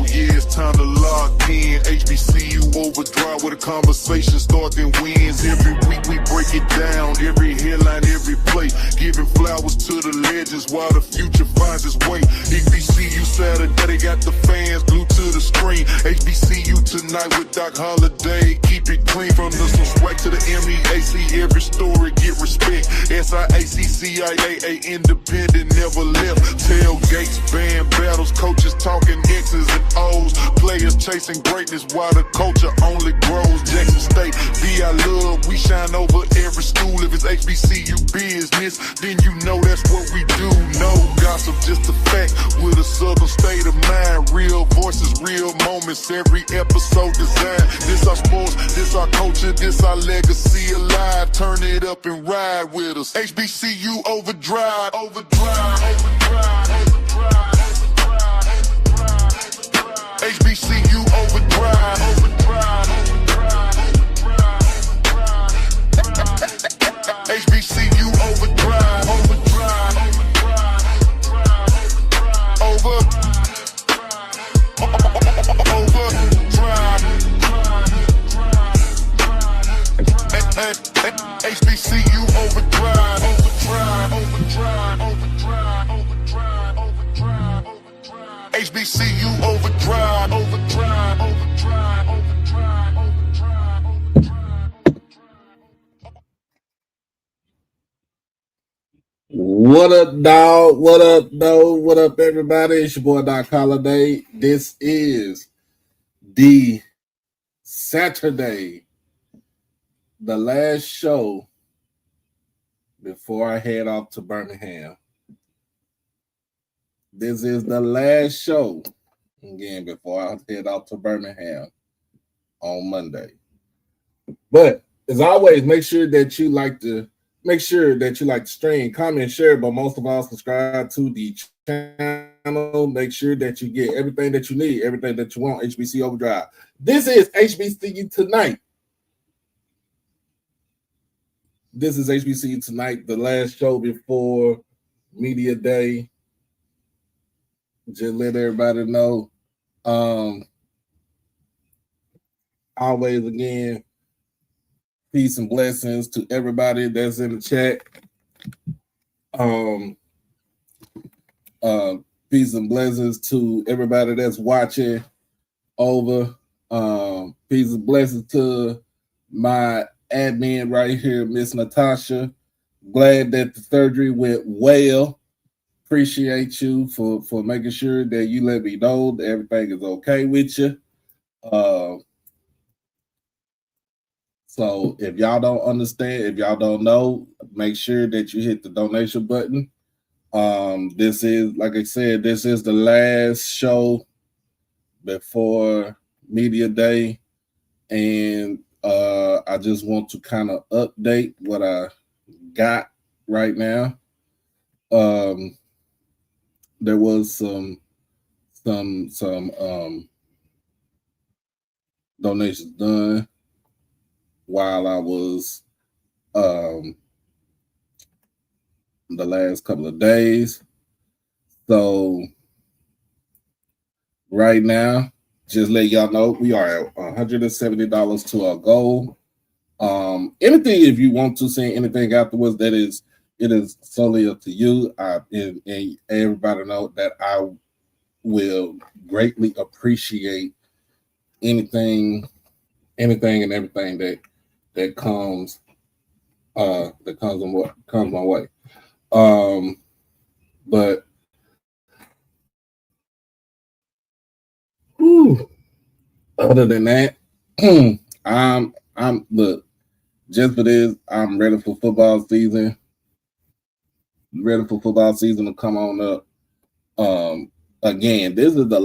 yeah, it's time to lock in. HBCU overdrive with a conversation start then wins. Every week we break it down, every headline, every play. Giving flowers to the legends while the future finds its way. HBCU Saturday, got the fans glued to the screen. HBCU tonight with Doc Holliday. Keep it clean from the SWAC to the MEAC. Every story get respect. SIAC, CIAA, independent, never left. Tailgates, band battles, coaches talking X's and O's. Players chasing greatness while the culture only grows. Jackson State, be our love, we shine over every school. If it's HBCU business, then you know that's what we do. No gossip, just a fact with a southern state of mind. Real voices, real moments, every episode designed. This our sports, this our culture, this our legacy alive. Turn it up and ride with us. HBCU overdrive, overdrive, overdrive, overdrive, overdrive. HBCU overdrive, overdrive, overdrive, overdrive. HBCU overdrive, overdrive, overdrive, overdrive. HBCU overdrive, overdrive, overdrive, overdrive, overdrive, overdrive, overdrive. HBCU overdrive, overdrive, overdrive, overdrive, overdrive, overdrive. What up, dog? What up, though? What up, everybody? It's your boy, Doc Holiday. This is the Saturday, the last show before I head off to Birmingham. This is the last show, again, before I head off to Birmingham on Monday. But as always, make sure that you like to stream, comment, share, but most of all, subscribe to the channel. Make sure that you get everything that you need, everything that you want. HBC Overdrive. This is HBCU Tonight. This is HBCU Tonight, the last show before Media Day. Just let everybody know. Always, again, peace and blessings to everybody that's in the chat. Peace and blessings to everybody that's watching over. Peace and blessings to my admin right here, Miss Natasha. Glad that the surgery went well. Appreciate you for making sure that you let me know that everything is okay with you. So if y'all don't understand, if y'all don't know, make sure that you hit the donation button. This is, like I said, this is the last show before Media Day. And I just want to kind of update what I got right now. There was some donations done while I was the last couple of days. So right now, just let y'all know we are at $170 to our goal. Anything, if you want to say anything afterwards, it is solely up to you. And everybody know that I will greatly appreciate anything and everything that comes my way. But other than that, I'm look, just for this, I'm ready for football season. Ready for football season to come on up. Again, this is the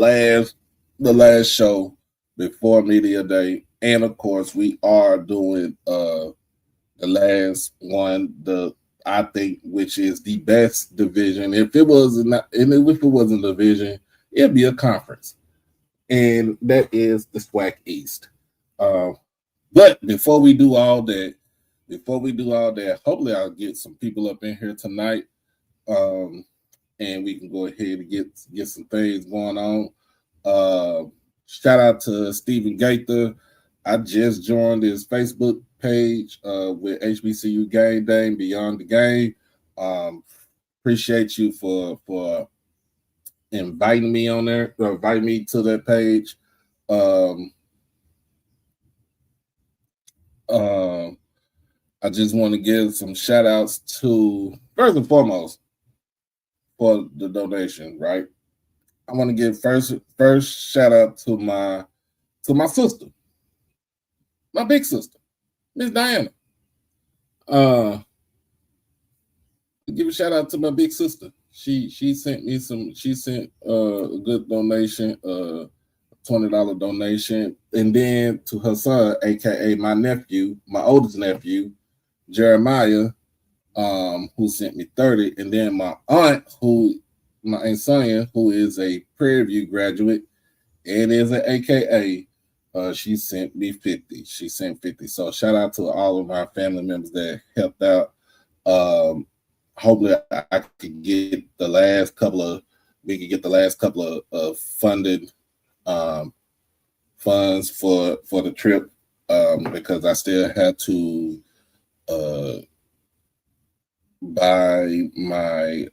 last show before Media Day. And of course, we are doing the last one, I think, which is the best division. If it wasn't a division, it'd be a conference. And that is the SWAC East. But before we do all that, hopefully I'll get some people up in here tonight. And we can go ahead and get some things going on. Shout out to Stephen Gaither. I just joined his Facebook page with HBCU Game Day and Beyond the Game. Appreciate you for inviting me on there, or inviting me to that page. I just want to give some shout outs to, first and foremost, for the donation, right? I want to give first shout out to my sister, my big sister, Miss Diana. Give a shout out to my big sister. She sent me a good donation, $20 donation, and then to her son, aka my nephew, my oldest nephew, Jeremiah, who sent me 30, and then my aunt, my Aunt Sonia, who is a Prairie View graduate and is an AKA, she sent me 50. She sent 50. So shout out to all of my family members that helped out. Hopefully I could get the last couple of funded funds for the trip, because I still had to buy my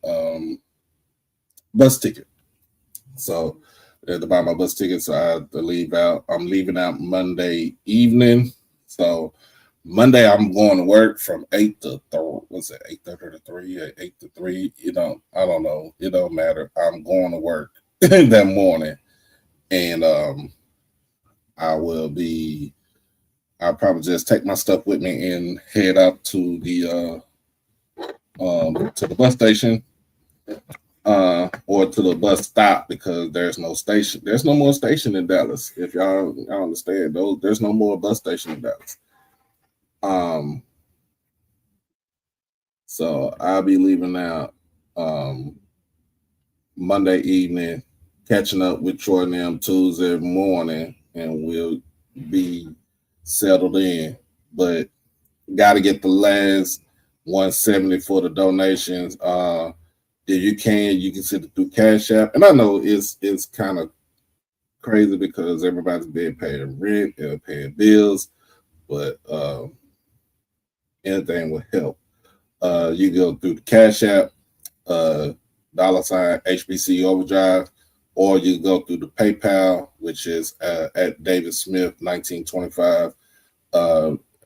bus ticket. So I had to buy my bus ticket, so I had to leave out. I'm leaving out Monday evening. So Monday I'm going to work from 8 to 3. What's it? 8:30 to 3, 8 to 3. I don't know. It don't matter. I'm going to work that morning, and I'll probably just take my stuff with me and head out to the bus station, or to the bus stop, because there's no station. There's no more station in Dallas. If y'all understand, there's no more bus station in Dallas. So I'll be leaving out Monday evening, catching up with Troy and them Tuesday morning, and we'll be settled in. But got to get the last 170 for the donations. If you can send it through Cash App. And I know it's kind of crazy because everybody's been paying rent and paying bills, but anything will help. You go through the Cash App, $ HBCU Overdrive, or you go through the PayPal, which is at David Smith 1925.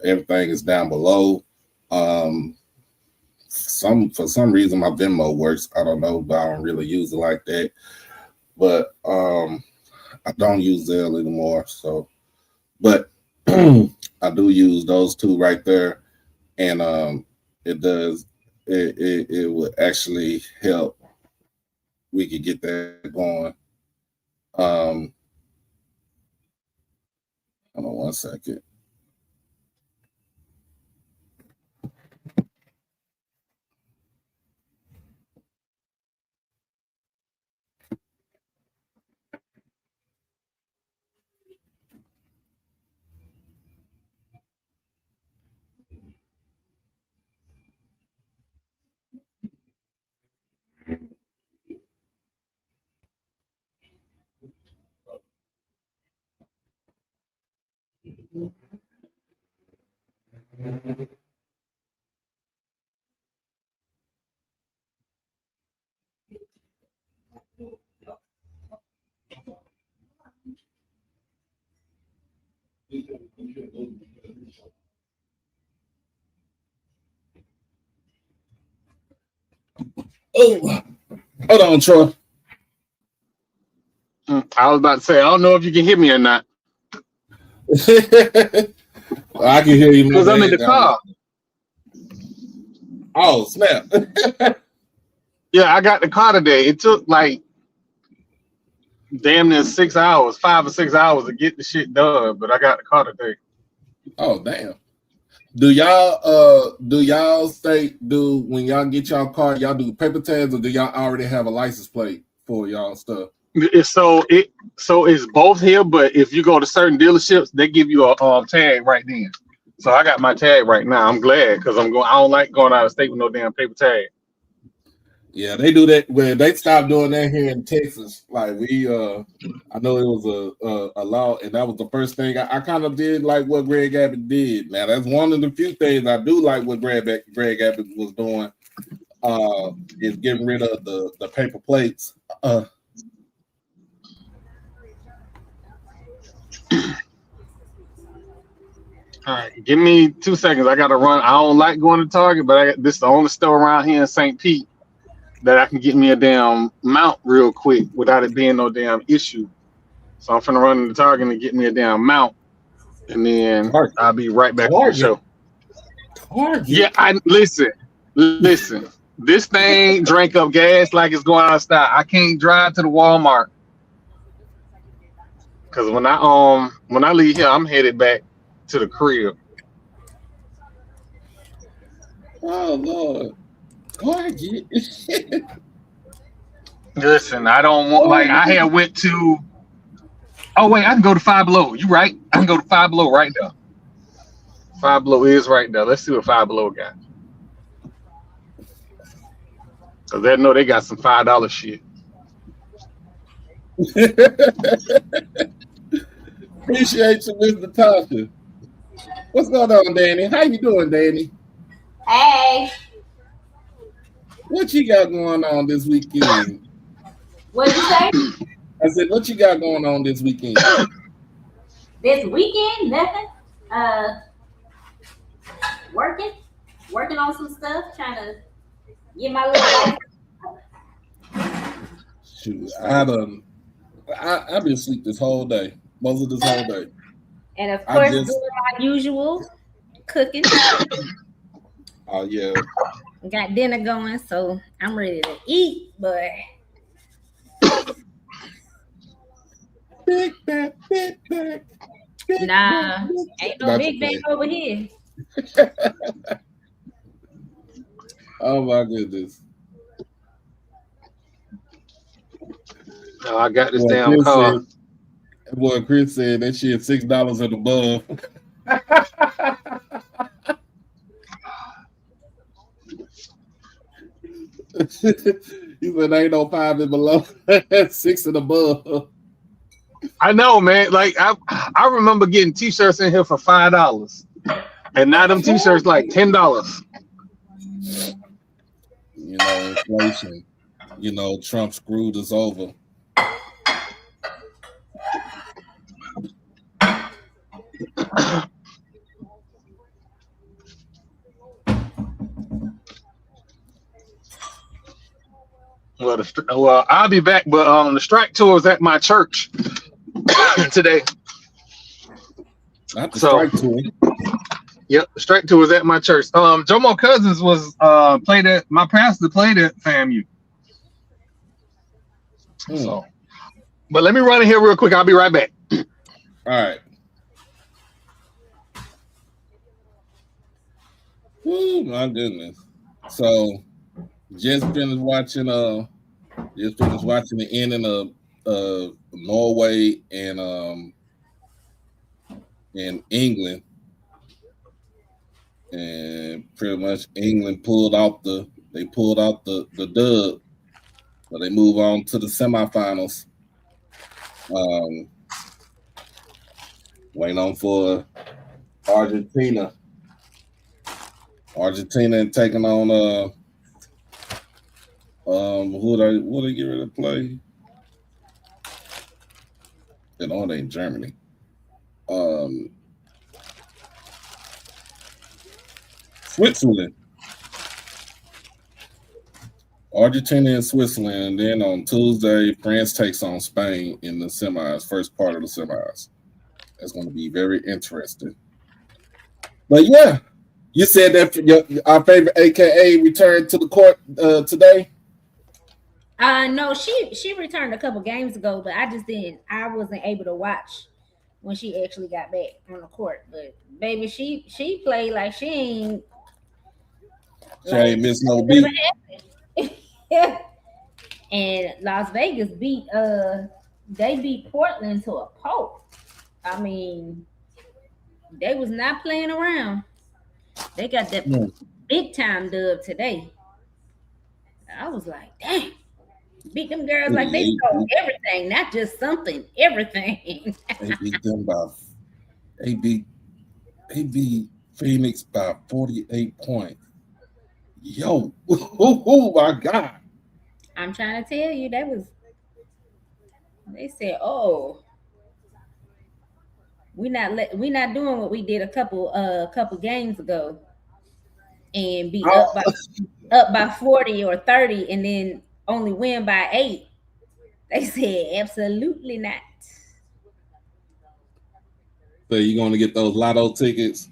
Everything is down below. For some reason my Venmo works. I don't know, but I don't really use it like that. But I don't use Zelle anymore. So, but I do use those two right there, and it would actually help. We could get that going. Hold on one second. Oh, hold on, Troy. I was about to say, I don't know if you can hear me or not. I can hear you because I'm in the car. Oh, snap. Yeah, I got the car today. It took like damn near 6 hours, 5 or 6 hours to get the shit done, but I got the car today. Oh, damn. Do y'all when y'all get y'all car, y'all do paper tags, or do y'all already have a license plate for y'all stuff? So it's both here, but if you go to certain dealerships, they give you a tag right then. So I got my tag right now. I'm glad because I don't like going out of state with no damn paper tag. Yeah, they do that. Well, they stopped doing that here in Texas. Like I know it was a law, and that was the first thing I kind of did like what Greg Abbott did. Now that's one of the few things I do like what Greg Abbott was doing. Is getting rid of the paper plates. All right, give me 2 seconds. I gotta run. I don't like going to Target, but this is the only store around here in St. Pete that I can get me a damn mount real quick without it being no damn issue. So I'm finna run to Target and get me a damn mount, and then I'll be right back on the show. Yeah, listen. This thing drank up gas like it's going out of style. I can't drive to the Walmart because when I leave here, I'm headed back to the crib. Oh Lord, Target. Listen, I don't want I had went to. Oh wait, I can go to Five Below. You right? I can go to Five Below right there. Five Below is right there. Let's see what Five Below got. Cause they know they got some $5 shit. Appreciate you, Miss Natasha. What's going on, Danny? How you doing, Danny? Hey. What you got going on this weekend? What'd you say? I said, what you got going on this weekend? This weekend, nothing. Working on some stuff, trying to get my little life. Shoot, I've been asleep this whole day, most of this whole day. And of course, doing my usual cooking. Oh yeah. Got dinner going, so I'm ready to eat, but big back. Nah, ain't no big bag over here. Oh my goodness. Oh, I got this damn car. Boy, Chris said that shit $6 and above. He said ain't no 5 and below, 6 and above. I know, man. Like I remember getting t-shirts in here for $5, and now them t-shirts like $10. You know, inflation. You know, Trump screwed us over. Well, I'll be back, but the strike tour is at my church today. Not the strike tour. Yep, the strike tour was at my church. Jomo Cousins was played at my pastor played at FAMU. So, but let me run in here real quick. I'll be right back. All right. Oh my goodness. So just finished watching the ending of Norway and in England, and pretty much England pulled out the dub, so they move on to the semifinals. Waiting on for Argentina. Argentina taking on who they get ready to play? You know, it ain't Germany. Switzerland. Argentina and Switzerland. And then on Tuesday, France takes on Spain in the semis, first part of the semis. That's going to be very interesting. But yeah, you said that our favorite AKA returned to the court today. No, she returned a couple games ago, but I wasn't able to watch when she actually got back on the court. But baby, she played like she ain't. She ain't missed no beat. And Las Vegas beat Portland to a pulp. I mean, they was not playing around. They got that big time dub today. I was like, dang, beat them girls like they stole They, everything, not just something, everything. they beat them by they beat they beat Phoenix by 48 points. Yo, oh my God. I'm trying to tell you, they said, oh, we not doing what we did a couple games ago and be Oh, up by 40 or 30 and then only win by 8. They said absolutely not. so you're gonna get those lotto tickets.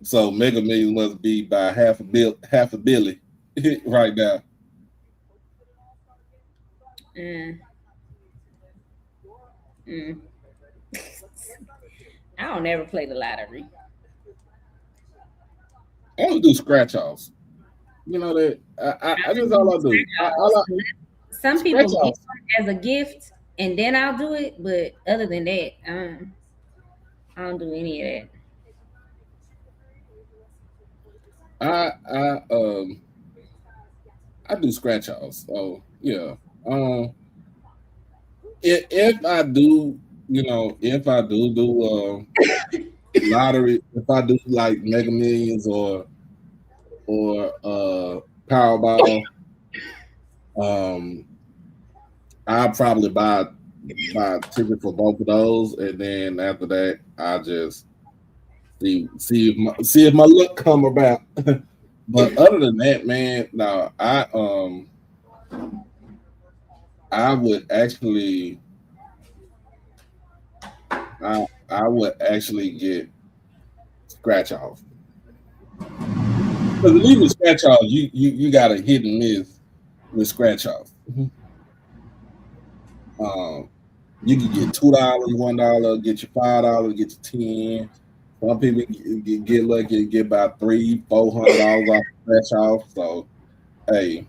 So Mega Millions must be by half a billy right now. Mm, mm. I don't ever play the lottery. I only do scratch offs. You know that I just all I do. Some Scratch people give offs. them as a gift and then I'll do it, but other than that, I don't do any of that. I I um I do scratch offs. So yeah. Um if I do, if I do lottery, if I do like Mega Millions or Powerball, um I'll probably buy a ticket for both of those, and then after that, I just see if my luck come about. But other than that, man, no, I would actually I would actually get scratch off. Because even scratch off, you got a hit and miss with scratch off. Um, you can get $2, $1, get you $5, get you 10. Some people get lucky and get about $300-$400 off scratch off. So hey,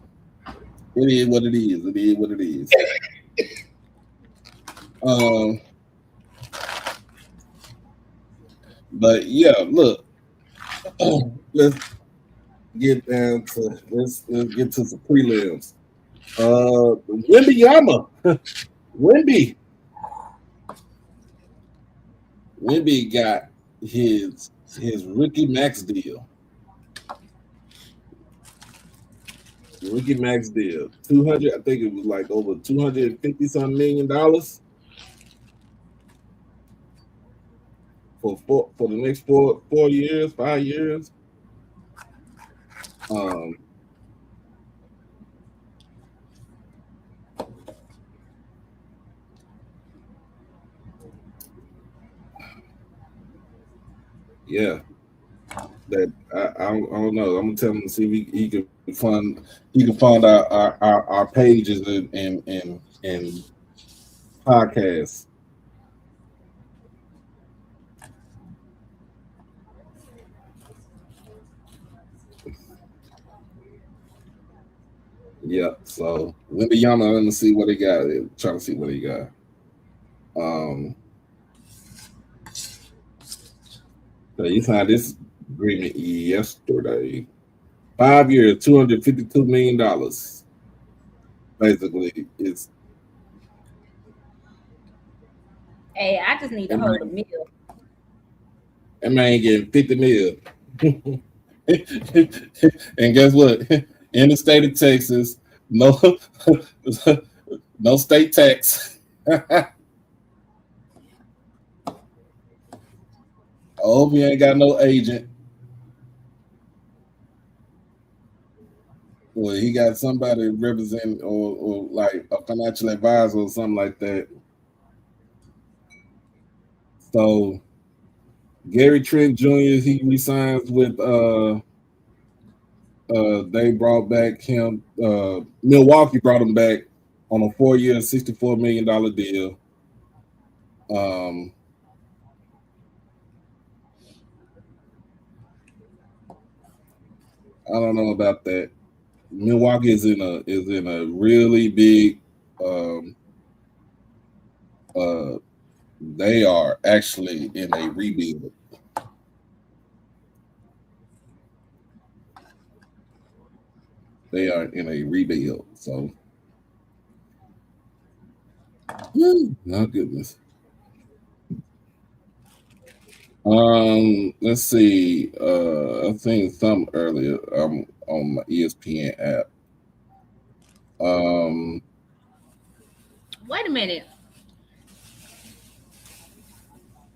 it is what it is. It is what it is. Um, but yeah, look, let's let's get to some prelims. Wimby Yama, Wimby, Wimby got his rookie max deal. Rookie max deal, 200. I think it was like over 250 some $1 million for the next 4 years, 5 years. Um, yeah, that I don't know. I'm gonna tell him to see if he can fund our pages and podcasts. Yeah, so Wimbyama, let me see what he got. Trying to see what he got. So he signed this agreement yesterday. 5 years, $252 million. Basically, it's Hey, I just need to that hold a man, meal. that man getting 50 mil. And guess what? In the state of Texas, no no state tax. I hope you ain't got no agent. Well, he got somebody representing or like a financial advisor or something like that. So Gary Trent Jr. he resigns with they brought back him Milwaukee brought him back on a 4-year $64 million deal. I don't know about that. Milwaukee is in a really big they are actually in a rebuild. They are in a rebuild. So, my goodness. Let's see. I seen some earlier. On my ESPN app. Wait a minute.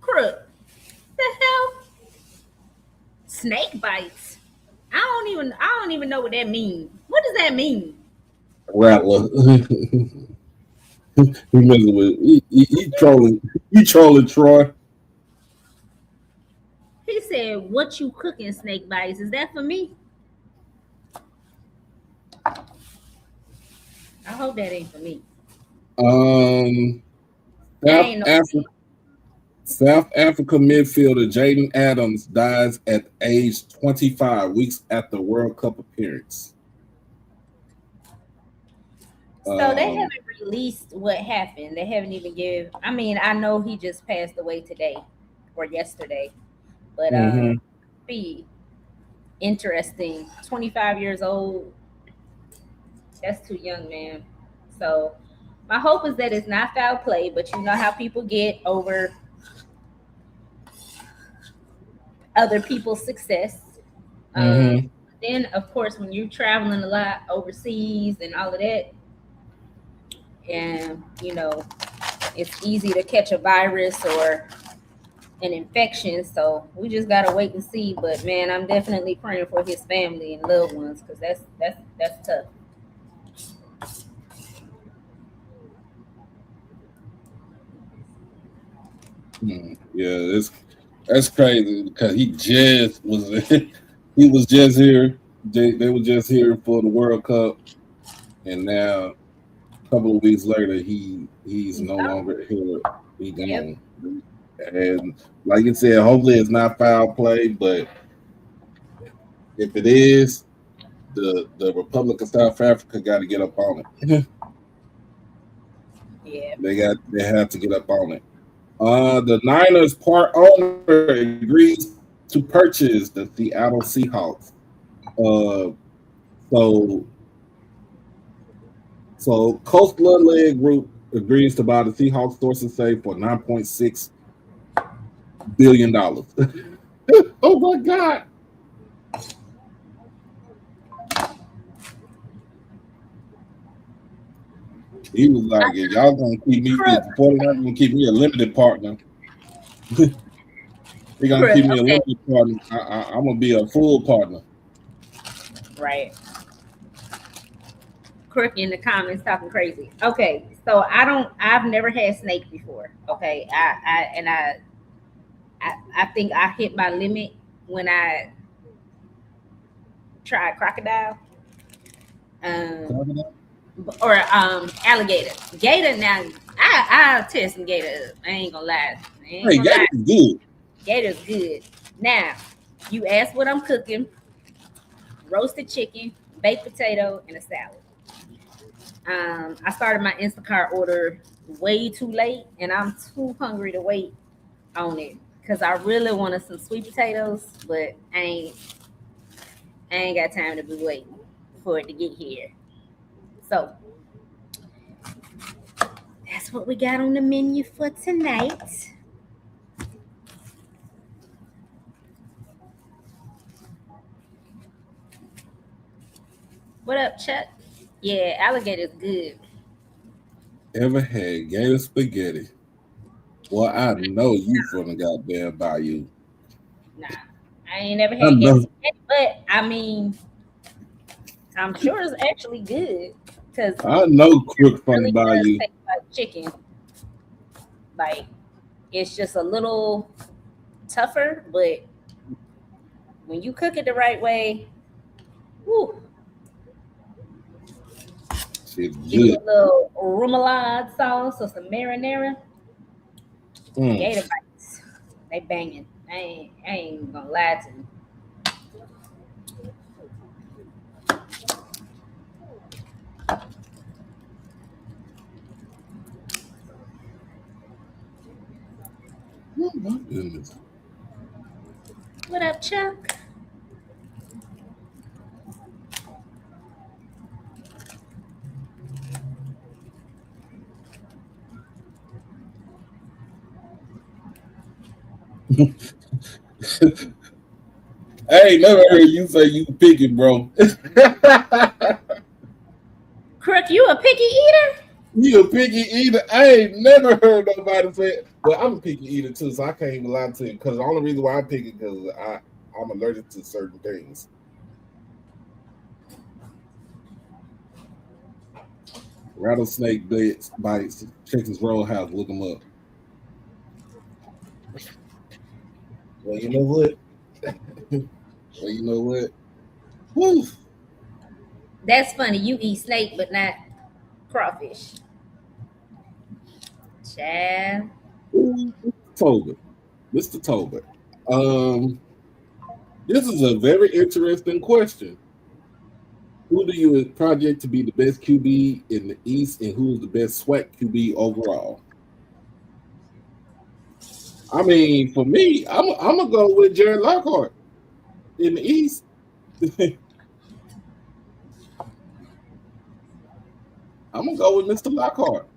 Crook. The hell? Snake bites. I don't even know what that means. What does that mean? Rattler. He messing with he trolling. He trolling Troy. He said, "What you cooking, snake bites? Is that for me?" I hope that ain't for me. That South ain't no Africa. South Africa midfielder Jaden Adams dies at age 25 weeks after World Cup appearance. So they haven't released what happened. They haven't even give. I mean, I know he just passed away today or yesterday, but be interesting. 25 years old. That's too young, man. So my hope is that it's not foul play, but you know how people get over other people's success. Then, of course, when you're traveling a lot overseas and all of that, and you know, it's easy to catch a virus or an infection. So we just gotta wait and see. But man, I'm definitely praying for his family and loved ones because that's tough. Yeah, that's crazy because he just was he was just here. They were just here for the World Cup, and now a couple of weeks later, he's no longer here. He gone. Yep. And like you said, hopefully it's not foul play, but if it is, the Republic of South Africa got to get up on it. Yeah, they have to get up on it. The Niners part owner agrees to purchase the Seattle Seahawks. So Coast Bloodlead Group agrees to buy the Seahawks, sources say, for $9.6 billion. Oh my God. He was like, if y'all gonna keep me, if 49 gonna keep me a limited partner. They're gonna keep me a limited partner. I'm gonna be a full partner. Right. Crook in the comments talking crazy. Okay, so I've never had snake before. Okay, I think I hit my limit when I tried crocodile. Or alligator. Gator now I'll test some gator up. I ain't gonna lie. Gator's good. Gator's good. Now, you asked what I'm cooking. Roasted chicken, baked potato, and a salad. I started my Instacart order way too late, and I'm too hungry to wait on it because I really wanted some sweet potatoes, but I ain't got time to be waiting for it to get here. So that's what we got on the menu for tonight. What up, Chuck? Yeah, alligator's good. Ever had gator spaghetti? Well, I know you from the goddamn bayou. Nah, I ain't never had gator spaghetti, but I mean, I'm sure it's actually good. Cause I know Crook from the bayou. Taste like chicken. Like it's just a little tougher, but when you cook it the right way, whoo. It's good. A little remoulade sauce or some marinara. Gator bites. They banging. I ain't gonna lie to you. Oh my goodness. What up, Chuck? I ain't never heard you say you picking, bro. Crook, you a picky eater? You a picky eater? I ain't never heard nobody say it. Well, I'm a picky eater too, so I can't even lie to you. Because the only reason why I pick it because I'm allergic to certain things. Rattlesnake bites. Texas Roadhouse. Look them up. Well, you know what? Woo. That's funny. You eat snake, but not crawfish. Child. Tolbert. Mr. Tolbert. This is a very interesting question. Who do you project to be the best QB in the East, and who is the best SWAC QB overall? I mean, for me, I'm gonna go with Jared Lockhart in the East. I'm gonna go with Mr. Lockhart.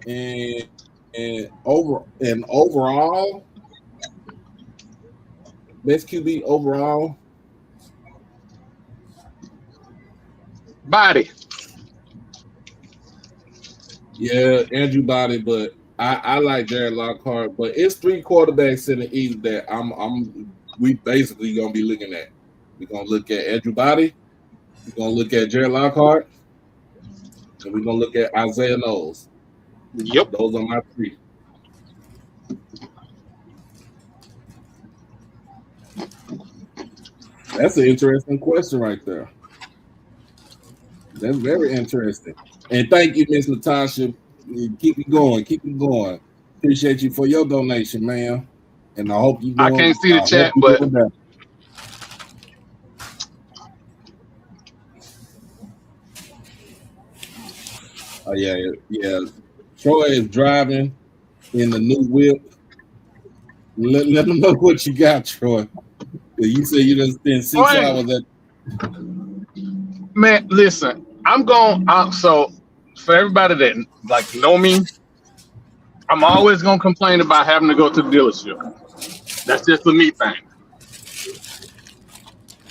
And overall, best QB overall. Body. Yeah, Andrew Body, but I like Jared Lockhart. But it's 3 quarterbacks in the East that we basically gonna be looking at. We're gonna look at Andrew Body, we're gonna look at Jared Lockhart, and we're gonna look at Isaiah Knowles. Yep. Those are my 3. That's an interesting question right there. That's very interesting. And thank you, Miss Natasha. Keep it going. Keep it going. Appreciate you for your donation, man. And I hope you. I can't see the chat, but oh yeah. Troy is driving in the new whip. Let them know what you got, Troy. You said you just spent 6 hours at. Man, listen. I'm going. So for everybody that like know me, I'm always gonna complain about having to go to the dealership. That's just a me thing.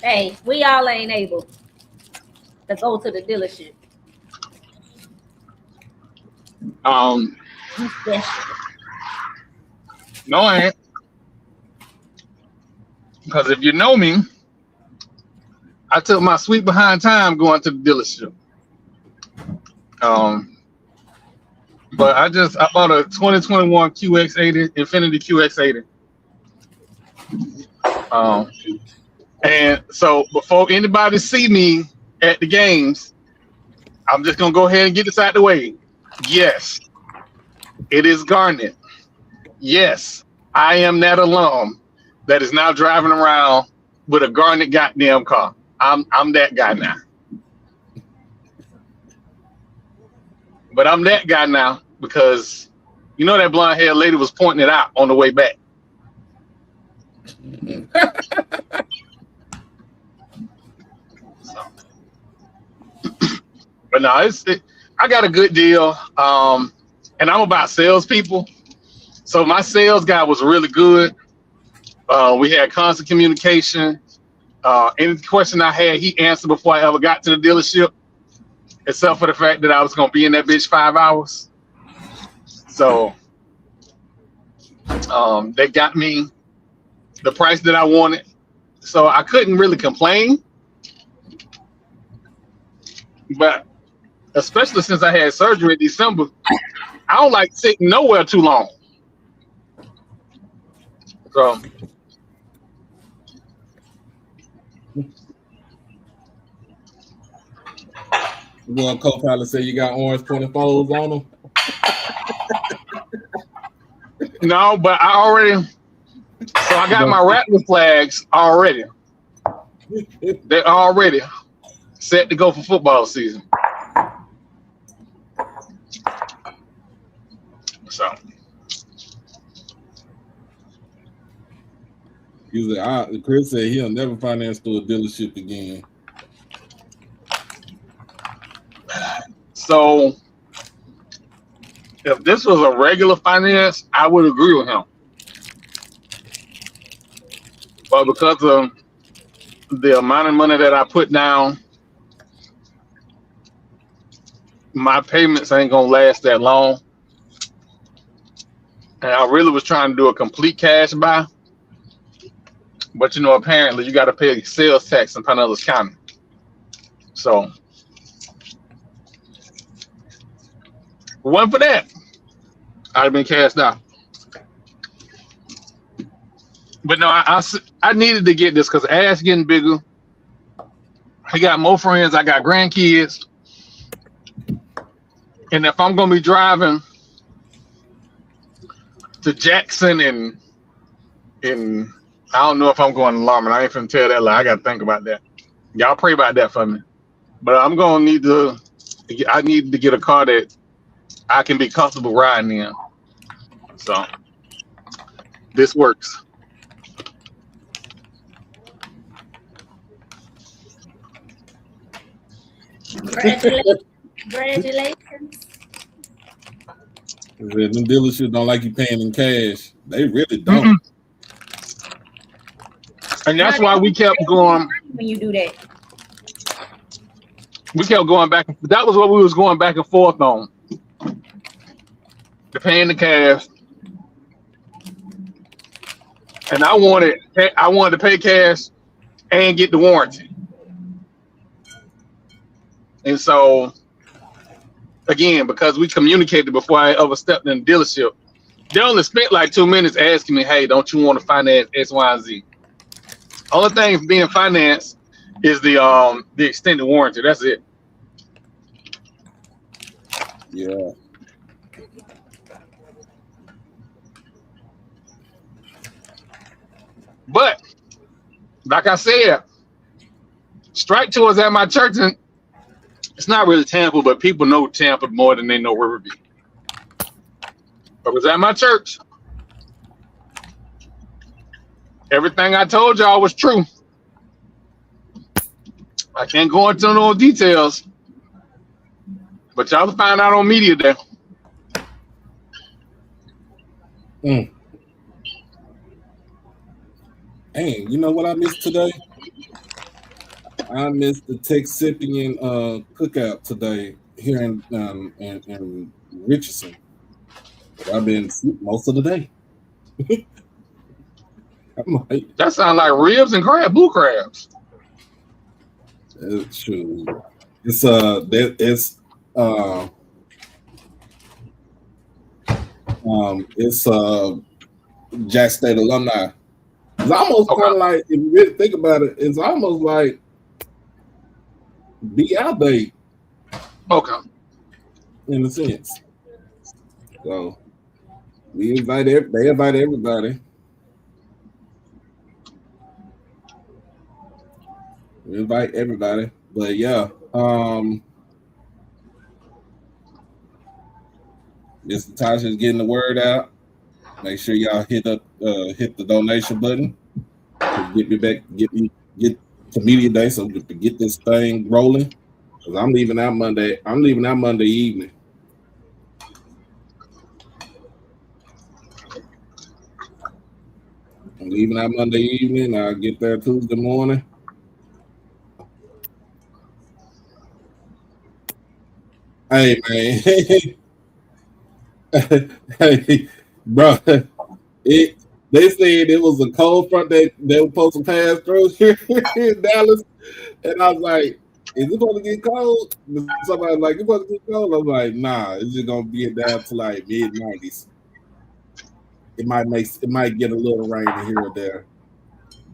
Hey, we all ain't able to go to the dealership. No, I ain't. Because if you know me, I took my sweet behind time going to the dealership. But I bought a 2021 QX80, Infinity QX80. And so before anybody see me at the games, I'm just gonna go ahead and get this out of the way. Yes, it is Garnet. Yes, I am that alum that is now driving around with a Garnet goddamn car. I'm that guy now. But I'm that guy now because you know that blonde haired lady was pointing it out on the way back. So. But no, I got a good deal. And I'm about salespeople. So my sales guy was really good. We had constant communication. Any question I had, he answered before I ever got to the dealership, except for the fact that I was going to be in that bitch 5 hours. So they got me the price that I wanted. So I couldn't really complain. But especially since I had surgery in December, I don't like sitting nowhere too long. So One co-pilot say you got orange 24s on them. no, but I got my Rattler flags already. They're already set to go for football season. So Chris said he'll never finance through a dealership again. So If this was a regular finance, I would agree with him. But because of the amount of money that I put down, my payments ain't gonna last that long. And I really was trying to do a complete cash buy, but apparently you got to pay sales tax in Pinellas County. So, one for that, I'd have been cashed out. But no, I needed to get this because Ash getting bigger. I got more friends. I got grandkids. And if I'm going to be driving to Jackson and I don't know if I'm going to Lawman. I ain't finna tell that lie. I got to think about that. Y'all pray about that for me. But I'm going to I need to get a car that I can be comfortable riding in. So this works. Congratulations. Them dealerships don't like you paying in cash. They really don't. And that's why we kept going. When you do that, we kept going back. That was what we was going back and forth on. The paying the cash. And I wanted to pay cash and get the warranty. And so, again, because we communicated before I ever stepped in the dealership, they only spent like 2 minutes asking me, hey, don't you want to finance X, Y, and Z? Only thing being financed is the extended warranty. That's it. Yeah. But like I said, Strike Tour is at my church, and it's not really Tampa, but people know Tampa more than they know Riverview. But it was at my church. Everything I told y'all was true. I can't go into no details, but y'all will find out on media day. Hey, you know what I missed today? I missed the Texipian cookout today here in Richardson. But I've been asleep most of the day. I'm like, that sounds like ribs and blue crabs. It's true. It's Jack State alumni. It's almost kind of like, if you really think about it, it's almost like be out there. Okay. In a sense. So they invite everybody. We invite everybody. But yeah, Mr. Tasha's getting the word out. Make sure y'all hit the donation button. Get to media day so we can get this thing rolling. Because I'm leaving out Monday. I'm leaving out Monday evening. I'm leaving out Monday evening. I'll get there Tuesday morning. Hey man. Hey, bro. They said it was a cold front that they were supposed to pass through here in Dallas. And I was like, is it going to get cold? Somebody was like, it's going to get cold? I was like, nah, it's just going to be down to like mid-90s. It might get a little rain here or there.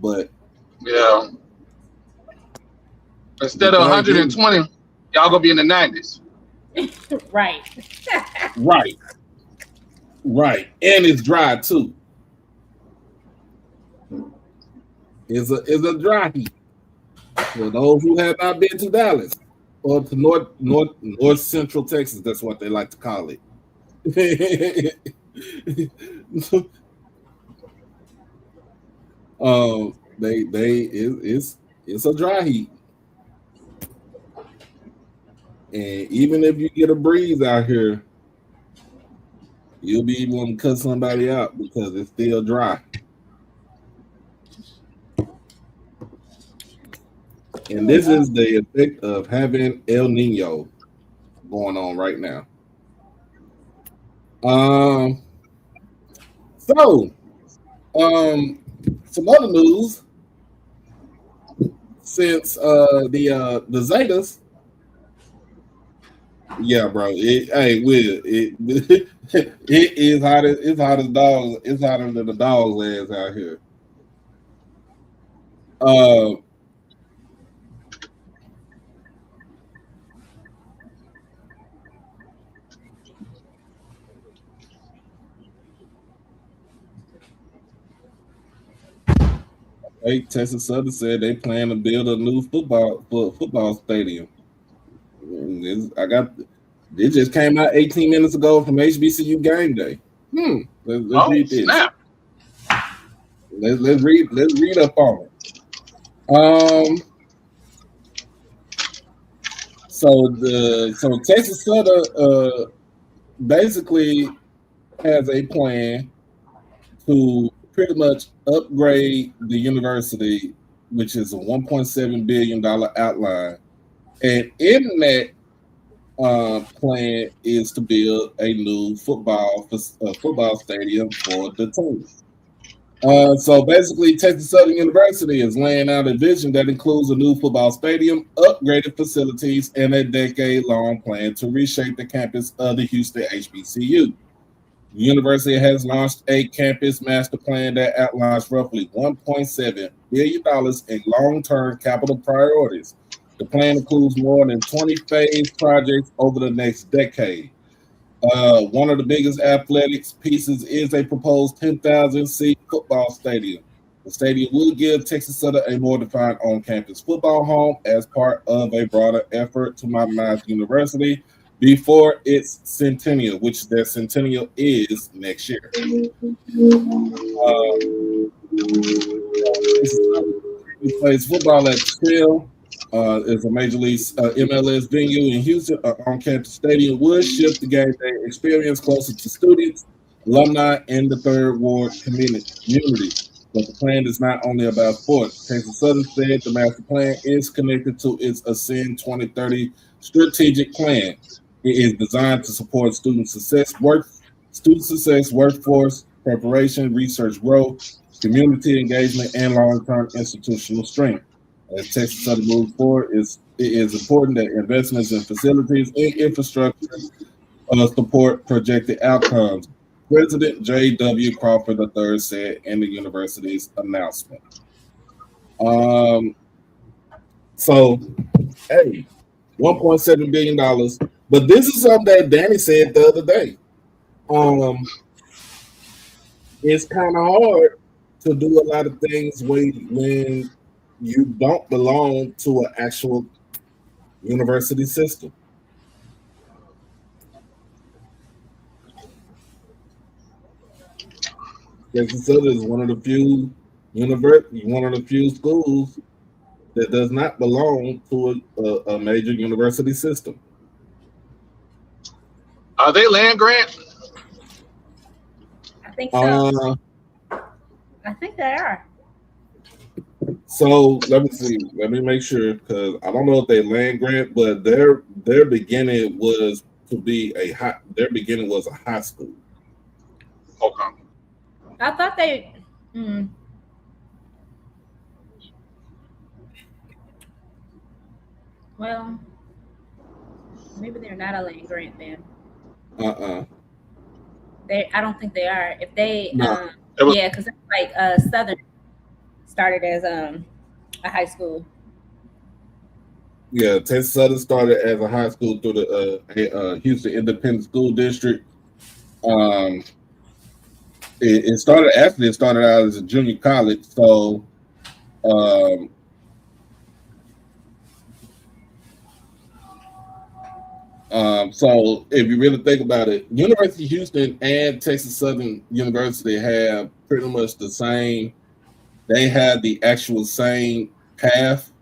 But yeah. Instead of 120, y'all gonna be in the 90s. Right. Right. And it's dry too. It's a dry heat. For those who have not been to Dallas or to North Central Texas, that's what they like to call it. It's a dry heat. And even if you get a breeze out here, You'll be able to cut somebody out because it's still dry. And this is the effect of having El Nino going on right now. So some other news since the Zetas. Yeah, bro. Hey, Will, it is hot as dogs. It's hotter than the dog's ass out here. Texas Southern said they plan to build a new football stadium. It just came out 18 minutes ago from HBCU game day. Let's read this. Snap. Let's read up on it. So Texas Southern basically has a plan to pretty much upgrade the university, which is a $1.7 billion outline. And in that plan is to build a new football stadium for the team. So basically, Texas Southern University is laying out a vision that includes a new football stadium, upgraded facilities, and a decade-long plan to reshape the campus of the Houston HBCU. The university has launched a campus master plan that outlines roughly $1.7 billion in long-term capital priorities. The plan includes more than 20 phase projects over the next decade. One of the biggest athletics pieces is a proposed 10,000-seat football stadium. The stadium will give Texas Southern a more defined on-campus football home as part of a broader effort to modernize the university before its centennial, which their centennial is next year. He plays football at Shell. Is a Major League MLS venue in Houston. On-campus stadium would shift the game day experience closer to students, alumni, and the Third Ward community. But the plan is not only about sports. Texas Southern said the master plan is connected to its Ascend 2030 strategic plan. It is designed to support student success, workforce preparation, research growth, community engagement, and long-term institutional strength. As Texas Southern moves forward, it is important that investments in facilities and infrastructure support projected outcomes. President J.W. Crawford III said in the university's announcement. So, hey, $1.7 billion. But this is something that Danny said the other day. It's kind of hard to do a lot of things when you don't belong to an actual university system. Texas Southern is one of the few schools that does not belong to a major university system. Are they land grant? I think so. I think they are. So let me see. Let me make sure because I don't know if they land grant, but their beginning was a high school. Okay. I thought they. Well, maybe they're not a land grant then. I don't think they are. If they, No. yeah, because like Southern started as a high school. Yeah, Texas Southern started as a high school through the Houston Independent School District. It started out as a junior college. So, so if you really think about it, University of Houston and Texas Southern University have pretty much the same. They have the actual same path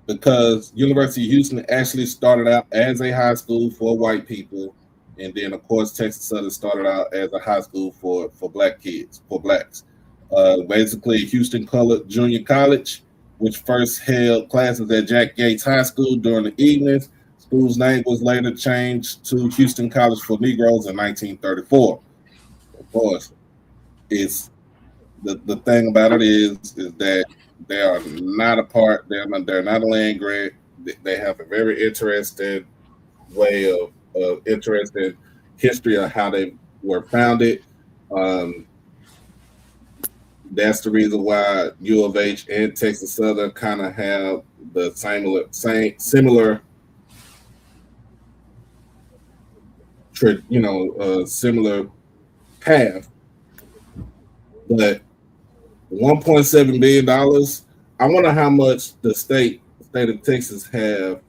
because University of Houston actually started out as a high school for white people. And then, of course, Texas Southern started out as a high school for black kids, for blacks. Basically, Houston Colored Junior College, which first held classes at Jack Yates High School during the evenings. School's name was later changed to Houston College for Negroes in 1934. Of course, it's the thing about it is that they are not a part. They're not a land grant. They have a very interesting way of interesting history of how they were founded. That's the reason why U of H and Texas Southern kind of have the similar similar path. But $1.7 billion. I wonder how much the state of Texas have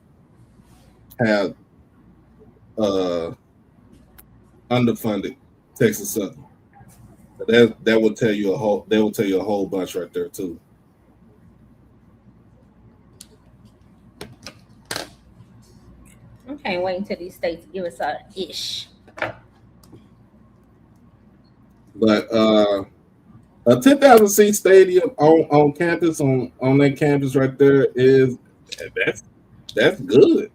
underfunded Texas Southern. That will tell you a whole bunch right there too. I can't wait until these states give us a ish. But a 10,000 seat stadium on campus on that campus right there that's good.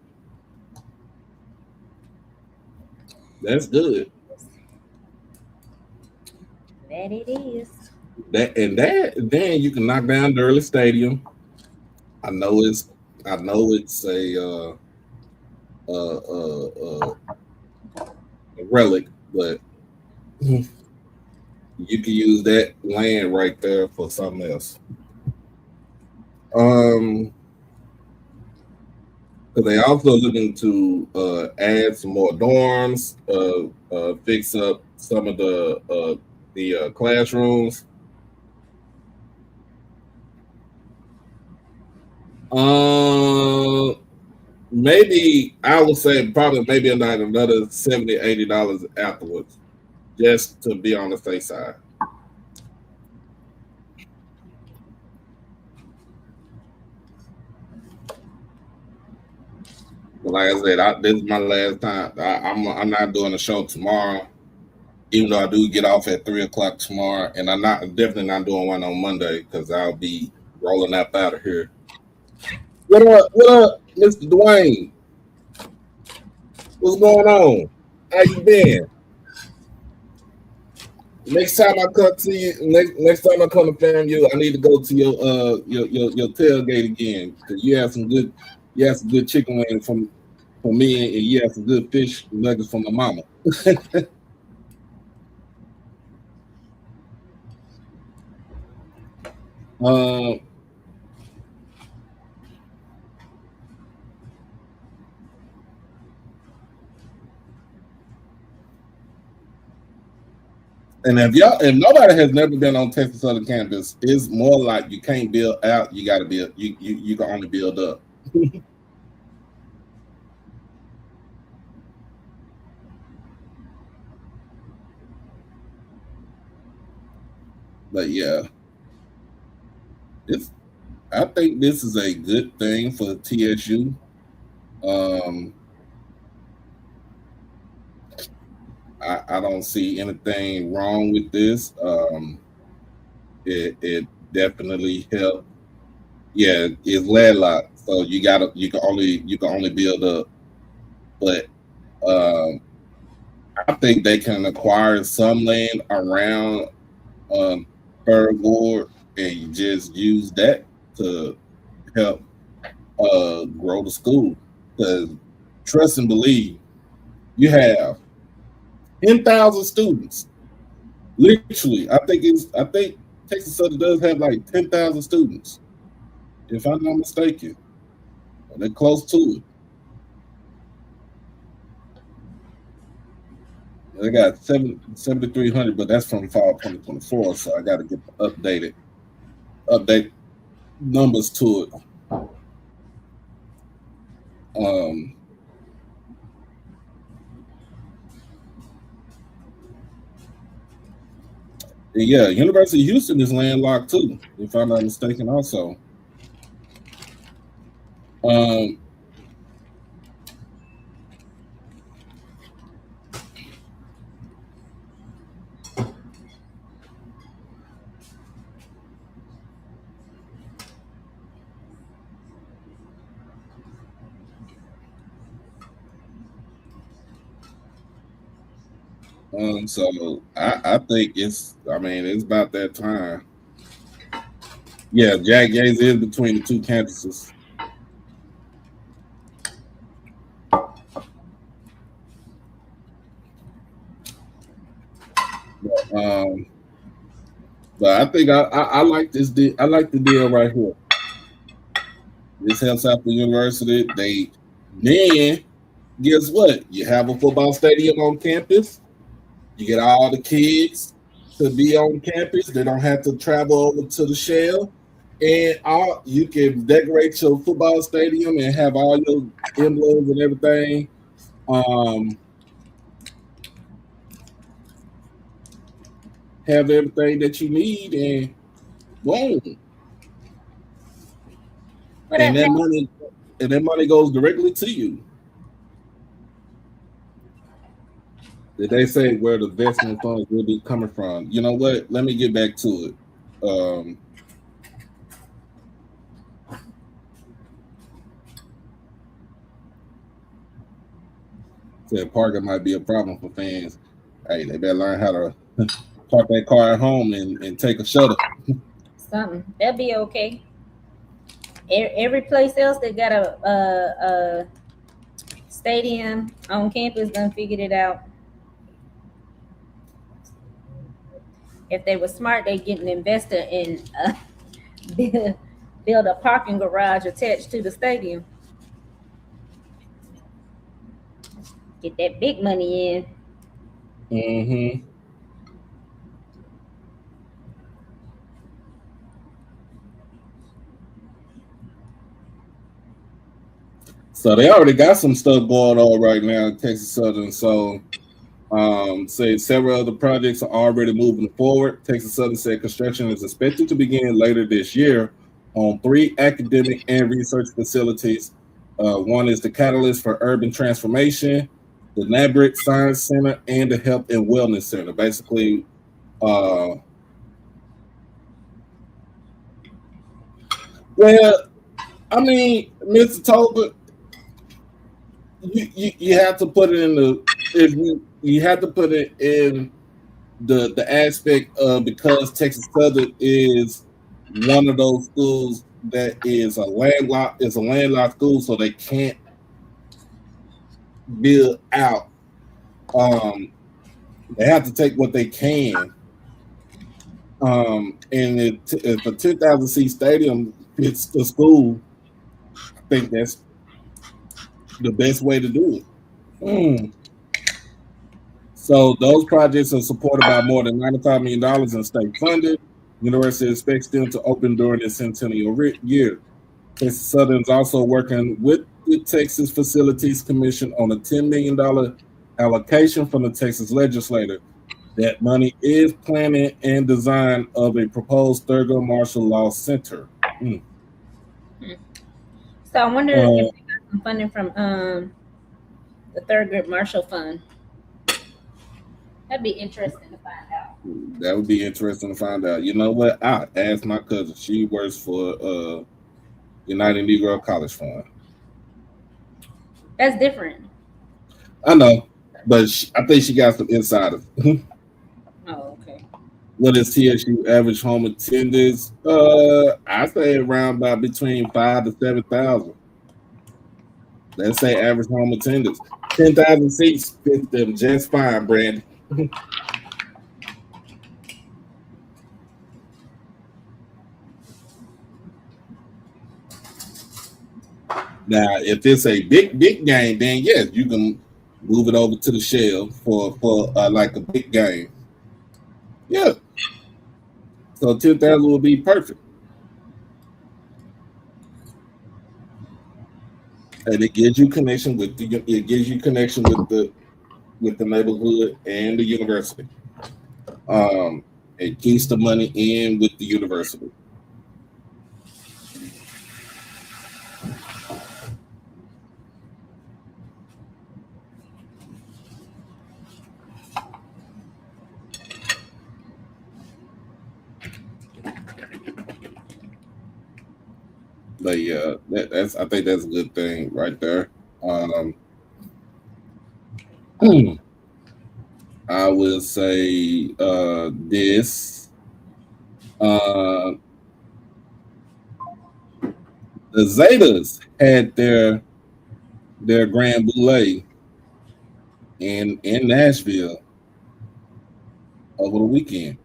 That's good. That it is. Then you can knock down the early stadium. I know it's a relic, but you can use that land right there for something else. They also looking to add some more dorms, fix up some of the classrooms. Maybe I would say probably maybe another $70-$80 afterwards, just to be on the safe side. But like I said, this is my last time. I'm not doing a show tomorrow, even though I do get off at 3:00 tomorrow, and I'm definitely not doing one on Monday because I'll be rolling up out of here. What up, Mr. Dwayne? What's going on? How you been? Next time I come to you, next time I come to FAMU, I need to go to your tailgate again because you have some good chicken wings from me, and you have some good fish nuggets from my mama. And if nobody has never been on Texas Southern campus, it's more like you can't build out. You got to build. You can only build up. But yeah, I think this is a good thing for TSU. I don't see anything wrong with this. It definitely helped. Yeah, it's landlocked, so you can only build up. But I think they can acquire some land around Third Ward and just use that to help grow the school. Because trust and believe, you have 10,000 students. Literally, I think Texas Southern does have like 10,000 students, if I'm not mistaken. They're close to it. They got 7,300, but that's from fall 2024, so I got to get update numbers to it. Yeah, University of Houston is landlocked too, if I'm not mistaken. Also, So I think it's about that time. Yeah, Jack Yates is between the two campuses. Um, but I think I like this deal. I like the deal right here. This helps out the university. Then guess what? You have a football stadium on campus. You get all the kids to be on campus. They don't have to travel over to the shell. And you can decorate your football stadium and have all your emblems and everything. Have everything that you need, and boom. What And up, that man? money goes directly to you. Did they say where the investment funds will be coming from? You know what? Let me get back to it. Said parking might be a problem for fans. Hey, they better learn how to park that car at home and take a shuttle. Something that'll be okay. Every place else that got a stadium on campus done figured it out. If they were smart, they get an investor and build, build a parking garage attached to the stadium. Get that big money in. Mm-hmm. So they already got some stuff going on right now in Texas Southern. So say several other projects are already moving forward. Texas Southern said construction is expected to begin later this year on 3 academic and research facilities. One is the Catalyst for Urban Transformation, the NABRIC Science Center, and the Health and Wellness Center. Basically, well, Mr. Tolbert, you have to put it in you have to put it in the aspect of, because Texas Southern is one of those schools that is a landlocked school, so they can't build out. They have to take what they can. And if a 10,000 seat stadium fits the school, I think that's the best way to do it. So those projects are supported by more than $95 million in state funding. University expects them to open during the centennial year. Texas Southern is also working with the Texas Facilities Commission on a $10 million allocation from the Texas legislature. That money is planning and design of a proposed Thurgood Marshall Law Center. So I wonder if they got some funding from the Thurgood Marshall Fund. That'd be interesting to find out. That would be interesting to find out. You know what? I asked my cousin. She works for United Negro College Fund. That's different. I know, but I think she got some insiders. Oh, okay. What is TSU average home attendance? I say around about between 5,000 to 7,000. Let's say average home attendance. 10,000 seats fit them just fine, Brandon. Now, if it's a big game, then yes, you can move it over to the shell for like a big game. Yeah. So 10,000 will be perfect. And it gives you connection with the neighborhood and the university. It keeps the money in with the university. But yeah, I think that's a good thing right there. I I will say this. The Zetas had their Grand Boule in Nashville over the weekend.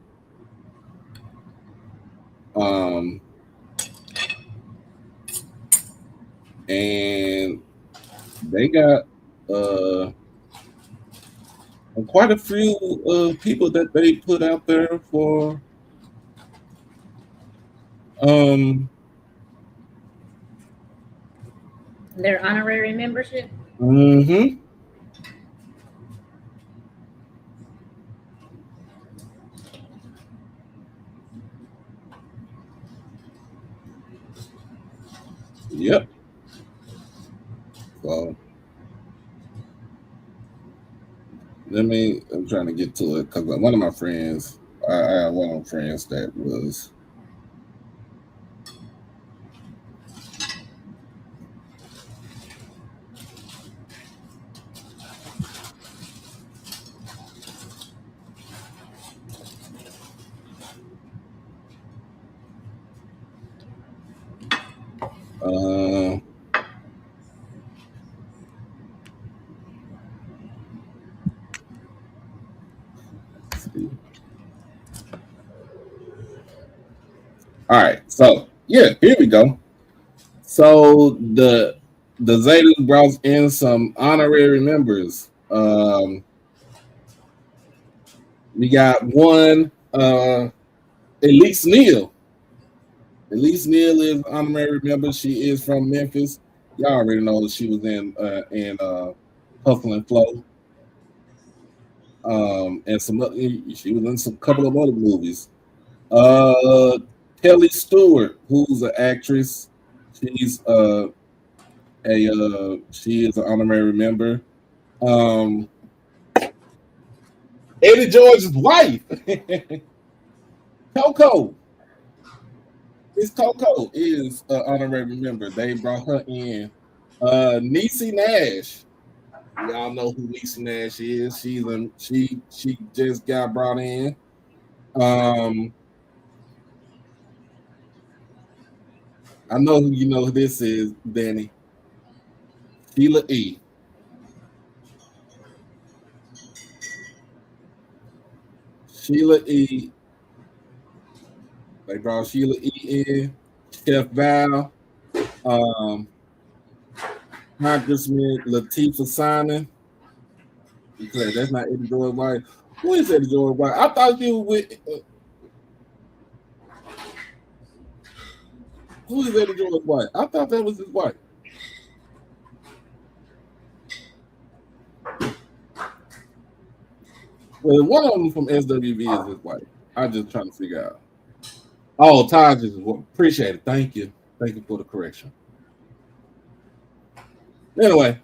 And they got quite a few people that they put out there for Their honorary membership. Mm-hmm. Yep. So I'm trying to get to it because one of my friends, I have one of my friends that was all right. So yeah, here we go. So the Zetas brought in some honorary members. We got one, Elise Neal. Elise Neal is honorary member. She is from Memphis. Y'all already know that she was in Hustle and Flow. And she was in some couple of other movies. Kelly Stewart, who's an actress, she's she is an honorary member. Eddie George's wife, Coco. Miss Coco is an honorary member. They brought her in. Niecy Nash. Y'all know who Niecy Nash is. She just got brought in. I know who you know who this is, Danny. Sheila E. Sheila E. They brought Sheila E in. Chef Val. Congressman Latifah Simon. That's not Eddie George White. Who is Eddie George White? I thought you were with. Who is Eddie George White? I thought that was his wife. Well, one of them from SWV is his wife. I'm just trying to figure out. Oh, Taj is what. Appreciate it. Thank you. Thank you for the correction. Anyway,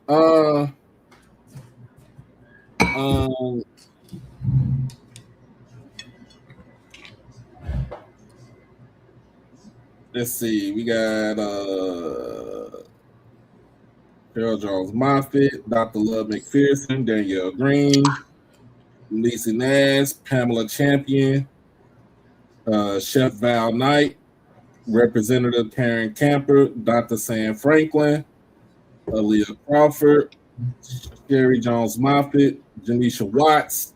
let's see. We got Carol Jones Moffitt, Dr. Love McPherson, Danielle Green, Lisa Nash, Pamela Champion, Chef Val Knight, Representative Karen Camper, Dr. Sam Franklin, Aaliyah Crawford, Sherry Jones Moffitt, Janisha Watts.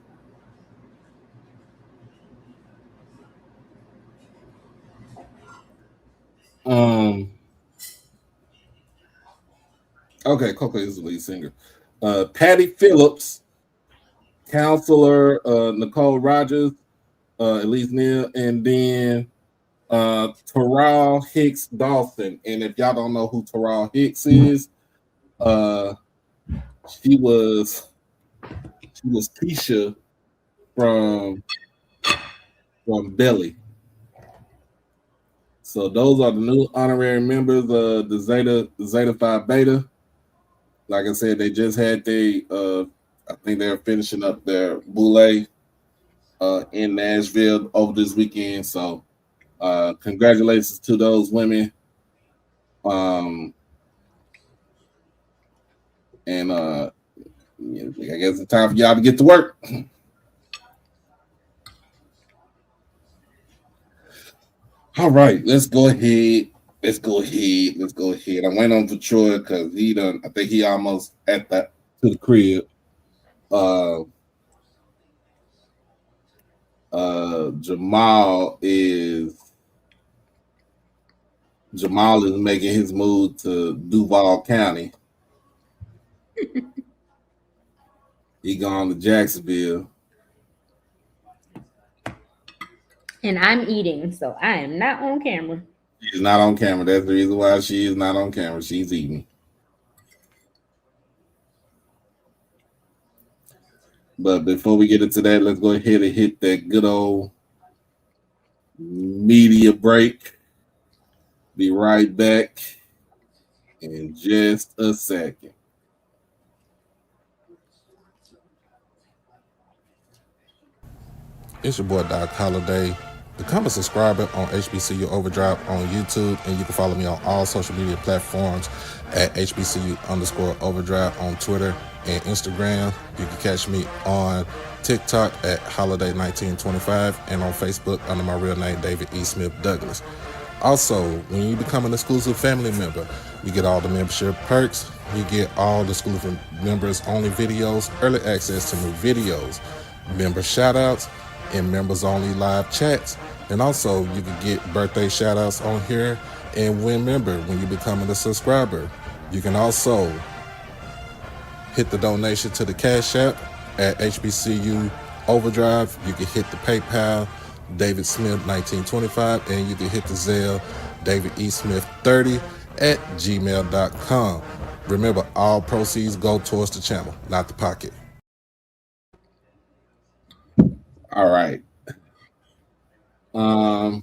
Okay, Coco is the lead singer. Patty Phillips, Counselor Nicole Rogers, Elise Neal, and then Terrell Hicks Dawson. And if y'all don't know who Terrell Hicks is, she was Keisha from Belly. So those are the new honorary members of the Zeta Phi Beta. Like I said, they just had I think they're finishing up their boule in Nashville over this weekend. So congratulations to those women. And I guess it's time for y'all to get to work. All right, let's go ahead. I'm waiting on Detroit because he done. I think he almost at that to the crib. Jamal is making his move to Duval County. He gone to Jacksonville. And I'm eating, so I am not on camera. She's not on camera. That's the reason why she is not on camera. She's eating. But before we get into that, let's go ahead and hit that good old media break. Be right back in just a second. It's your boy Doc Holiday. Become a subscriber on HBCU Overdrive on YouTube, and you can follow me on all social media platforms at HBCU_Overdrive on Twitter and Instagram. You can catch me on TikTok at Holiday1925 and on Facebook under my real name, David E. Smith Douglas. Also, when you become an exclusive family member, you get all the membership perks. You get all the exclusive members only videos, early access to new videos, member shoutouts, and members only live chats. And also you can get birthday shout outs on here and win member when you become a subscriber. You can also hit the donation to the Cash App at HBCU Overdrive. You can hit the PayPal David Smith 1925, and you can hit the Zelle David E. Smith 30 at gmail.com. Remember, all proceeds go towards the channel, not the pocket. All right. Hold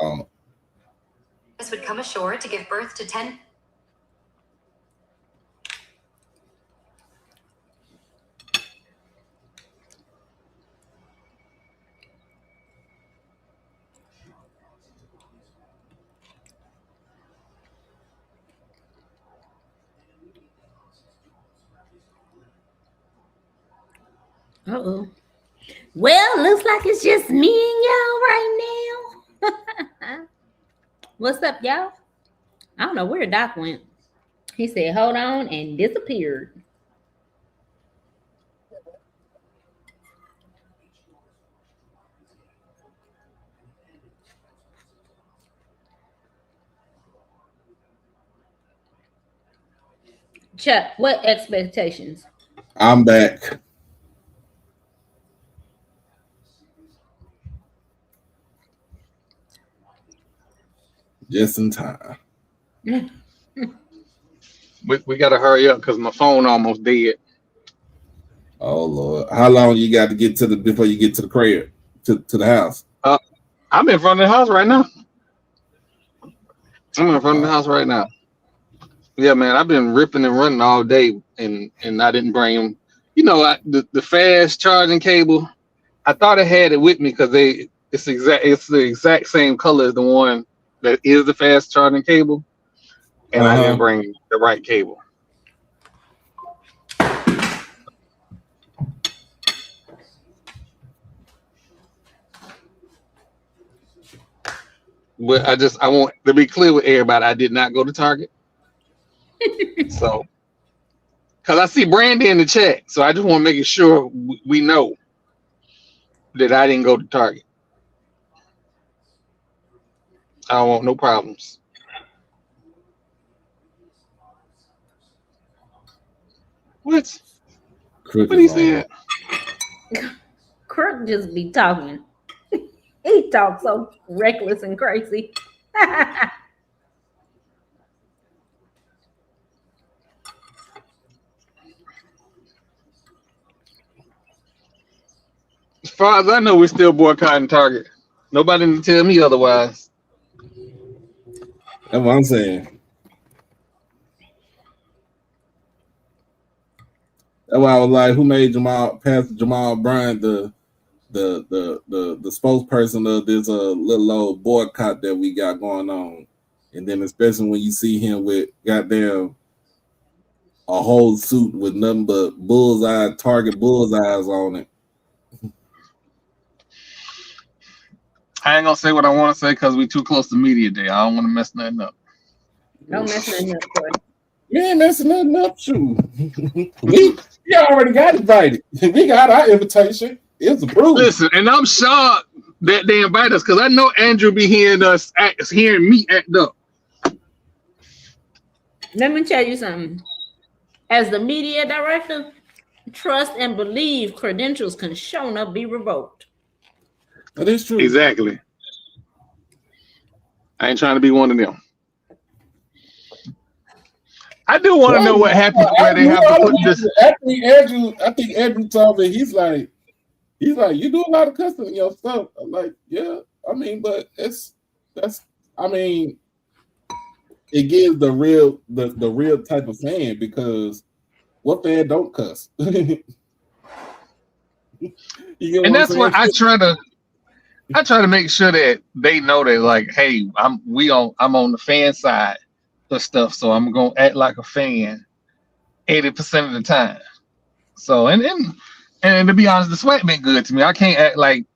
on. This would come ashore to give birth to 10. Uh-oh. Well, looks like it's just me and y'all right now. What's up, y'all? I don't know where Doc went. He said, hold on, and disappeared. Chuck, what expectations? I'm back. Just in time. We got to hurry up because my phone almost dead. Oh Lord! How long you got to get to before you get to the crib, to the house? I'm in front of the house right now. Yeah, man, I've been ripping and running all day, and I didn't bring them. You know, the fast charging cable. I thought I had it with me because it's the exact same color as the one that is the fast charging cable, and I didn't bring the right cable. But I want to be clear with everybody. I did not go to Target. So, because I see Brandy in the chat, so I just want to make sure we know that I didn't go to Target. I don't want no problems. What? What he said? Crook just be talking. He talks so reckless and crazy. As far as I know, we're still boycotting Target. Nobody can tell me otherwise. That's what I'm saying. That's why I was like, who made Pastor Jamal Bryant the spokesperson of this little old boycott that we got going on? And then especially when you see him with goddamn a whole suit with nothing but Target bullseyes on it. I ain't gonna say what I want to say because we too close to media day. I don't want to mess nothing up. Don't mess nothing up, Corey. We ain't messing nothing up, shoot. we already got invited. We got our invitation. It's approved. Listen, and I'm shocked that they invite us because I know Andrew be hearing me act up. Let me tell you something. As the media director, trust and believe credentials can sure enough be revoked. That is true. Exactly. I ain't trying to be one of them. I do want to know what happens where they have to put this. I think Andrew told me he's like, you do a lot of cussing in your stuff. I'm like, yeah. I mean, but it gives the real type of fan, because what fan don't cuss? And that's why I try to make sure that they know that, like, hey, I'm on the fan side of stuff, so I'm gonna act like a fan 80% of the time. So and to be honest, the SWAC been good to me. I can't act like,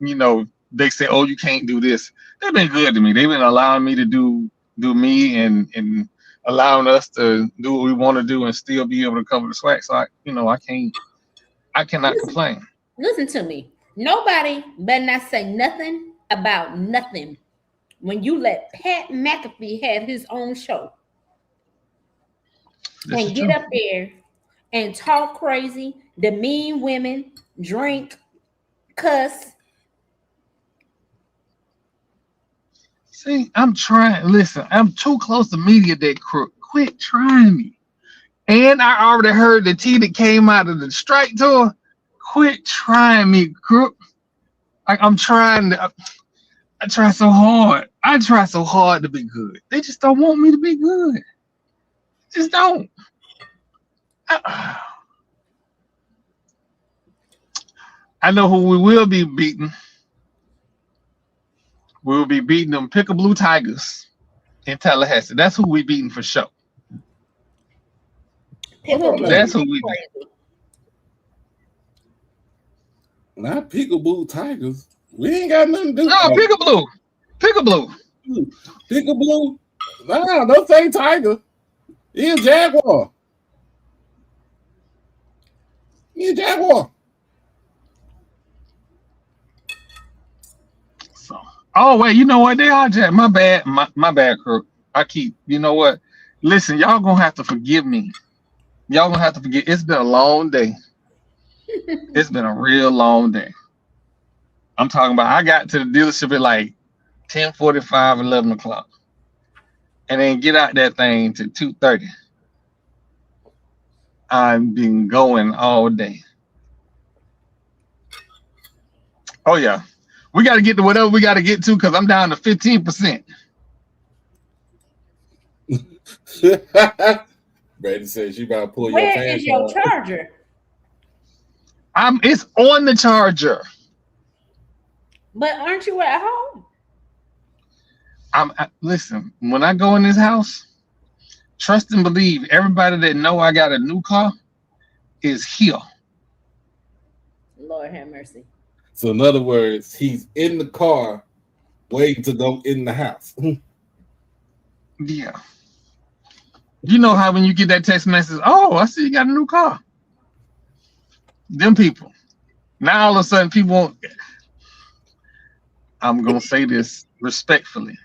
they say, oh, you can't do this. They've been good to me. They've been allowing me to do me and allowing us to do what we want to do and still be able to cover the SWAC. So I cannot complain. Listen to me. Nobody better not say nothing about nothing when you let Pat McAfee have his own show and get up there and talk crazy, demean women, drink, cuss. See, I'm trying. Listen, I'm too close to media day, crook. Quit trying me. And I already heard the tea that came out of the strike tour. Quit trying me, crook. Like, I'm trying to. I try so hard. I try so hard to be good. They just don't want me to be good. Just don't. I know who we will be beating. We'll be beating them Pickle Tigers in Tallahassee. That's who we beating for sure. That's who we beat. Not Peekaboo Tigers. We ain't got nothing to do. No, Pickaboo. Peekaboo. Nah, don't say Tiger. He a Jaguar. So, oh wait, you know what? They are Jack. My bad, my bad, crook. You know what? Listen, y'all gonna have to forgive me. Y'all gonna have to forgive. It's been a long day. It's been a real long day. I'm talking about, I got to the dealership at like 10:45, 11 o'clock. And then get out that thing to 2:30. I've been going all day. Oh yeah. We got to get to whatever we got to get to, because I'm down to 15%. Brady says she about to pull Where your fan. Where is your charger? It's on the charger. But aren't you at home? Listen, when I go in this house, trust and believe, everybody that know I got a new car is here. Lord have mercy. So in other words, he's in the car waiting to go in the house. Yeah. You know how when you get that text message, oh, I see you got a new car. Them people. Now all of a sudden people won't. I'm going to say this respectfully.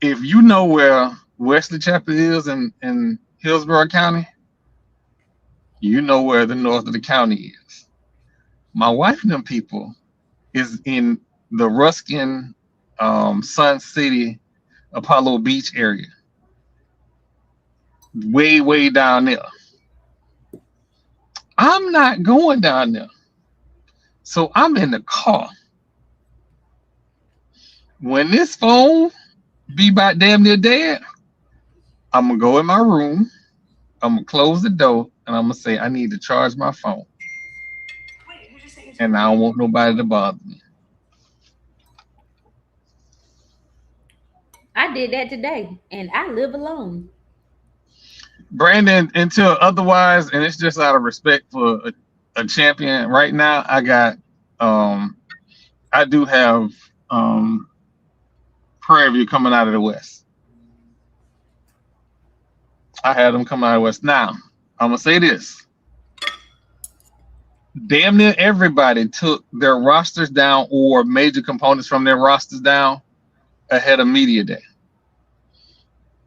If you know where Wesley Chapel is in Hillsborough County, you know where the north of the county is. My wife and them people is in the Ruskin, Sun City, Apollo Beach area. Way, way down there. I'm not going down there. So I'm in the car. When this phone be about damn near dead, I'm going to go in my room. I'm going to close the door and I'm going to say, I need to charge my phone. And I don't want nobody to bother me. I did that today and I live alone. Brandon, until otherwise, and it's just out of respect for a champion, right now I got I do have Prairie View coming out of the West. I had them coming out of the West. Now, I'm gonna say this. Damn near everybody took their rosters down or major components from their rosters down ahead of media day.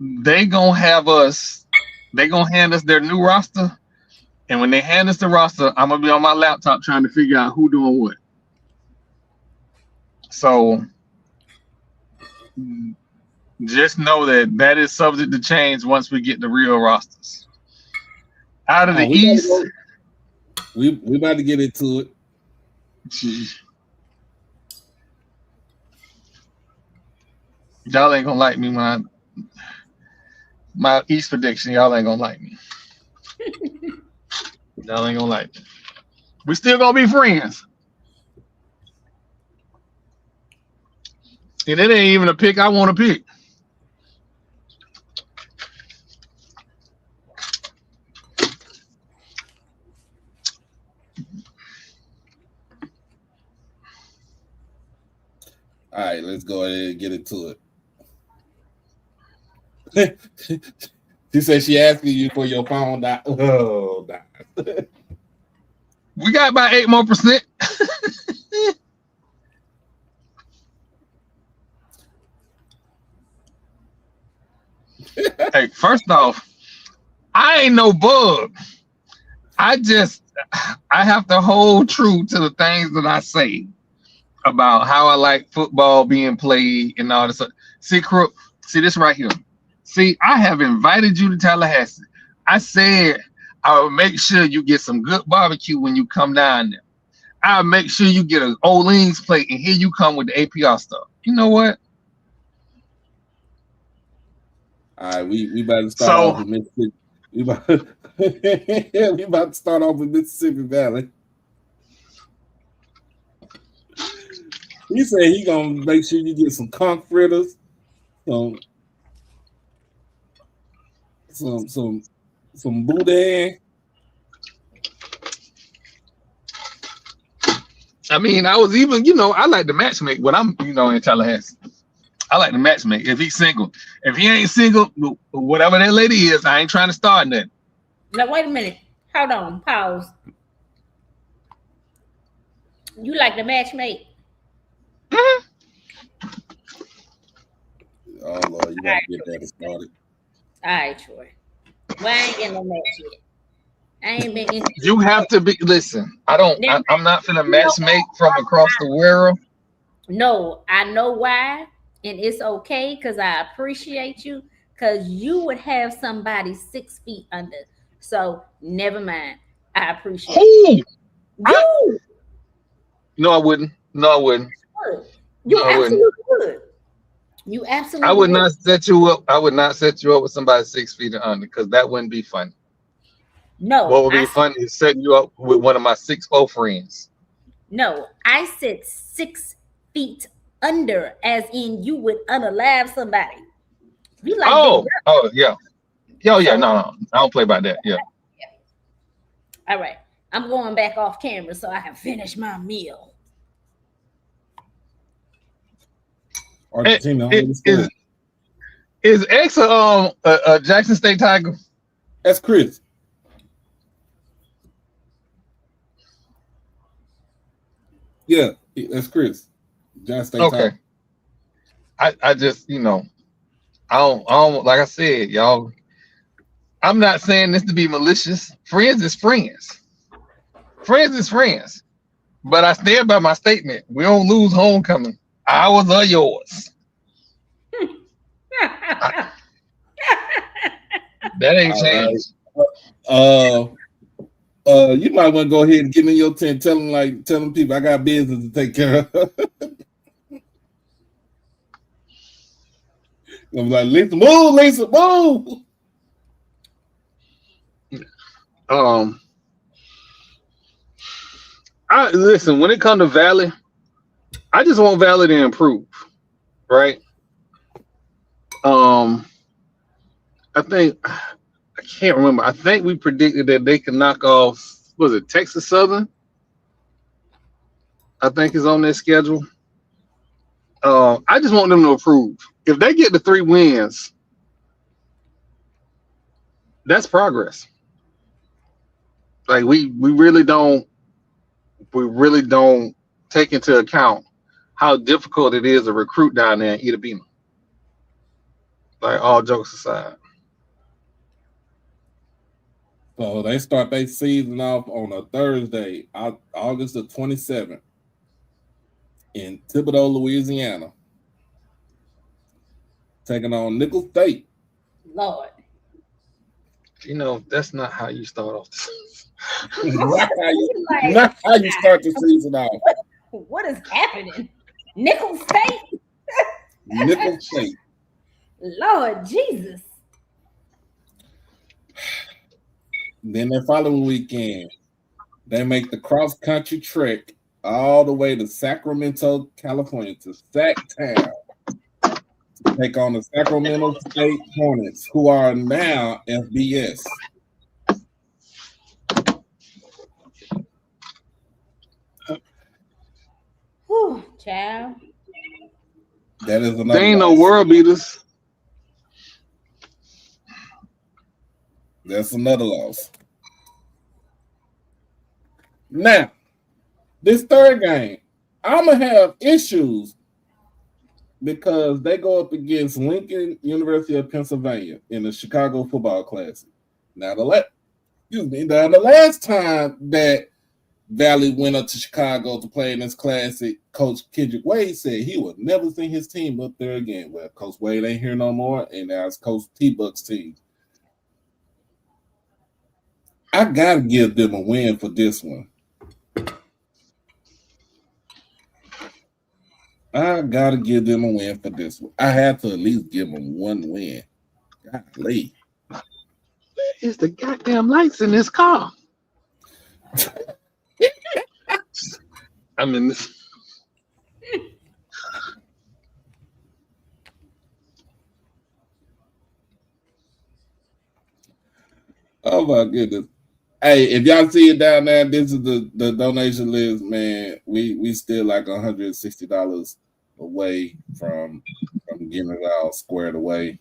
They gonna hand us their new roster, and when they hand us the roster, I'm gonna be on my laptop trying to figure out who doing what. So just know that is subject to change once we get the real rosters. Out of the East, we about to get into it. Y'all ain't gonna like me, my East prediction. Y'all ain't gonna like me. Y'all ain't gonna like me. We still gonna be friends. And it ain't even a pick I want to pick. All right, let's go ahead and get into it. She said she asking you for your phone. Oh, we got about 8% more. Hey, first off, I ain't no bug. I have to hold true to the things that I say about how I like football being played and all this. See, Crook, see this right here. See, I have invited you to Tallahassee. I said I will make sure you get some good barbecue when you come down there. I'll make sure you get an Olean's plate, and here you come with the APR stuff. You know what? all right, we about to start off with Mississippi. We about to start off with Mississippi Valley. He said he gonna make sure you get some conch fritters, some boudin. I mean, I was even, I like to match make when I'm, in Tallahassee. I like to match make if he's single. If he ain't single, whatever that lady is, I ain't trying to start nothing. Now wait a minute. Hold on. Pause. You like to match make? Mm-hmm. Oh Lord, you gotta get that started. All right, Troy. Well, I ain't getting no match yet. I ain't been in. You have to be. Listen, I'm not finna match make from across the world. No, I know why, and it's okay because I appreciate you. Because you would have somebody 6 feet under. So never mind. I appreciate you. No, I wouldn't. No, I wouldn't. You absolutely would. You absolutely. I would not set you up. I would not set you up with somebody 6 feet or under because that wouldn't be funny. No. What would be funny is setting you up with one of my 6'4" friends. No, I said 6 feet under, as in you would unalive somebody. You like? Oh, yeah. No, I don't play by that. Yeah. All right, I'm going back off camera so I can finish my meal. Is X a Jackson State Tiger? That's Chris. Yeah, that's Chris. Jackson State Tiger. I just, I don't like I said, y'all. I'm not saying this to be malicious. Friends is friends. Friends is friends. But I stand by my statement. We don't lose homecoming. Ours are yours. That ain't changed. You might want to go ahead and get in your tent. Tell them people I got business to take care of. I'm like, Lisa, move. Listen, when it comes to Valley, I just want Valley to improve, right? I think I can't remember. I think we predicted that they could knock off, was it Texas Southern? I think is on their schedule. I just want them to improve. If they get the 3 wins, that's progress. Like we really don't take into account how difficult it is to recruit down there in Itabena. Like all jokes aside. So they start their season off on a Thursday, August the 27th, in Thibodaux, Louisiana, taking on Nickel State. Lord. You know, that's not how you start off the season. not how you start the season off. What is happening? Nickel State? Nickel State. Lord Jesus. Then the following weekend, they make the cross-country trek all the way to Sacramento, California, to Sacktown, to take on the Sacramento State Hornets, who are now FBS. Whew, child. That is another. They ain't no world beaters. That's another loss. Now, this third game, I'm going to have issues because they go up against Lincoln University of Pennsylvania in the Chicago Football Classic. Now, the last time that Valley went up to Chicago to play in this classic, Coach Kendrick Wade said he would never see his team up there again. Well, Coach Wade ain't here no more, and now it's Coach T-Buck's team. I got to give them a win for this one. I got to give them a win for this one. I have to at least give them one win. Golly. Where is the goddamn lights in this car? I'm in this. Oh my goodness. Hey, if y'all see it down there, this is the donation list, man. We still like $160 away from getting it all squared away.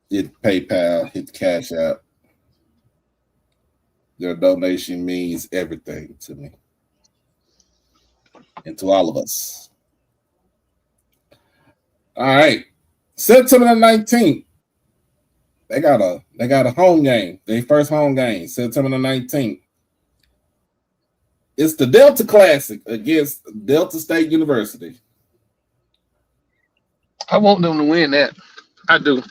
Hit PayPal, hit Cash App. Their donation means everything to me and to all of us. All right. September the 19th. They got a home game. Their first home game, September the 19th. It's the Delta Classic against Delta State University. I want them to win that. I do.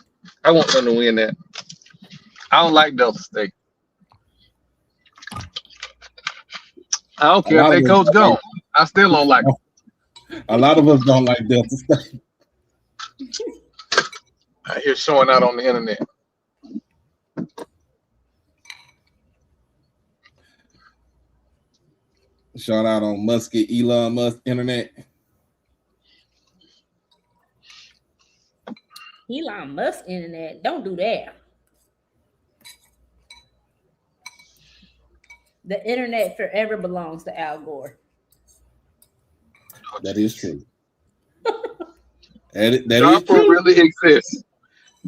I want them to win that. I don't like Delta State. I don't care if they coach go. I still don't like them. A lot of us don't like Delta State. I hear showing out on the internet. Shout out on Elon Musk internet. Elon Musk internet. Don't do that. The internet forever belongs to Al Gore. That is true. that DARPA is true. really exists.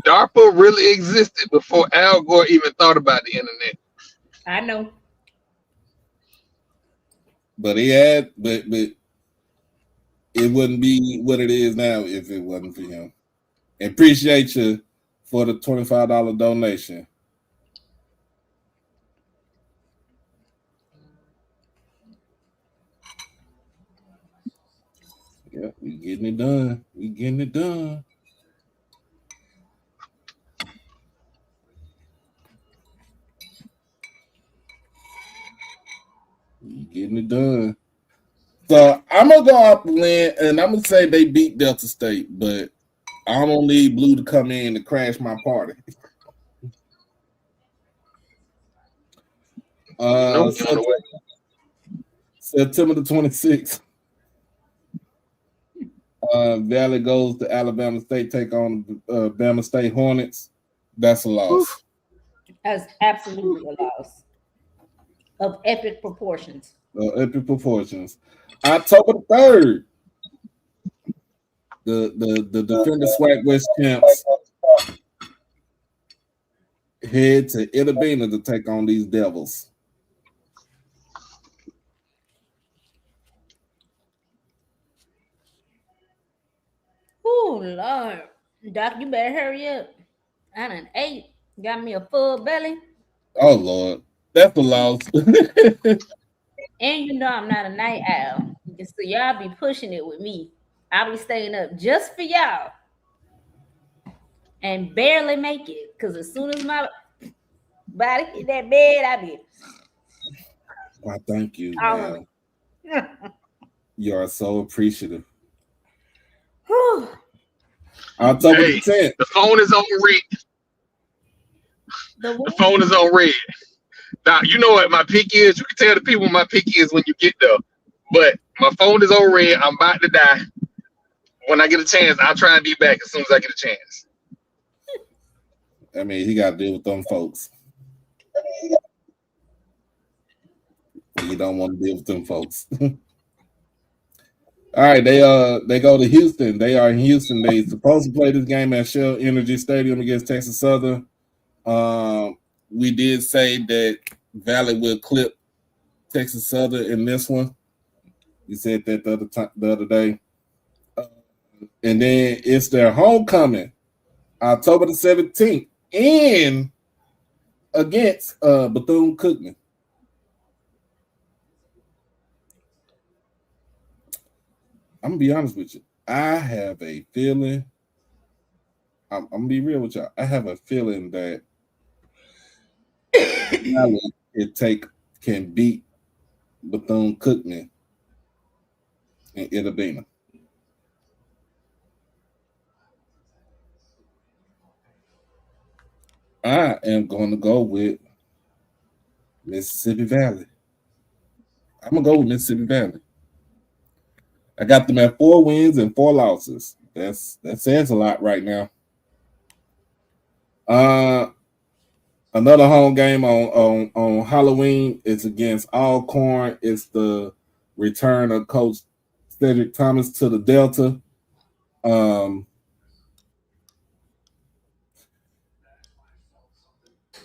DARPA really existed before Al Gore even thought about the internet. I know. But it wouldn't be what it is now if it wasn't for him. And appreciate you for the $25 donation. Yeah, we getting it done. We getting it done. We getting it done. So I'm gonna go up and win, and I'm gonna say they beat Delta State, but I'm gonna need Blue to come in and crash my party. September the 26th. Valley goes to Alabama State, take on Bama State Hornets. That's a loss. That's absolutely a loss. of epic proportions. Epic proportions. October 3rd, the defending SWAC West champs head to Itabena to take on these Devils. Oh Lord, Doc, you better hurry up. I done ate, got me a full belly, Oh Lord, that's a loss. and you know I'm not a night owl, so y'all be pushing it with me. I'll be staying up just for y'all and barely make it, because as soon as my body hit that bed, I be. Why, thank you, Oh. man. You are so appreciative. Whew. October Hey, the 10th. the phone is on red. The The phone is on red. Now, you know what my pick is? You can tell the people my pick is when you get there. But my phone is on red. I'm about to die. When I get a chance, I'll try and be back as soon as I get a chance. I mean, he got to deal with them folks. You don't want to deal with them folks. All right, they go to Houston. They are in Houston. They supposed to play this game at Shell Energy Stadium against Texas Southern. We did say that Valley will clip Texas Southern in this one. We said that the other day. And then it's their homecoming, October the 17th, and against Bethune-Cookman. I'm gonna be honest with you. I have a feeling. I'm gonna be real with y'all. I have a feeling that can beat Bethune-Cookman in Itabena. I am going to go with Mississippi Valley. I'm gonna go with Mississippi Valley. I got them at 4 wins and 4 losses. That says a lot right now. Another home game on Halloween is against Alcorn. It's the return of Coach Cedric Thomas to the Delta.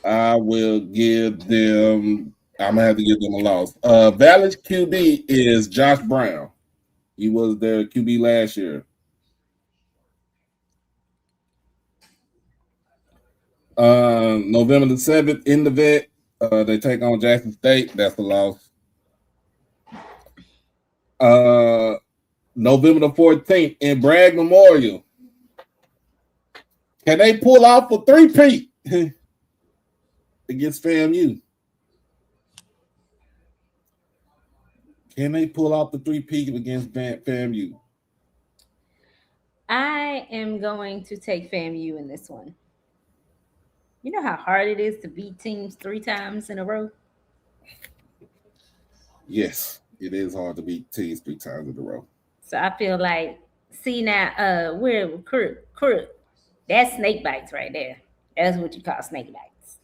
I will give them. I'm gonna have to give them a loss. Valley's QB is Josh Brown. He was their QB last year. November the 7th in the vet, they take on Jackson State. That's a loss. November the 14th in Bragg Memorial. Can they pull off a 3-peat against FAMU? Can they pull off the 3-peat against FAMU? I am going to take FAMU in this one. You know how hard it is to beat teams 3 times in a row? Yes, it is hard to beat teams 3 times in a row. So I feel like, see now, we're crew. That's snake bites right there. That's what you call snake bites.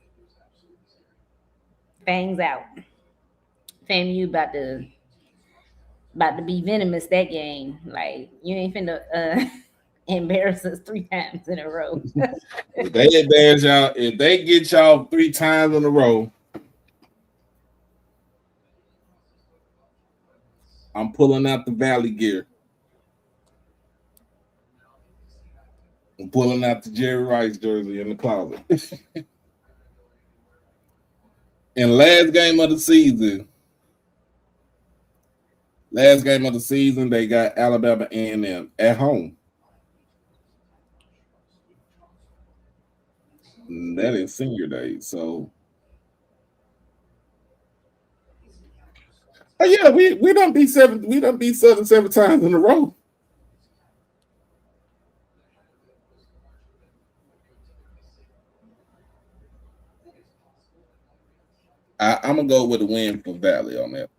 Fangs out. FAMU about to be venomous that game. Like, you ain't finna embarrass us 3 times in a row. If they embarrass y'all, if they get y'all 3 times in a row, I'm pulling out the Valley gear. I'm pulling out the Jerry Rice jersey in the closet. And last game of the season, they got Alabama A&M at home. And that is senior day, so. Oh yeah, we done beat Southern 7 times in a row. I'm gonna go with a win for Valley on that.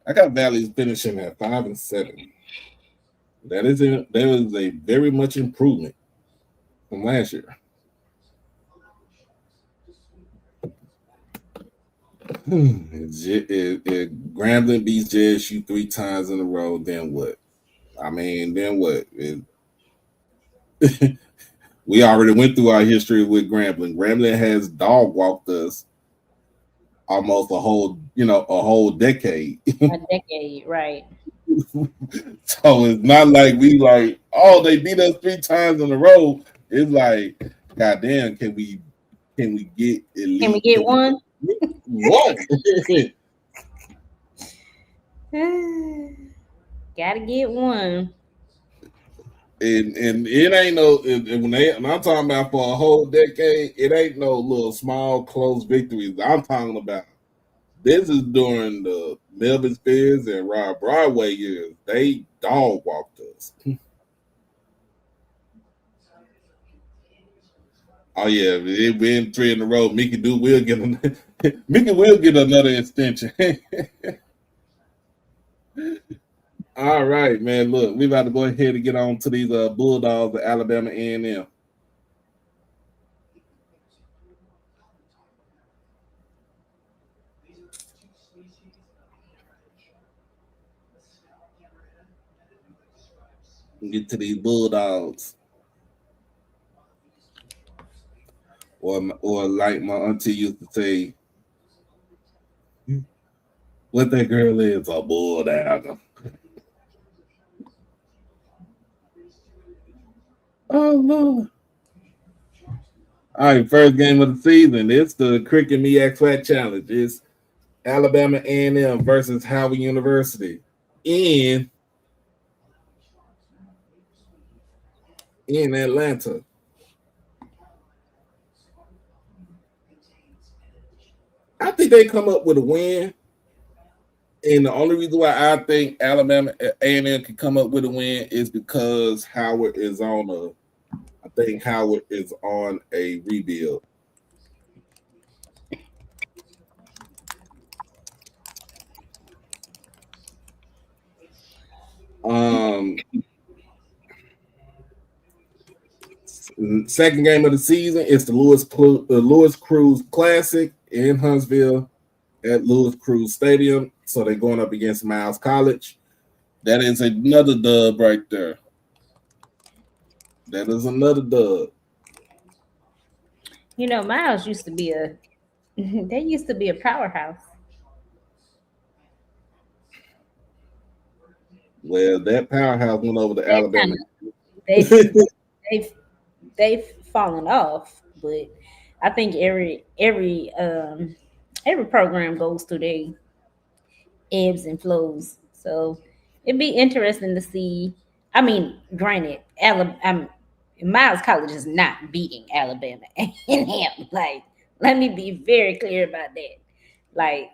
I got Valley finishing at 5-7. There is a very much improvement from last year. If Grambling beats JSU 3 times in a row, then what? I mean, then what? We already went through our history with Grambling. Grambling has dog walked us almost a whole decade. A decade, right? So it's not like we like, oh, they beat us 3 times in a row. It's like, goddamn, can we get at Can we least get one? one? Gotta get one. And it ain't no when I'm talking about for a whole decade, it ain't no little small close victories. I'm talking about this is during the Melvin Spears and Rob Broadway years. They dog walked us. Oh yeah, it been 3 in a row. Mickey will get Mickey will get another extension. All right, man. Look, we about to go ahead and get on to these Bulldogs of Alabama A&M. Get to these Bulldogs. Or like my auntie used to say, what that girl is, a bulldog. Oh Lord. All right, first game of the season. It's the Cricket MEAC SWAC Challenge. It's Alabama A&M versus Howard University in Atlanta. I think they come up with a win. And the only reason why I think Alabama A&M can come up with a win is because Howard is on a rebuild. Second game of the season is the Louis Cruz Classic in Huntsville at Louis Cruz Stadium. So they're going up against Miles College. That is another dub right there. That is another dub. You know, Miles used to be a powerhouse. Well, that powerhouse went over to Alabama. They've fallen off, but I think every program goes through their ebbs and flows. So it'd be interesting to see. I mean, granted, Miles College is not beating Alabama A&M. Like, let me be very clear about that. Like,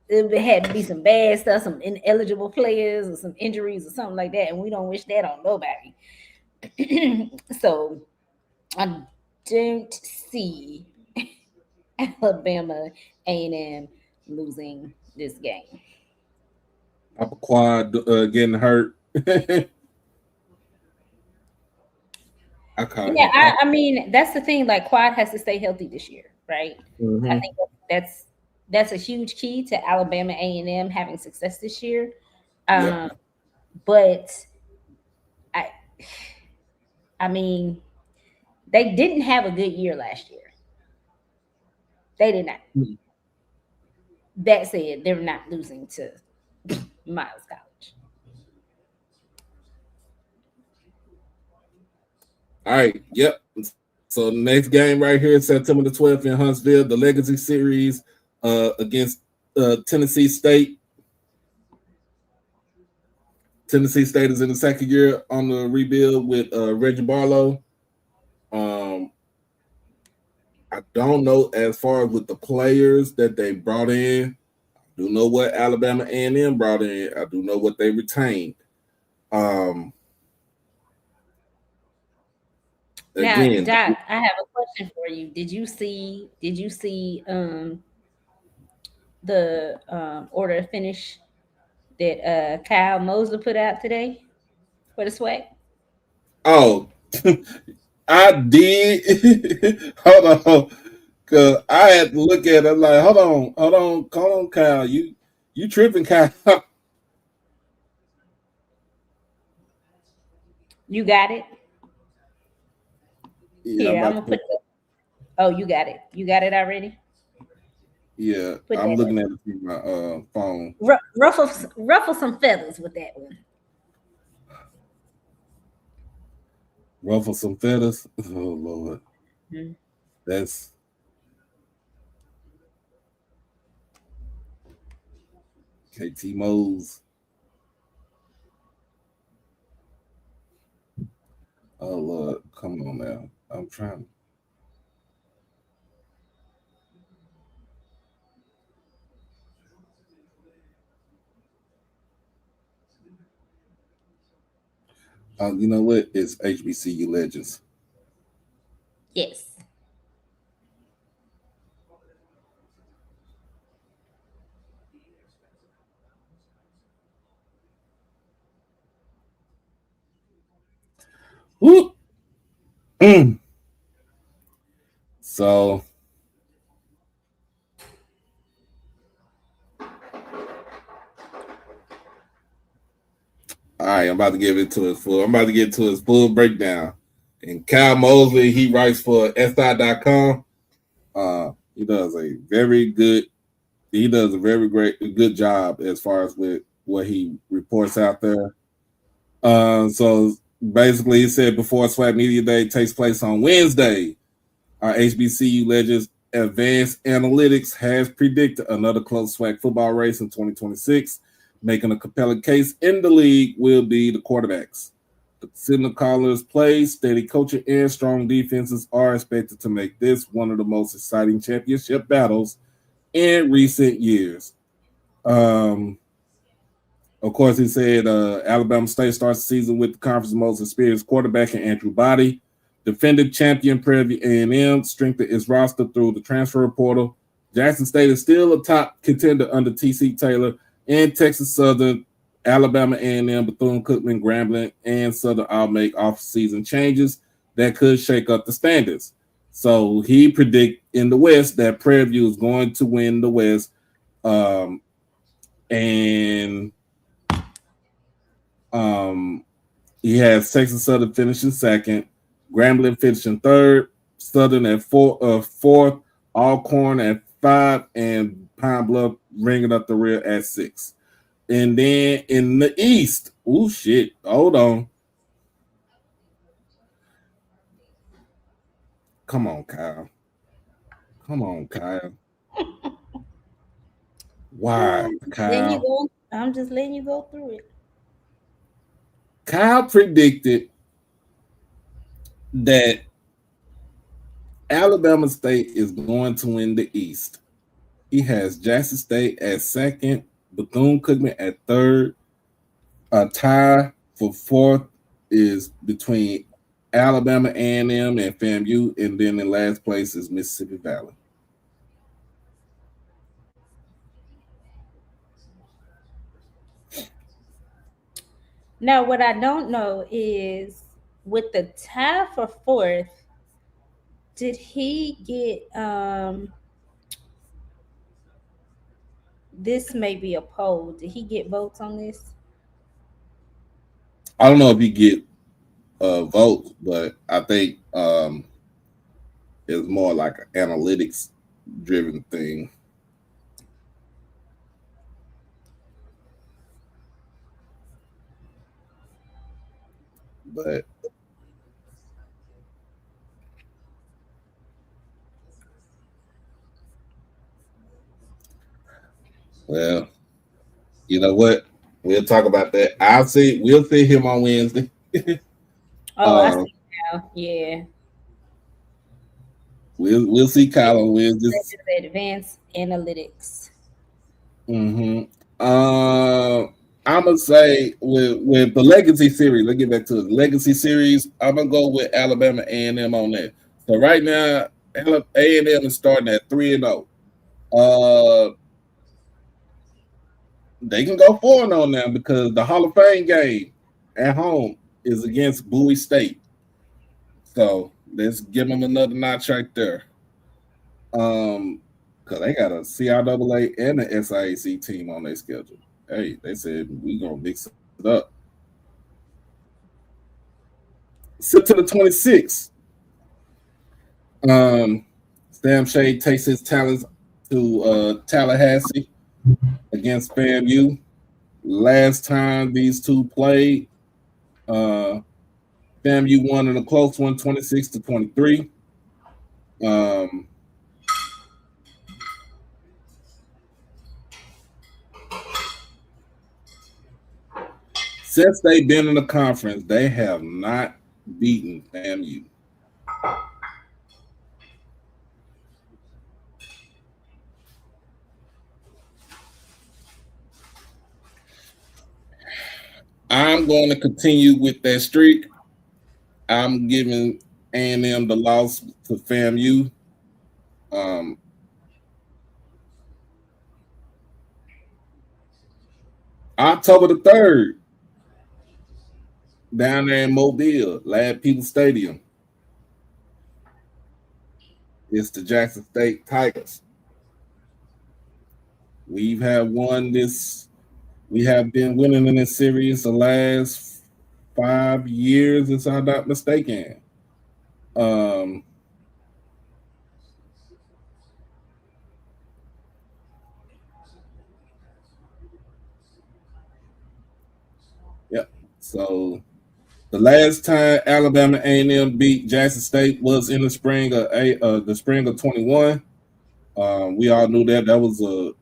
it had to be some bad stuff, some ineligible players or some injuries or something like that, and we don't wish that on nobody. So I don't see Alabama A&M losing this game. Papa Quad getting hurt. I mean, that's the thing. Like, Quad has to stay healthy this year, right? Mm-hmm. I think that's a huge key to Alabama A&M having success this year. But I mean, they didn't have a good year last year. They did not. Mm-hmm. That said, they're not losing to Miles College. All right. Yep. So next game right here, September the 12th in Huntsville, the Legacy Series against Tennessee State. Tennessee State is in the second year on the rebuild with Reggie Barlow. I don't know as far as with the players that they brought in. I do know what Alabama A&M brought in. I do know what they retained. Now, Doc, I have a question for you. Did you see the order of finish that Kyle Moser put out today for the SWAC? Oh, I did. Hold on. Cause I had to look at it like, hold on, Kyle. You tripping, Kyle. You got it. Yeah, Here, I'm gonna put. Oh, you got it. You got it already. yeah, Put I'm that looking up. at it through my phone. Ruffle some feathers with that one. Ruffle some feathers. Oh Lord, Mhm. that's KT Mose. Oh Lord, come on now. I'm trying. You know what? It's HBCU Legends. Yes. Whoop. So, all right, I'm about to give it to his full. I'm about to get to his full breakdown. And Kyle Mosley, he writes for SI.com. He does a very good. He does a very good job as far as with what he reports out there. So basically, he said before SWAC Media Day takes place on Wednesday, our HBCU Legends Advanced Analytics has predicted another close SWAC football race in 2026, making a compelling case in the league will be the quarterbacks. The signal callers' play, steady coaching, and strong defenses are expected to make this one of the most exciting championship battles in recent years. Um, of course, he said Alabama State starts the season with the conference's most experienced quarterback in Andrew Body. Defending champion Prairie A&M strengthened its roster through the transfer portal. Jackson State is still a top contender under T.C. Taylor, and Texas Southern, Alabama A&M, Bethune-Cookman, Grambling, and Southern all make off-season changes that could shake up the standards. So he predict in the West that Prairie View is going to win the West, and he has Texas Southern finishing second, Grambling finishing third, Southern at fourth, Alcorn at 5, and Pine Bluff ringing up the rear at 6. And then in the East, oh shit, hold on. Come on, Kyle. Come on, Kyle. Why, Then you Kyle? go. I'm just letting you go through it. Kyle predicted that Alabama State is going to win the East. He has Jackson State at second, Bethune-Cookman at third. A tie for fourth is between Alabama A&M and FAMU, and then in last place is Mississippi Valley. Now, what I don't know is with the tie for fourth, did he get this may be a poll. Did he get votes on this? I don't know if he get votes, but I think it's more like an analytics driven thing. But well, you know what? We'll talk about that. We'll see him on Wednesday. Oh, I see now. Yeah. We'll see Kyle on Wednesday. Advanced analytics. Mm-hmm. I'm gonna say with the Legacy series. Let's get back to the Legacy series. I'm gonna go with Alabama A&M on that. So right now, A&M is starting at 3-0. They can go 4-0 now because the Hall of Fame game at home is against Bowie State. So let's give them another notch right there. Because they got a CIAA and an SIAC team on their schedule. Hey, they said we gonna mix it up. September 26th. Sam Shade takes his talents to Tallahassee against FAMU. Last time these two played, FAMU won in a close one, 26-23. Since they've been in the conference, they have not beaten FAMU. I'm going to continue with that streak. I'm giving A&M the loss to FAMU. October the 3rd, down there in Mobile, Lad People Stadium. It's the Jackson State Tigers. We have been winning in this series the last 5 years, if I'm not mistaken. Yep. So the last time Alabama A&M beat Jackson State was in the spring of 21. We all knew that was a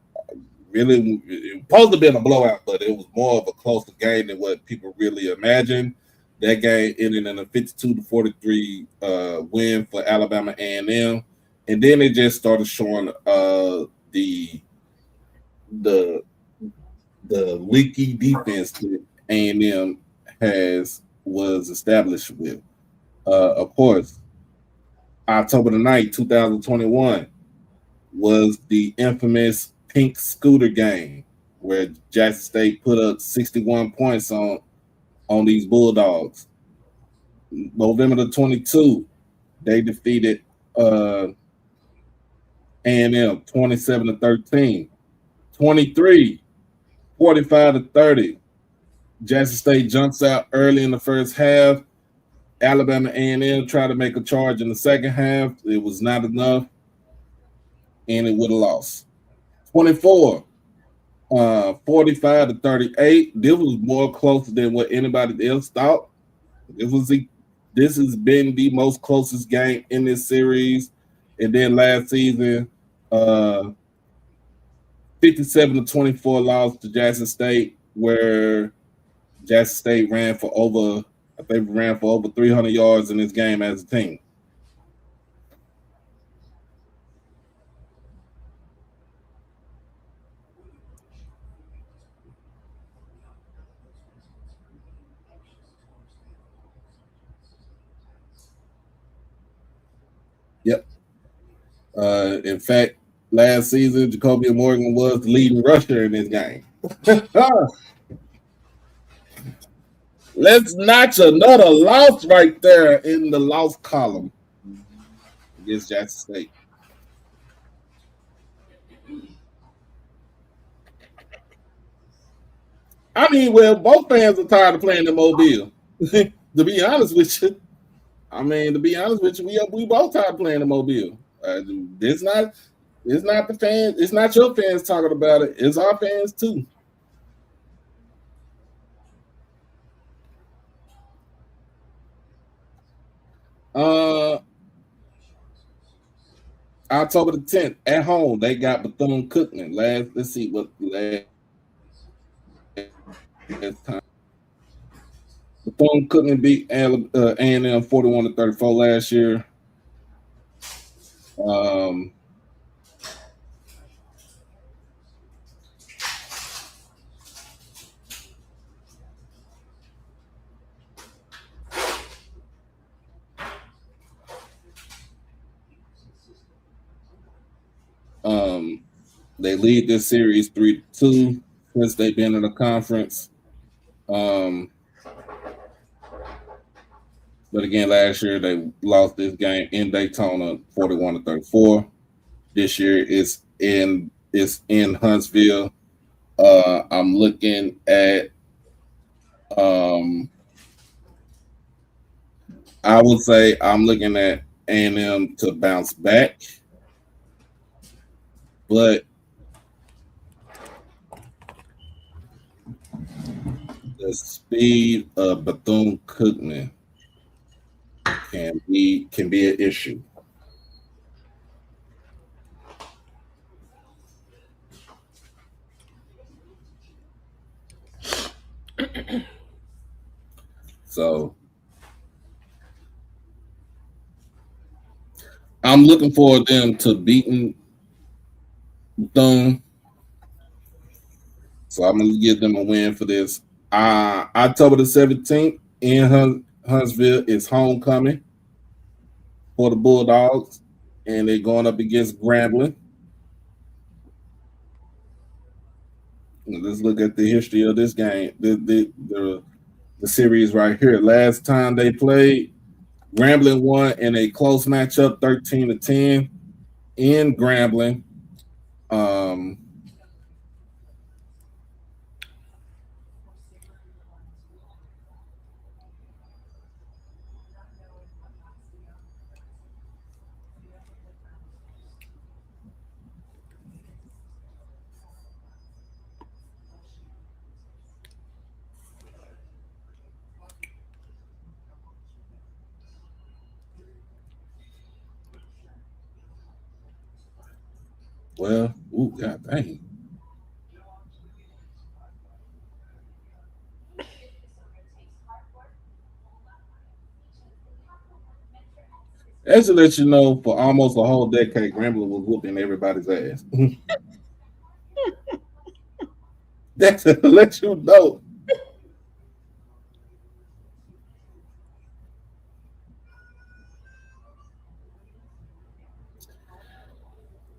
really, it was supposed to be a blowout, but it was more of a closer game than what people really imagined. That game ended in a 52-43 win for Alabama A&M, and then it just started showing the leaky defense that A&M was established with. Of course, October the 9th, 2021 was the infamous pink scooter game where Jackson State put up 61 points on these Bulldogs. November the 22nd, they defeated A&M 27-13. 23, 45-30. Jackson State jumps out early in the first half. Alabama A&M tried to make a charge in the second half. It was not enough, and it would have lost. 24, 45-38. This was more close than what anybody else thought. This has been the most closest game in this series. And then last season, 57-24 loss to Jackson State, where Jackson State ran for over 300 yards in this game as a team. Yep. In fact, last season, Jacoby Morgan was the leading rusher in this game. Let's notch another loss right there in the loss column against Jackson State. I mean, well, both fans are tired of playing in Mobile. To be honest with you, we both tired of playing in Mobile. It's not the fans. It's not your fans talking about it. It's our fans too. October the 10th at home, they got Bethune-Cookman. Let's see what last time. Bethune-Cookman beat A&M 41-34 last year. They lead this series 3-2 since they've been in the conference. But again, last year they lost this game in Daytona 41-34. this year. It's in Huntsville. I'm looking at I would say I'm looking at A&M to bounce back, but the speed of Bethune-Cookman can be an issue. So I'm looking for them to beating Bethune. So I'm gonna give them a win for this. October the 17th in Huntsville is homecoming for the Bulldogs, and they're going up against Grambling. Let's look at the history of this game. The series right here. Last time they played, Grambling won in a close matchup, 13-10 in Grambling. Well, god dang. As to let you know, for almost a whole decade, Grambling was whooping everybody's ass. That's to let you know.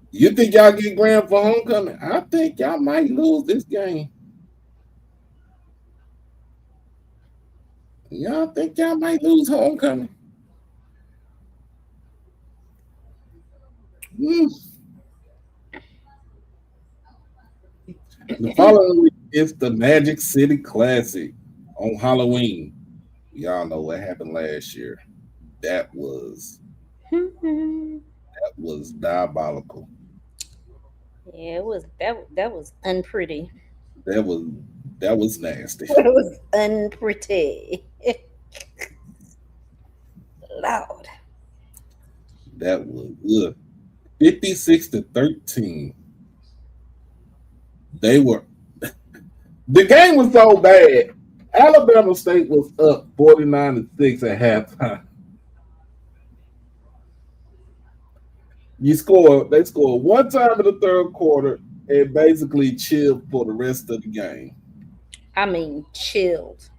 You think y'all get Graham for homecoming? I think y'all might lose this game. Y'all think y'all might lose homecoming? The following week is the Magic City Classic on Halloween. Y'all know what happened last year. That was diabolical. Yeah, it was that was unpretty. That was nasty. It was unpretty. Loud. That was good. 56-13. They were the game was so bad. Alabama State was up 49-6 at halftime. They scored one time in the third quarter and basically chilled for the rest of the game. I mean, chilled.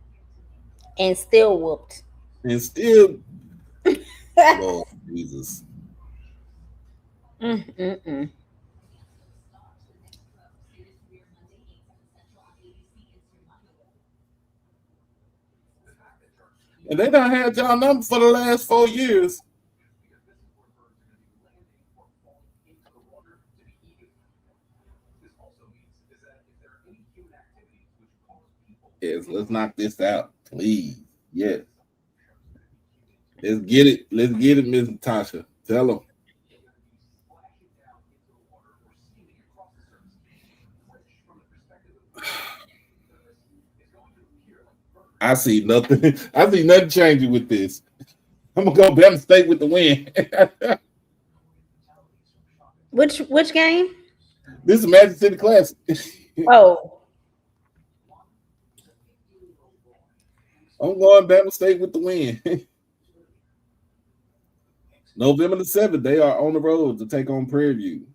And still whooped. And still, Lord Jesus. Mm-mm-mm. And they done had y'all number for the last 4 years. Yes, let's knock this out, please. Yes. Let's get it. Let's get it, Ms. Natasha. Tell them. I see nothing. I see nothing changing with this. I'm gonna go Bama State with the win. Which game? This is Magic City Classic. Oh. I'm going Bama State with the win. November the 7th, they are on the road to take on Prairie View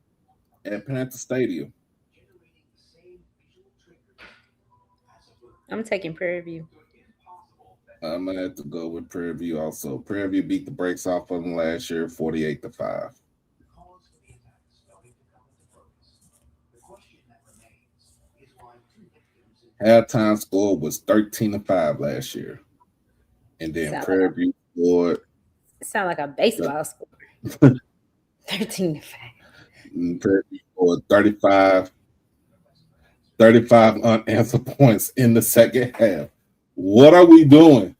at Panther Stadium. I'm taking Prairie View. I'm gonna have to go with Prairie View also. Prairie View beat the brakes off of them last year, 48-5. Halftime score was 13-5 last year, and then Prairie View scored. It sounds like a baseball score. 13-5. For 35 unanswered points in the second half. What are we doing?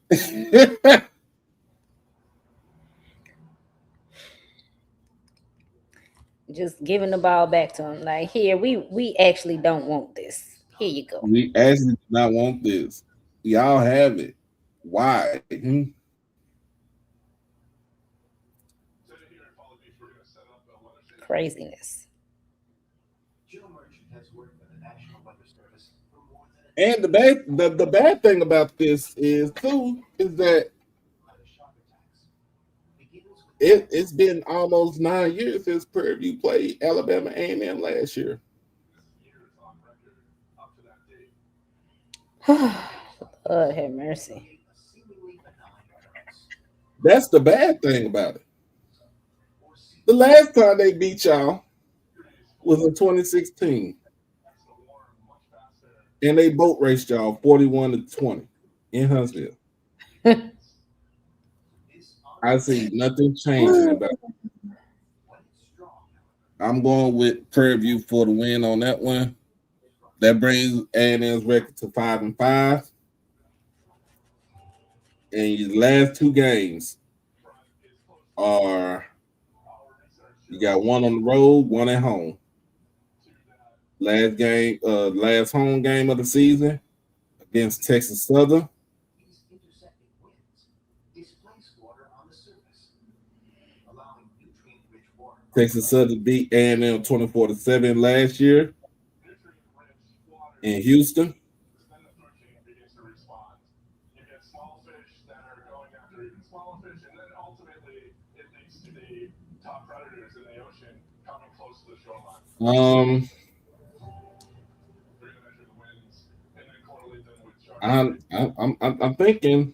Just giving the ball back to him. Like, here, we actually don't want this. Here you go. We actually do not want this. Y'all have it. Why? Craziness. And the bad thing about this is that it's been almost 9 years since Prairie View played Alabama A&M last year. Lord have mercy. That's the bad thing about it. The last time they beat y'all was in 2016. And they boat raced y'all 41-20 in Huntsville. I see nothing changing about it. I'm going with Prairie View for the win on that one. That brings A&M's record to 5-5. And your last two games are, you got one on the road, one at home. Last home game of the season against Texas Southern. Texas Southern beat A&M 24-7 last year in Houston. I'm thinking.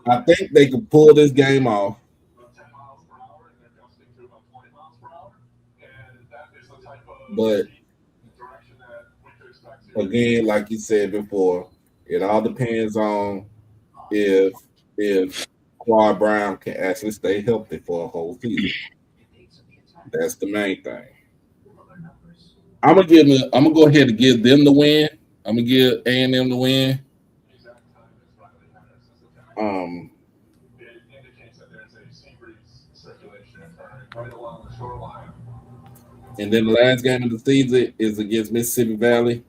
I think they could pull this game off. But again, like you said before, it all depends on if Quad Brown can actually stay healthy for a whole season. That's the main thing. I'm gonna go ahead and give them the win. I'm gonna give A&M the win. And then the last game of the season is against Mississippi Valley.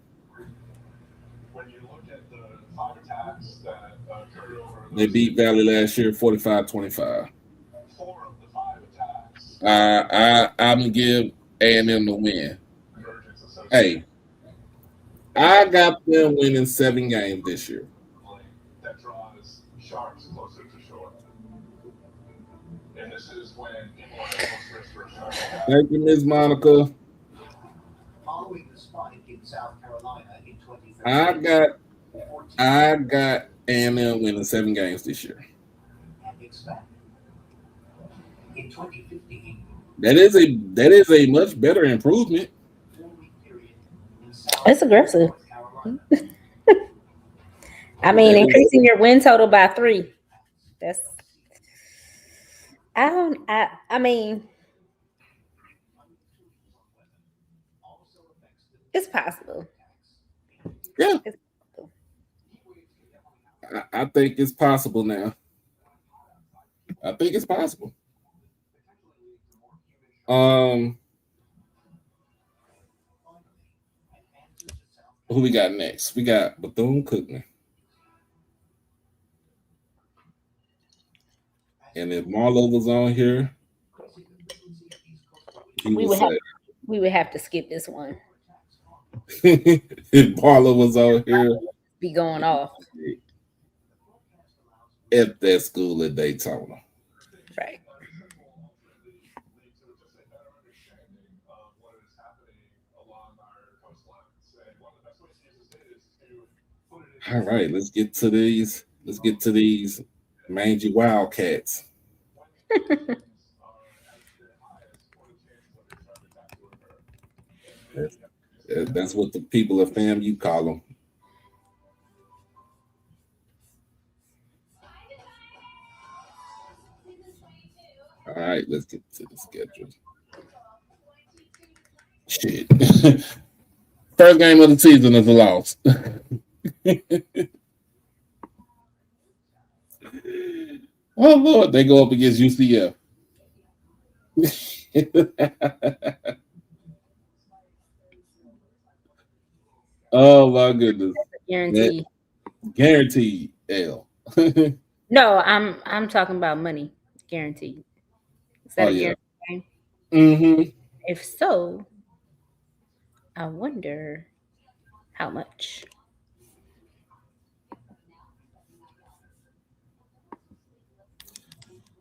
They beat Valley last year 45-25. I'm gonna give A&M the win. Hey, I got them winning 7 games this year. Thank you, Ms. Monica. I got A&M winning 7 games this year. That is a much better improvement. That's aggressive. I mean, increasing your win total by 3. That's I mean, it's possible. Yeah. I think it's possible now. I think it's possible. Who we got next? We got Bethune-Cookman. And if Marlo was on here, we would have to skip this one. If Marlo was on here, be going off. At that school in Daytona. Right. All right, let's get to these mangy Wildcats. That's what the people of FAMU call them. All right, let's get to the schedule. Shit. First game of the season is a loss. Oh Lord, they go up against UCF. Oh my goodness. Guarantee. Guaranteed L. No, I'm talking about money. Guaranteed. Is that a guarantee game? Mm-hmm. If so, I wonder how much.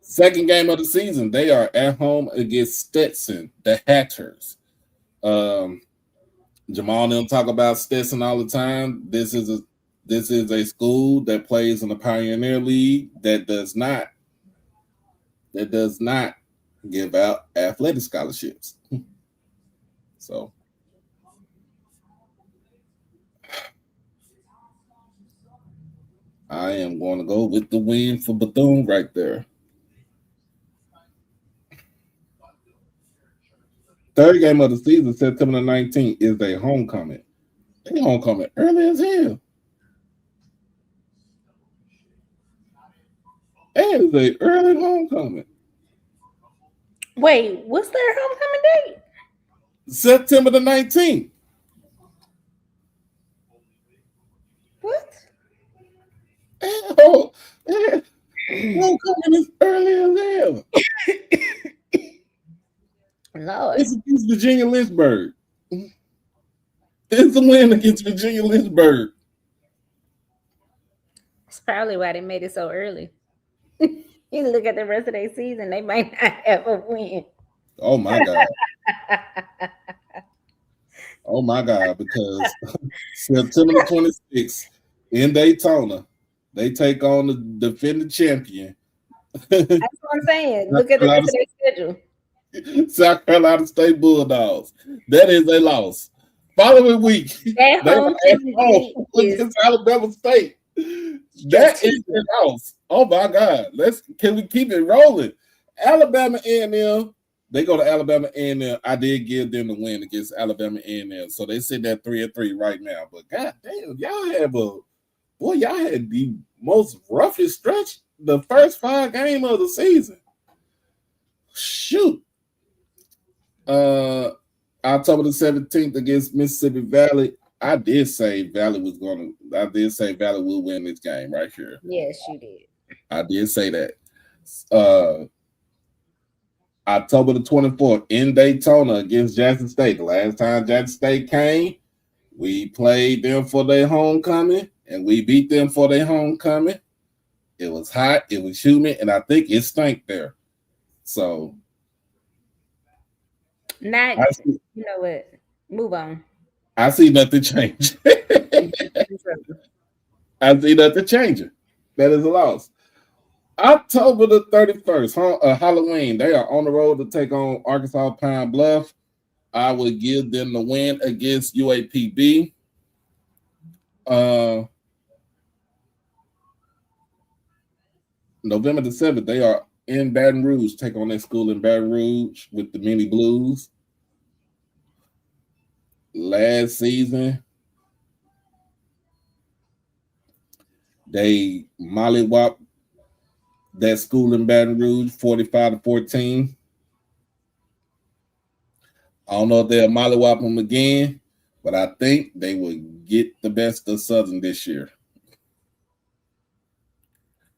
Second game of the season, they are at home against Stetson, the Hatters. Jamal and them talk about Stetson all the time. This is a school that plays in the Pioneer League that does not give out athletic scholarships. So I am going to go with the win for Bethune right there. Third game of the season, September the 19th, is a homecoming. They homecoming early as hell. That is a early homecoming. Wait, what's their homecoming date? September the 19th. What? Oh, homecoming is early as hell. Lord. It's against Virginia Lynchburg. It's a win against Virginia Lynchburg. That's probably why they made it so early. You look at the rest of their season, they might not have a win. Oh my God. Oh my God, because September the 26th in Daytona, they take on the defending champion. That's what I'm saying. Look at the rest of their schedule. South Carolina State Bulldogs. That is a loss. Following week, they are at home against Alabama State. That is a loss. Oh my God. Can we keep it rolling? Alabama A&M. They go to Alabama A&M. I did give them the win against Alabama A&M. So they sit at 3-3 right now. But God damn, y'all had the most roughest stretch the first 5 games of the season. Shoot. October the 17th against Mississippi Valley. I did say Valley will win this game right here. Yes, you did. I did say that. October the 24th in Daytona against Jackson State. The last time Jackson State came, we played them for their homecoming, and we beat them for their homecoming. It was hot, it was humid, and I think it stank there. So, you know what? Move on. I see nothing change. I see nothing changing. That is a loss. October the 31st, Halloween. They are on the road to take on Arkansas Pine Bluff. I would give them the win against UAPB. November the 7th, they are in Baton Rouge, take on their school in Baton Rouge with the Mini Blues. Last season, they mollywhopped that school in Baton Rouge 45-14. I don't know if they'll mollywhop them again, but I think they will get the best of Southern this year.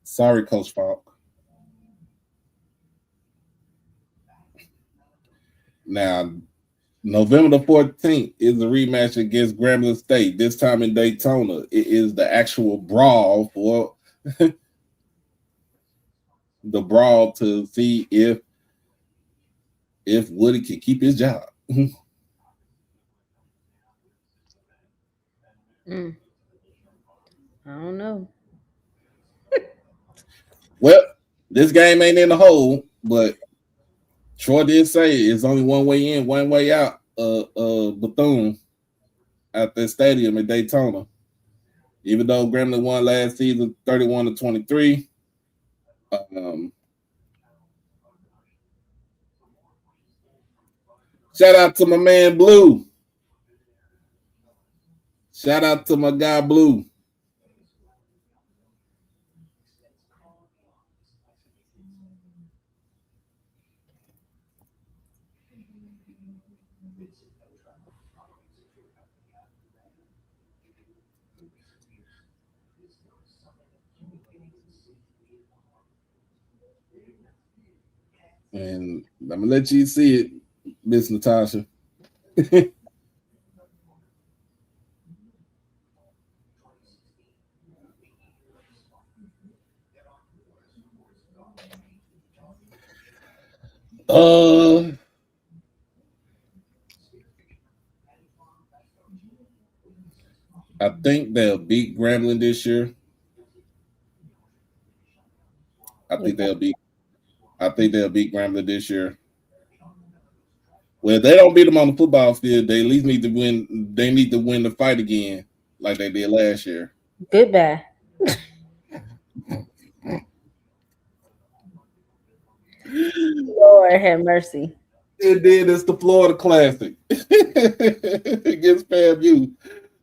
Sorry, Coach Falk. Now, November the 14th is a rematch against Grambling State, this time in Daytona. It is the actual brawl for the brawl to see if Woody can keep his job. I don't know. Well, this game ain't in the hole, but Troy did say it's only one way in, one way out. Bethune at the stadium in Daytona. Even though Grambling won last season 31-23, Shout out to my man Blue. Shout out to my guy Blue. And I'm gonna let you see it, Miss Natasha. I think they'll beat Grambling this year. I think they'll beat Grambling this year. Well, if they don't beat them on the football field, they at least need to win. They need to win the fight again, like they did last year. Goodbye. Lord have mercy. And then it's the Florida Classic against FAMU.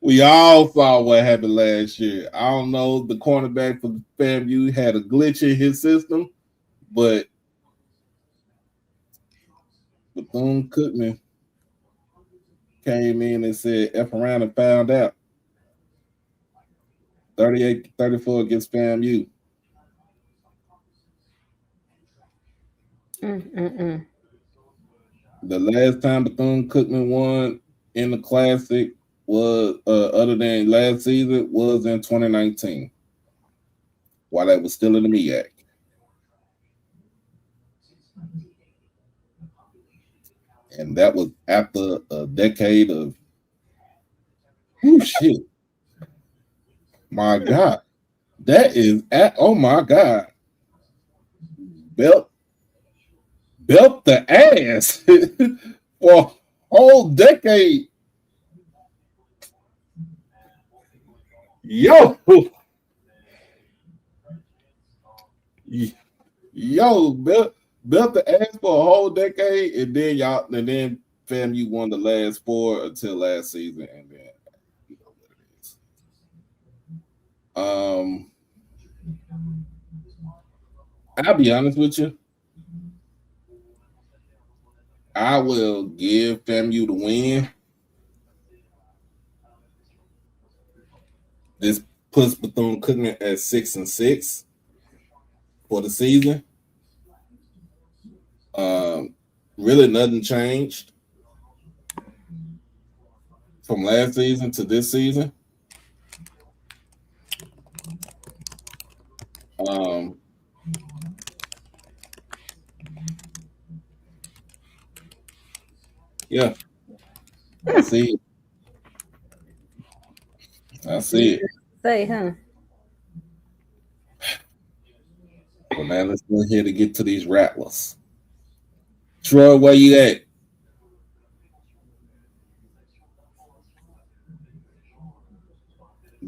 We all saw what happened last year. I don't know. The cornerback for FAMU had a glitch in his system, but Bethune-Cookman came in and said F around and found out. 38-34 against FAMU. The last time Bethune-Cookman won in the Classic was, other than last season, was in 2019, while that was still in the MEAC. And that was after a decade of shit. My God. That is oh my God. Belt the ass for a whole decade. Yo, belt the ass for a whole decade, and then FAMU won the last 4 until last season, and then you know what it is. I'll be honest with you. I will give FAMU the win. This puts Bethune-Cookman at 6-6 for the season. Really nothing changed from last season to this season. Yeah, I see it. Say, huh? Well, now let's go ahead and get to these rattlers. Troy, where you at?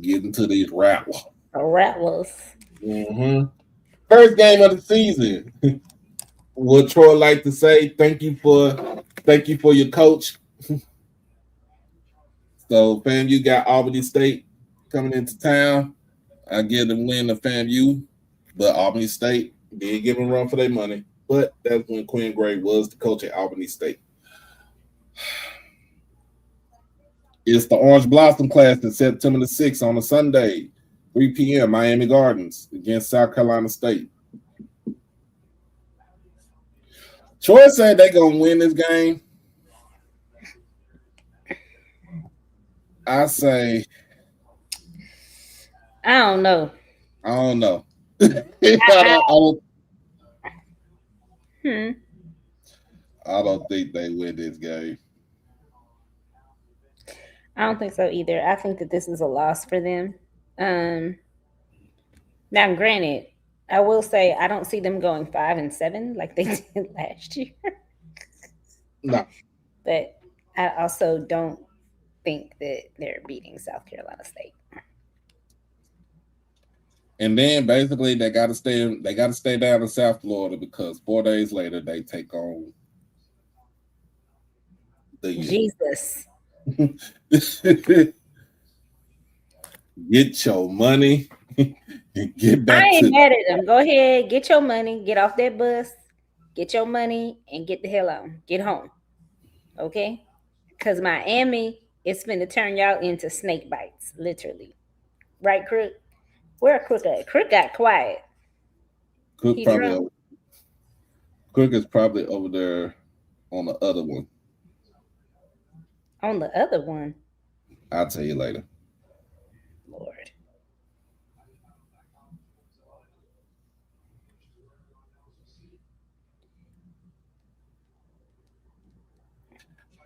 Getting to these rattlers. Rattlers. First game of the season. Would Troy like to say thank you for your coach? So FAMU got Albany State coming into town. I give them win to FAMU, but Albany State did give them a run for their money. But that's when Quinn Gray was the coach at Albany State. It's the Orange Blossom Class in September the 6th on a Sunday, 3 p.m. Miami Gardens against South Carolina State. Troy said they're going to win this game. I say, I don't know. I don't think they win this game. I don't think so either. I think that this is a loss for them. Now, granted, I will say I don't see them going 5-7 like they did last year. No. But I also don't think that they're beating South Carolina State. And then basically they got to stay down in South Florida because 4 days later they take on Jesus. Get your money and get back I ain't to mad at them. Go ahead, get your money, get off that bus, get your money, and get the hell on. Get home. Okay? Because Miami is finna turn y'all into snake bites, literally. Right, Crook? Where Crook at? Crook got quiet. Cook. He Probably drunk Cook is probably over there on the other one. on the other one. I'll tell you later. Lord.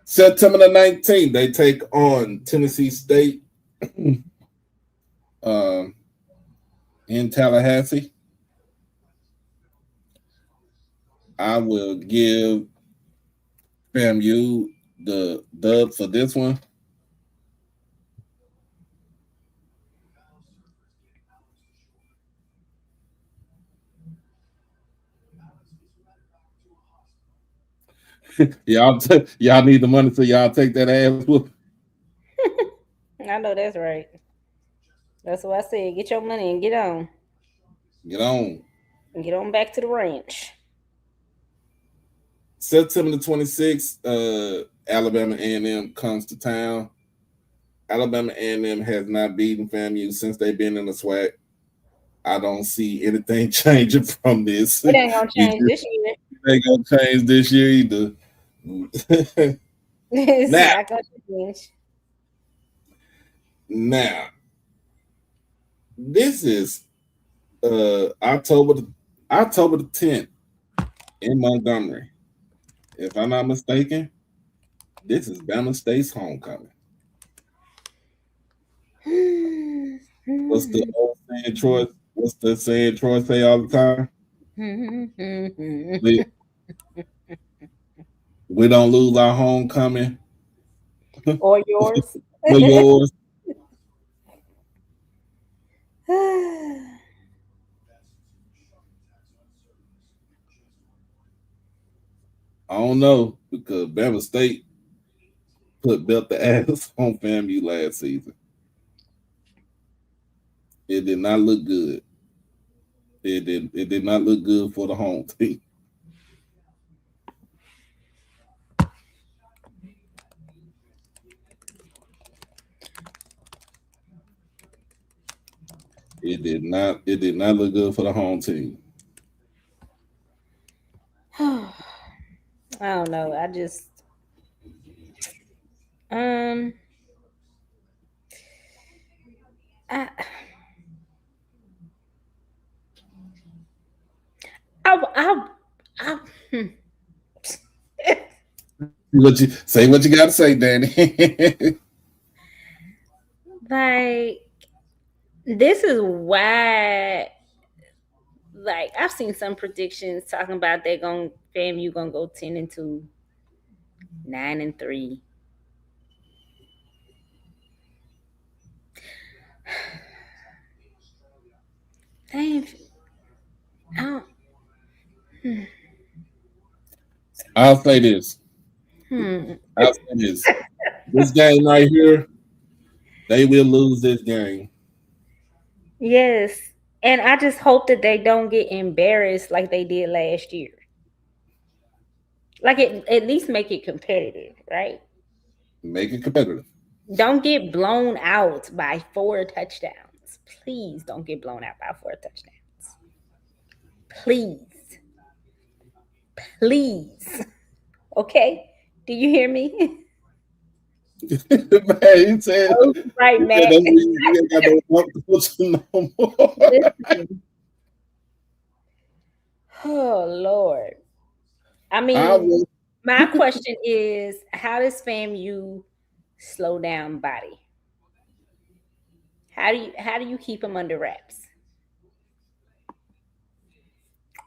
September the 19th, they take on Tennessee State in Tallahassee. I will give FAMU the dub for this one. y'all need the money, so y'all take that ass whoop. I know that's right. That's what I said. Get your money and get on. Get on. And get on back to the ranch. September the 26th, Alabama A&M comes to town. Alabama A&M has not beaten FAMU since they've been in the SWAC. I don't see anything changing from this. It ain't gonna change this year. It ain't gonna change this year either. It's not gonna change. Now, this is October the 10th in Montgomery. If I'm not mistaken, this is Bama State's homecoming. What's the old saying, Troy? What's the saying Troy say all the time? We don't lose our homecoming. Or yours. Or yours. I don't know, because Bama State put belt the ass on FAMU last season. It did not look good. It did not look good for the home team. It did not look good for the home team. I don't know. I just I What you gotta say, Danny. like, this is why, like, I've seen some predictions talking about FAMU gonna go 10-2, 9-3. I'll say this. I'll say this. This game right here, they will lose this game. Yes. And I just hope that they don't get embarrassed like they did last year. Like, at least make it competitive, right? Make it competitive. Don't get blown out by 4 touchdowns. Please don't get blown out by 4 touchdowns. Please. Please. Okay? Do you hear me? Man, he said, right, man. Oh, Lord. I mean, my question is, how does FAMU slow down Body? How do you keep him under wraps?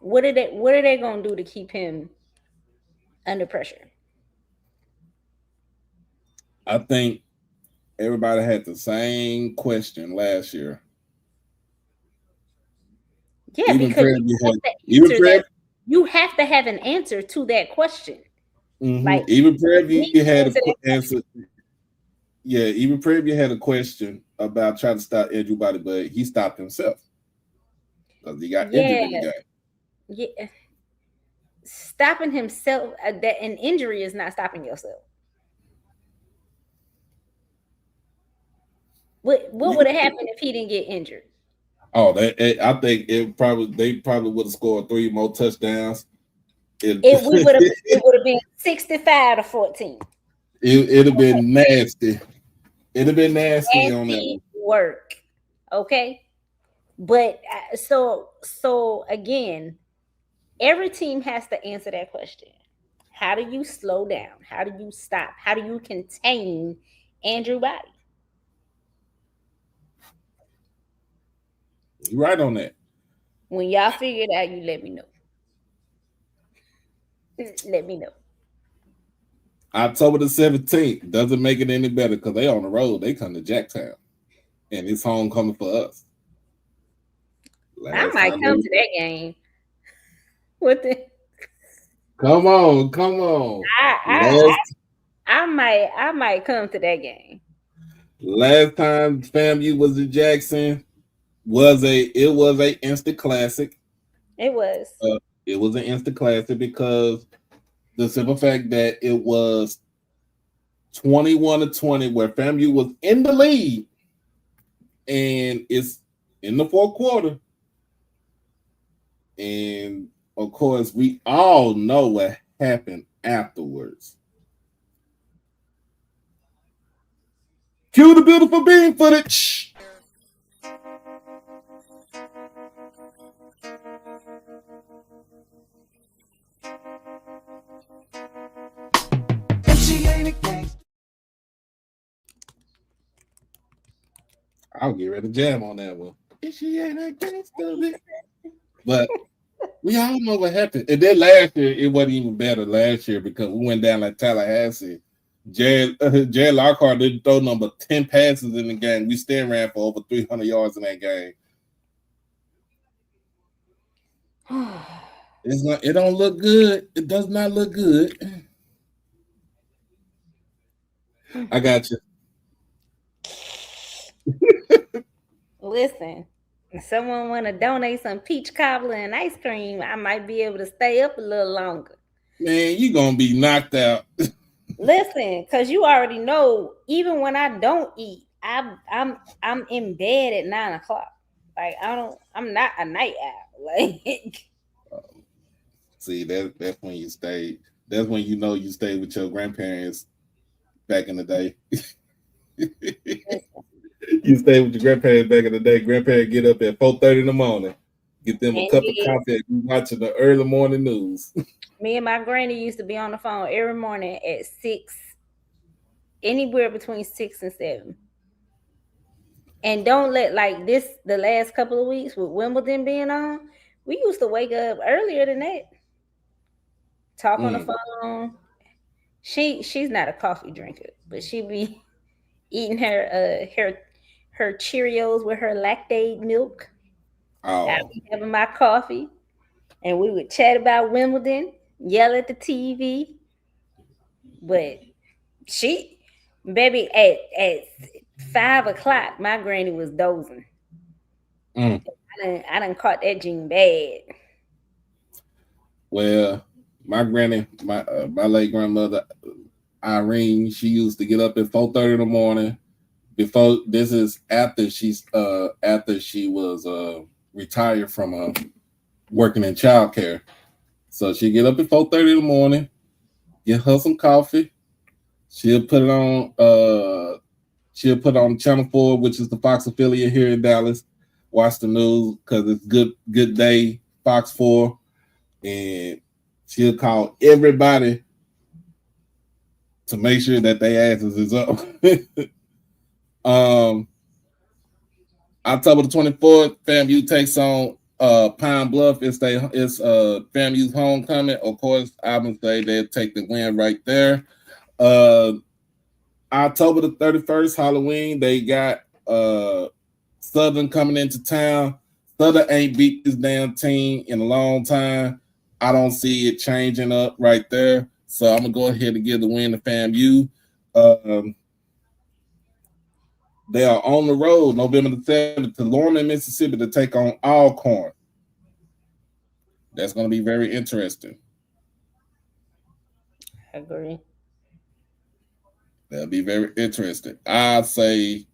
What are they gonna do to keep him under pressure? I think everybody had the same question last year. Yeah, because you have to have an answer to that question. Like even Prairie he View had answered that answer. Yeah, even Prairie View had a question about trying to stop Andrew Body, but he stopped himself because he got injured in the game. Yeah, stopping himself that an injury is not stopping yourself. What would have happened if he didn't get injured? Oh, I think they probably would have scored 3 more touchdowns. It would have been 65-14. It'd have been nasty. It'd have been nasty on that one. Work, okay. But so again, every team has to answer that question. How do you slow down? How do you stop? How do you contain Andrew Body? You're right on that. When y'all figure it out, you let me know. Let me know. October the 17th doesn't make it any better because they on the road. They come to Jacktown, and it's homecoming for us. I might come to that game. What the? Come on. I might come to that game. Last time FAMU was in Jackson was a instant classic. It was. It was an instant classic because the simple fact that it was 21-20, where FAMU was in the lead, and it's in the fourth quarter. And of course, we all know what happened afterwards. Cue the beautiful bean footage. I'll get ready to jam on that one. She ain't a gangster. But we all know what happened. And then last year, it wasn't even better last year because we went down like Tallahassee. Jared Lockhart didn't throw number 10 passes in the game. We still ran for over 300 yards in that game. It don't look good. It does not look good. I got you. Listen, if someone want to donate some peach cobbler and ice cream, I might be able to stay up a little longer. Man, you gonna be knocked out. Listen, because you already know, even when I don't eat, I'm in bed at 9 o'clock. Like I'm not a night owl. Like see, that's when you stay. That's when you know you stayed with your grandparents back in the day. You stay with your grandparents back in the day. Grandparents get up at 4:30 in the morning, get them a cup of coffee, and watching the early morning news. Me and my granny used to be on the phone every morning at 6, anywhere between 6 and 7. And don't let like this, the last couple of weeks with Wimbledon being on, we used to wake up earlier than that. Talk on the phone. She's not a coffee drinker, but she be eating her Cheerios with her lactate milk. I'd be having my coffee, and we would chat about Wimbledon, yell at the TV. But at 5 o'clock, my granny was dozing. I done caught that gene bad. Well, my granny, my late grandmother Irene, she used to get up at 4:30 in the morning. This is after she was retired from working in childcare. So she get up at 4:30 in the morning, get her some coffee. She'll put it on. She'll put on Channel 4, which is the Fox affiliate here in Dallas. Watch the news because it's good day, Fox 4, and she'll call everybody to make sure that their asses is up. October the 24th, FAMU takes on Pine Bluff. It's FAMU's homecoming. Of course, I would say they'll take the win right there. October the 31st, Halloween, they got Southern coming into town. Southern ain't beat this damn team in a long time. I don't see it changing up right there. So I'm gonna go ahead and give the win to FAMU. Um, they are on the road November the 7th to Lorman, Mississippi to take on Alcorn. That's going to be very interesting. I agree. That'll be very interesting. I would say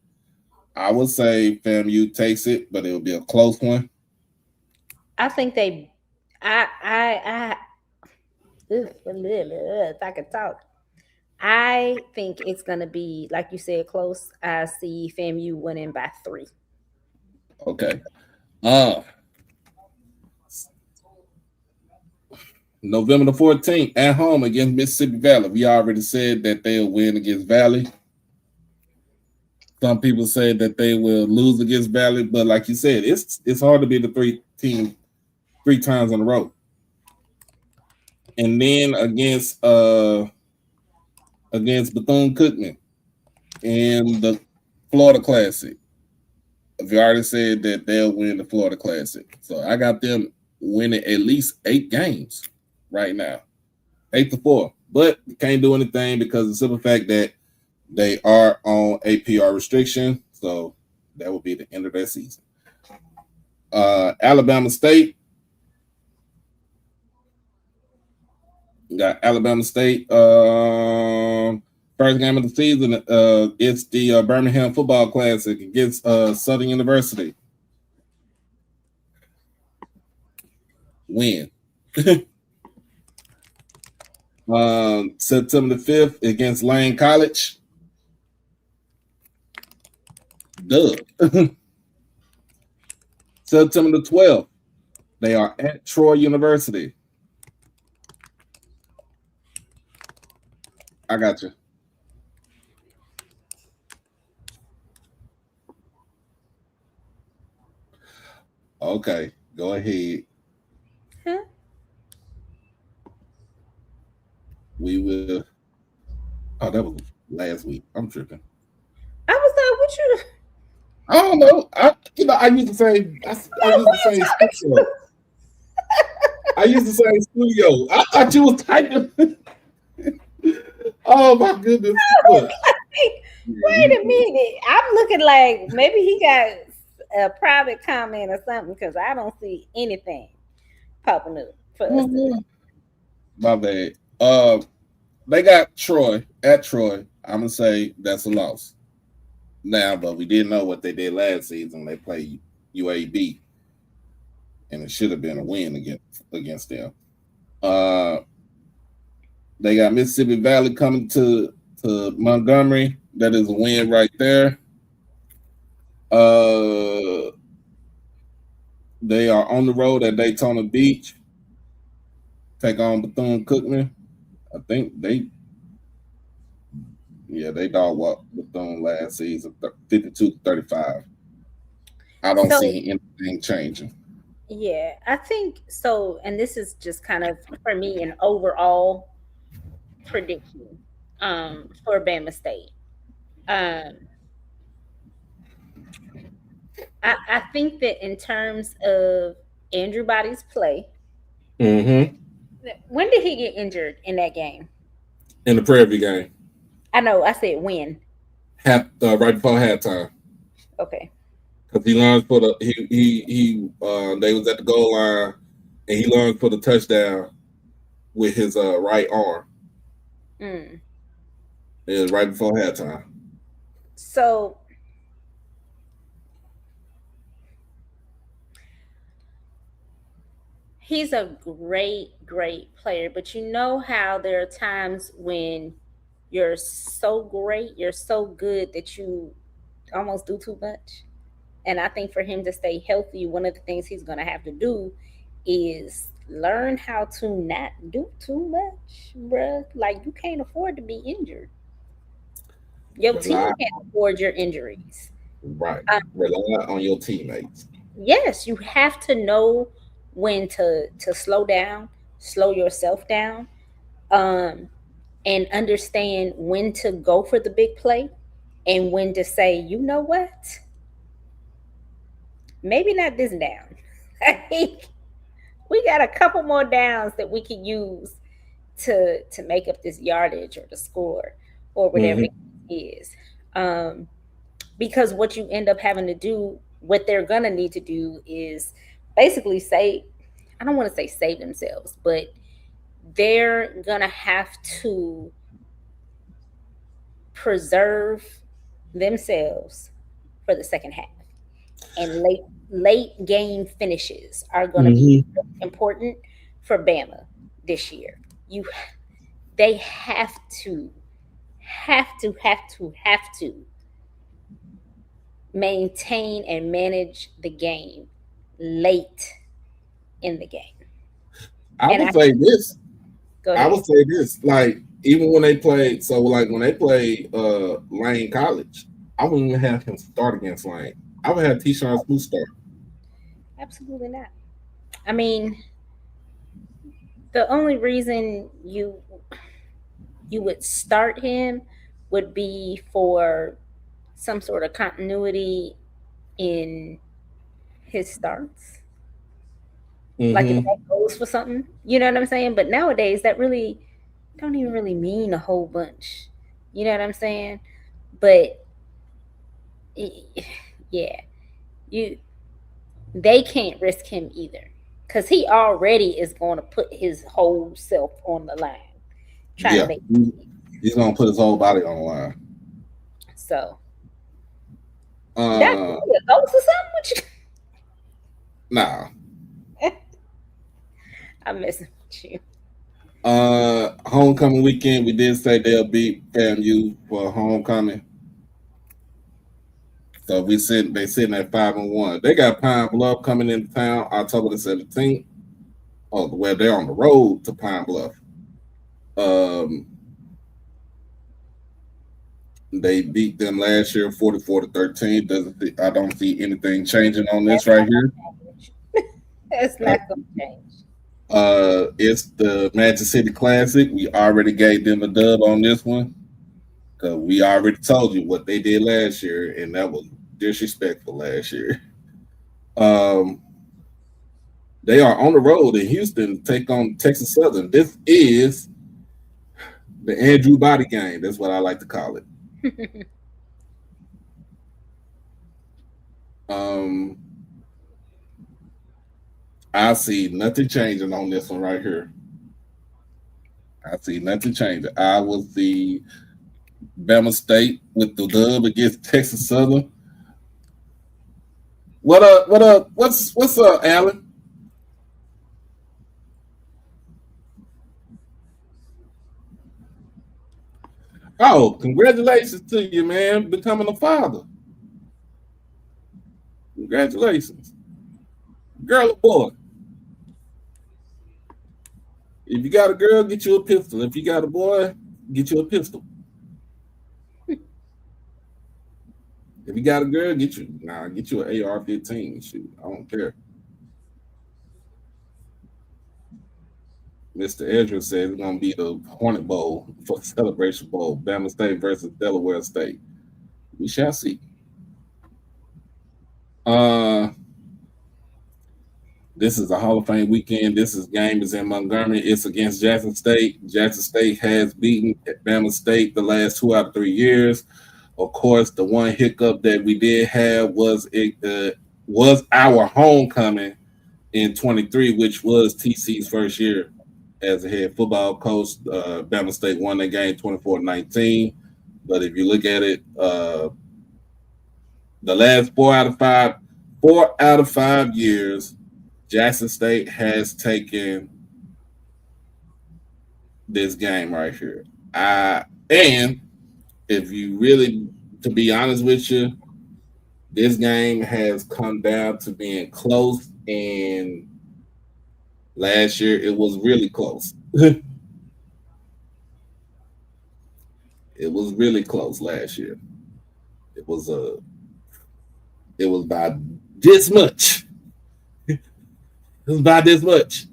FAMU takes it, but it'll be a close one. I think they, if I could talk, I think it's gonna be like you said, close. I see FAMU winning by 3. Okay. November the 14th at home against Mississippi Valley. We already said that they'll win against Valley. Some people say that they will lose against Valley, but like you said, it's hard to be the 3 team 3 times in a row. And then against Bethune-Cookman in the Florida Classic. We already said that they'll win the Florida Classic. So I got them winning at least 8 games right now. 8-4. But you can't do anything because of the simple fact that they are on APR restriction. So that will be the end of their season. Alabama State. Got Alabama State. First game of the season. It's the Birmingham Football Classic against Southern University. Win. September the 5th against Lane College. Dub. September the 12th. They are at Troy University. I got you. Okay, go ahead. Huh? We will. Oh, that was last week. I'm tripping. I was like, what you? I don't know. I used to say. Studio. I used to say studio. I thought you was typing. Oh my goodness! Wait a minute. I'm looking like maybe he got a private comment or something because I don't see anything popping up for us. My bad. They got Troy at Troy. I'm gonna say that's a loss. Now, but we didn't know what they did last season. They played UAB, and it should have been a win against them. They got Mississippi Valley coming to Montgomery. That is a win right there. They are on the road at Daytona Beach. Take on Bethune-Cookman. I think they dog walked Bethune last season, 52-35. I don't see anything changing. Yeah, I think so. And this is just kind of for me an overall prediction for Bama State. I think that in terms of Andrew Body's play, when did he get injured in that game? In the Prairie View game. I know. I said when. Right before halftime. Okay. Because he lunged for the they was at the goal line and he lunged for the touchdown with his right arm. It was right before halftime. So he's a great player, but you know how there are times when you're so great, you're so good that you almost do too much. And I think for him to stay healthy, one of the things he's going to have to do is learn how to not do too much, bruh. Like, you can't afford to be injured. Your team can't afford your injuries. Right. Rely on your teammates. Yes, you have to know when to slow down, slow yourself down, and understand when to go for the big play and when to say, you know what? Maybe not this down. We got a couple more downs that we could use to make up this yardage or the score or whatever Mhm. it is. Because what you end up having to do, what they're gonna need to do is basically say, I don't want to say save themselves, but they're gonna have to preserve themselves for the second half. And late game finishes are gonna be Mhm. important for Bama this year. You they have to maintain and manage the game late in the game. I And would say this. go I ahead. would say this. Like even when they played, so like when they played Lane College, I wouldn't even have him start against Lane. I would have T-Shawn Smooth start. Absolutely not. I mean, the only reason you would start him would be for some sort of continuity in his starts. Like if that Mm-hmm. goes for something, you know what I'm saying? But nowadays that really don't even really mean a whole bunch. You know what I'm saying? But yeah, you they can't risk him either. Cause he already is going to put his whole self on the line trying to Yeah, make he's gonna put his whole body on the line. so that Uh, a ghost or something nah. with you. I'm messing with you. Homecoming weekend, we did say they'll beat FAMU for homecoming. So they sitting at 5-1. They got Pine Bluff coming into town October the 17th. Oh, well, they're on the road to Pine Bluff. Um, they beat them last year 44-13. I don't see anything changing on this That's right not here. gonna change. That's Uh, not gonna change. it's the Magic City Classic. We already gave them a dub on this one because we already told you what they did last year, and that was disrespectful last year. Um, they are on the road in Houston to take on Texas Southern. This is the Andrew Body game. That's what I like to call it. Um, I see nothing changing on this one right here. I see nothing changing. I will see Bama State with the dub against Texas Southern. What up? What up? What's up, Alan? Oh, congratulations to you, man, becoming a father. Congratulations, girl or boy. If you got a girl, get you a pistol. If you got a boy, get you a pistol. If you got a girl, get you an AR-15. Shoot, I don't care. Mr. Ezra says it's gonna be the Hornet Bowl for the Celebration Bowl, Bama State versus Delaware State. We shall see. Uh, this is a Hall of Fame weekend. This game is in Montgomery. It's against Jackson State. Jackson State has beaten Bama State the last 2 out of 3 years. Of course, the one hiccup that we did have was our homecoming in 23, which was TC's first year as a head football coach. Bama State won that game 24-19. But if you look at it, the last 4 out of 5 years, Jackson State has taken this game right here. And if you really, to be honest with you, this game has come down to being close, and last year it was really close. It was really close last year. It was it was by this much. It was by this much.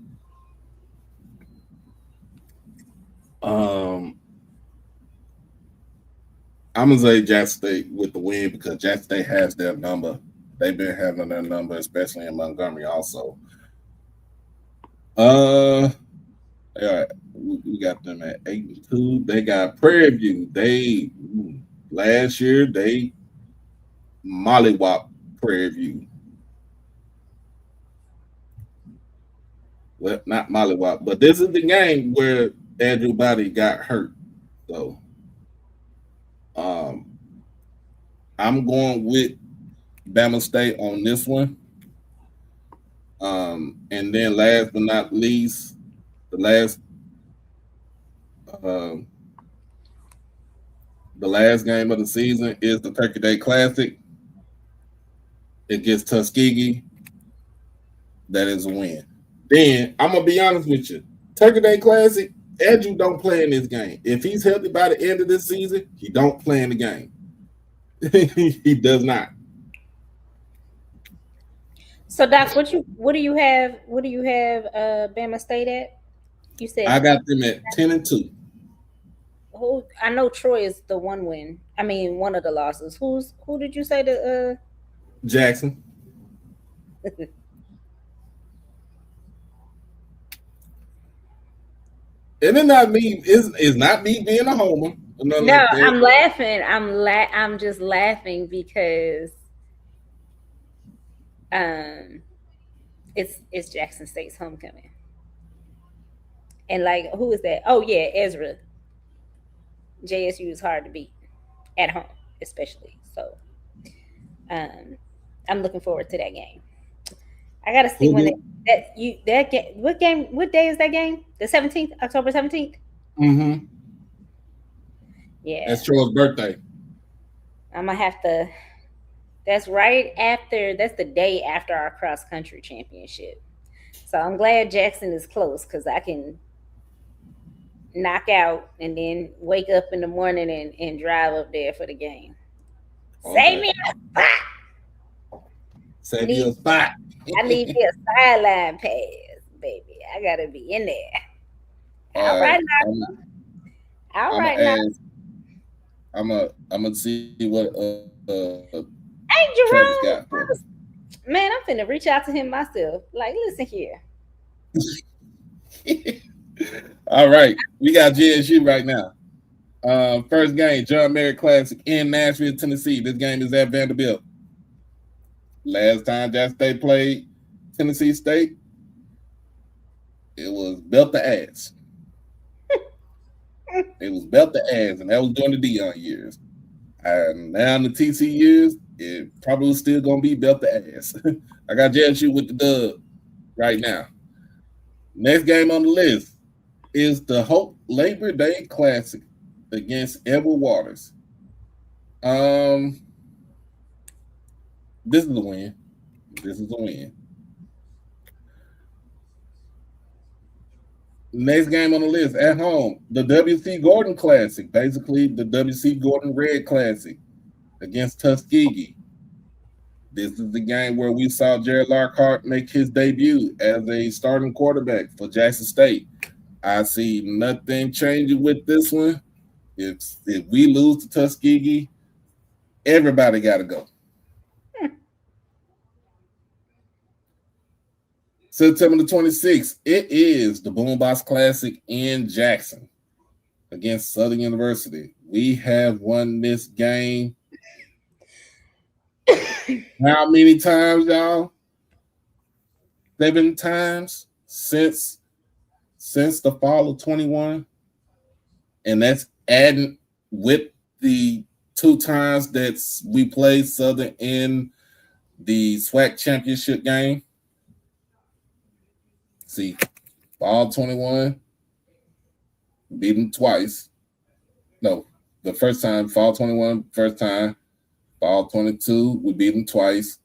Um, I'm gonna say Jackson State with the win because Jackson State has their number. They've been having their number, especially in Montgomery. Also, all right, we got them at 8-2. They got Prairie View. Last year they mollywop Prairie View. Well, not mollywop, but this is the game where Andrew Body got hurt. So I'm going with Bama State on this one. And then last but not least, the last game of the season is the Turkey Day Classic. It gets Tuskegee. That is a win. Then I'm gonna be honest with you. Turkey Day Classic, Andrew don't play in this game. If he's healthy by the end of this season, he don't play in the game. He does not. So Doc, what do you have Bama State at? You said I got them at 10-2. Who I know Troy is the one win. I mean one of the losses. Who did you say the Jackson. And it's not me. It's not me being a homer. No, like I'm laughing. I'm just laughing because it's Jackson State's homecoming. And like, who is that? Oh yeah, Ezra. JSU is hard to beat at home, especially. So I'm looking forward to that game. I gotta see when what day is that game? The 17th, October 17th? Mm-hmm. Yeah. That's Troy's birthday. I'm gonna have to. That's the day after our cross country championship. So I'm glad Jackson is close because I can knock out and then wake up in the morning and drive up there for the game. Okay. Save me a spot. Save me a spot. I need me a sideline pass, baby. I gotta be in there. All right now. I'm gonna see what hey Jerome, man, I'm finna reach out to him myself. Like, listen here. All right, we got JSU right now. First game, John Merritt Classic in Nashville, Tennessee. This game is at Vanderbilt. Last time Jackson State played Tennessee State, it was belt the ass. It was belt the ass, and that was during the Dion years. And now in the TC years, it probably still gonna be belt the ass. I got JSU with the dub right now. Next game on the list is the Hope Labor Day Classic against Edward Waters. This is a win. Next game on the list at home, the W.C. Gordon Classic, basically the W.C. Gordon Red Classic against Tuskegee. This is the game where we saw Jared Lockhart make his debut as a starting quarterback for Jackson State. I see nothing changing with this one. If we lose to Tuskegee, everybody got to go. September the 26th, it is the Boombox Classic in Jackson against Southern University. We have won this game how many times, y'all? 7 times since the fall of 21. And that's adding with the 2 times that we played Southern in the SWAC championship game. See, fall 21, beat them twice. No, the first time, fall 21, first time. Fall 22, we beat them twice.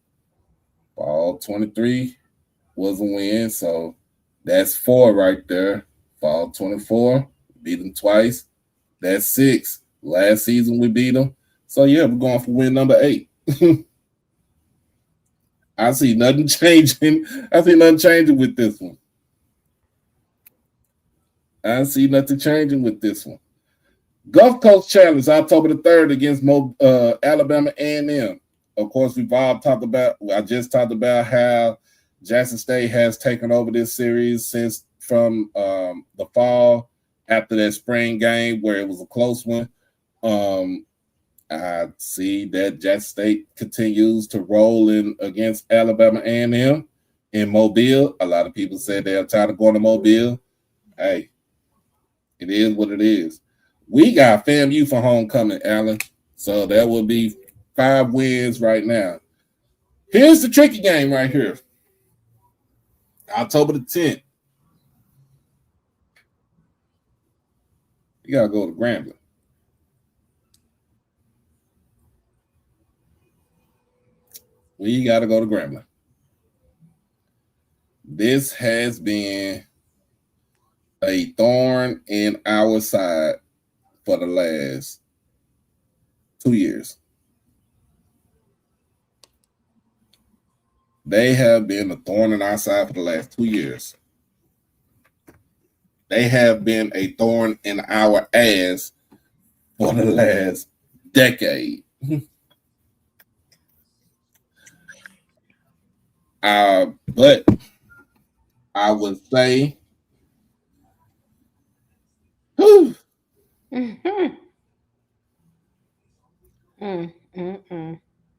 Fall 23 was a win, so that's 4 right there. Fall 24, beat them twice. That's 6. Last season we beat them. So yeah, we're going for win number 8. I see nothing changing. With this one. I see nothing changing with this one. Gulf Coast Challenge, October the 3rd against Alabama A&M. Of course, I just talked about how Jackson State has taken over this series from the fall. after that spring game where it was a close one. I see that Jackson State continues to roll in against Alabama A&M in Mobile. A lot of people said they're tired of going to Mobile. Hey, it is what it is. We got FAMU for homecoming, Alan. So that will be 5 wins right now. Here's the tricky game right here. October the 10th. You got to go to Grambling. We got to go to Grambling. This has been a thorn in our side for the last 2 years. They have been a thorn in our side for the last 2 years. They have been a thorn in our ass for the last decade. But I would say, whew,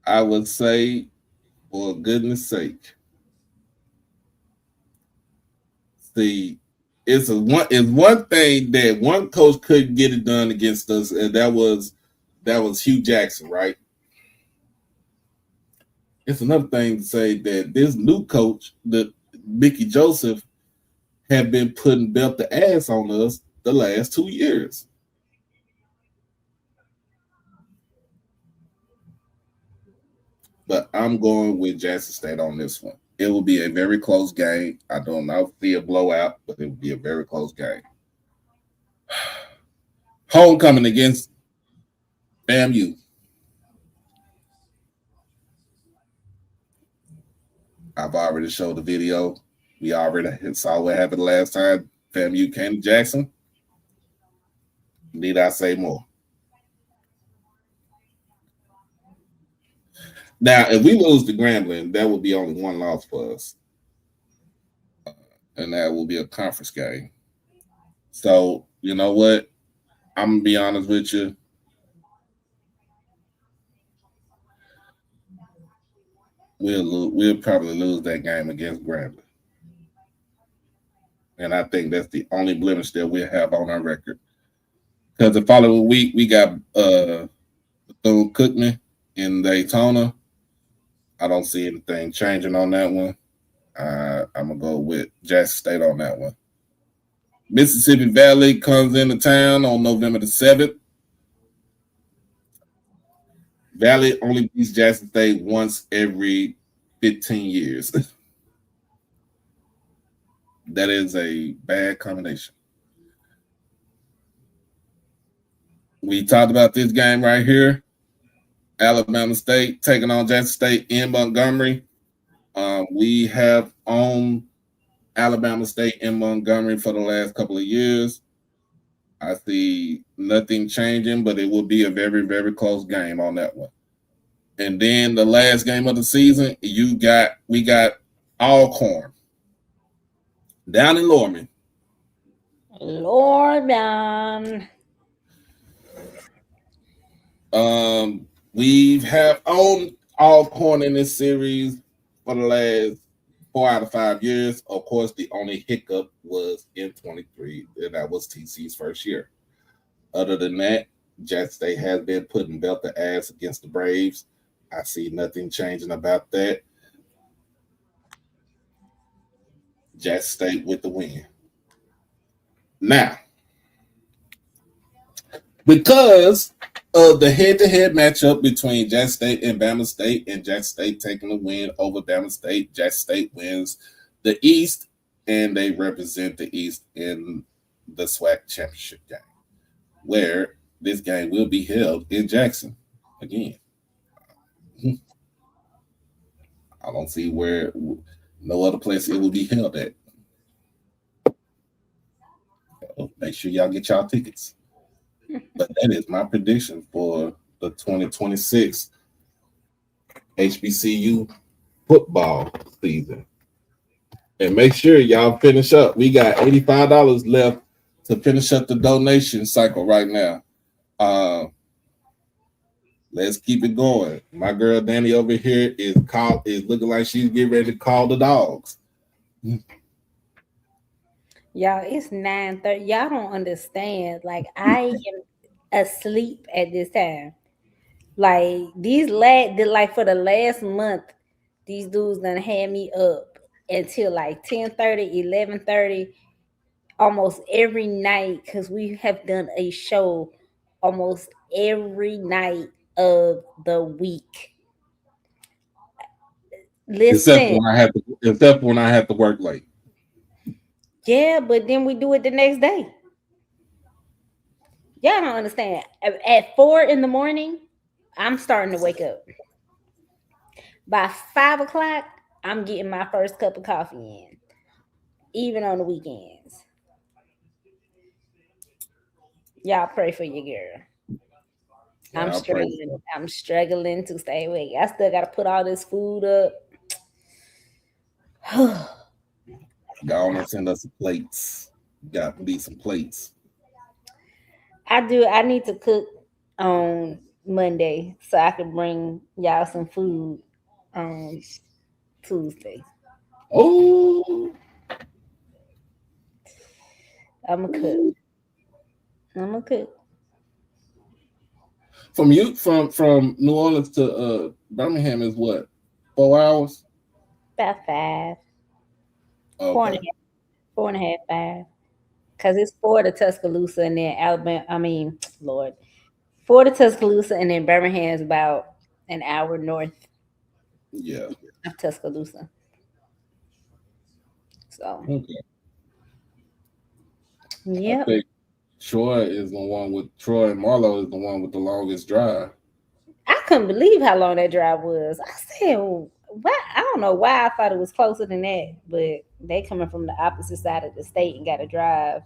I would say, for goodness sake, see, it's one thing that one coach couldn't get it done against us, and that was Hugh Jackson, right? It's another thing to say that this new coach, the Mickey Joseph, have been putting belt the ass on us the last 2 years. But I'm going with Jackson State on this one. It will be a very close game. I don't know if it'll be a blowout, but it will be a very close game. Homecoming against FAMU. I've already showed the video. We already saw what happened last time. FAMU came to Jackson. Need I say more? Now, if we lose to Grambling, that will be only one loss for us. And that will be a conference game. So, you know what? I'm going to be honest with you. We'll probably lose that game against Grambling. And I think that's the only blemish that we'll have on our record. Because the following week, we got Bethune-Cookman in Daytona. I don't see anything changing on that one. I'm going to go with Jackson State on that one. Mississippi Valley comes into town on November the 7th. Valley only beats Jackson State once every 15 years. That is a bad combination. We talked about this game right here. Alabama State taking on Jackson State in Montgomery. We have owned Alabama State in Montgomery for the last couple of years. I see nothing changing, but it will be a very, very close game on that one. And then the last game of the season, we got Alcorn down in Lorman. We have owned Alcorn in this series for the last 4 out of 5 years. Of course, the only hiccup was in 23, and that was TC's first year. Other than that, Jackson State has been putting belt the ass against the Braves. I see nothing changing about that. Jackson State with the win. Now, because of the head-to-head matchup between Jackson State and Bama State, and Jackson State taking the win over Bama State, Jackson State wins the East, and they represent the East in the SWAC championship game, where this game will be held in Jackson again. I don't see where no other place it will be held at. So make sure y'all get y'all tickets. But that is my prediction for the 2026 HBCU football season. And make sure y'all finish up. We got $85 left to finish up the donation cycle right now. Let's keep it going. My girl Danny over here is looking like she's getting ready to call the dogs. Y'all, it's 9:30. Y'all don't understand. Like, I am asleep at this time. Like, like for the last month, these dudes done had me up until like 10:30, 11:30, almost every night, because we have done a show almost every night of the week. Except Listen, when I have to work late. yeah, but then we do it the next day. Y'all don't understand. At 4 in the morning, I'm starting to wake up. By 5 o'clock, I'm getting my first cup of coffee in, even on the weekends. Y'all pray for your girl. Yeah, I'm I'll pray. struggling. I'm struggling to stay awake. I still got to put all this food up. Go on and send us some plates. Got to be some plates. I do. I need to cook on Monday so I can bring y'all some food on Tuesday. Oh, I'm a cook. from New Orleans to Birmingham is what, 4 hours? About 5. Okay. 4.5, 5. Because it's 4 to Tuscaloosa and then Alabama. I mean, Lord, 4 to Tuscaloosa and then Birmingham is about an hour north Yeah. of Tuscaloosa. So, Okay. yeah. I think Troy and Marlo is the one with the longest drive. I couldn't believe how long that drive was. I said, what? I don't know why I thought it was closer than that, but they coming from the opposite side of the state and got to drive.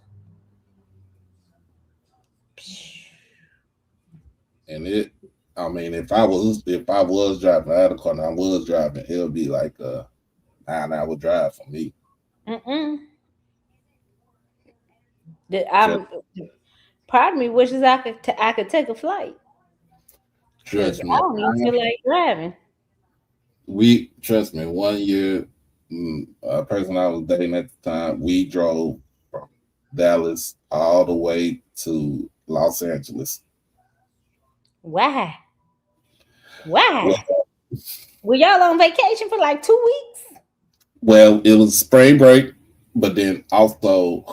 And if I was driving out of car and I was driving, it would be like a 9-hour drive for me. Part of me wishes I could take a flight. Trust me. I don't even feel like driving. Trust me, 1 year, a person I was dating at the time, we drove from Dallas all the way to Los Angeles. Why? Were y'all on vacation for like 2 weeks? Well, it was spring break, but then also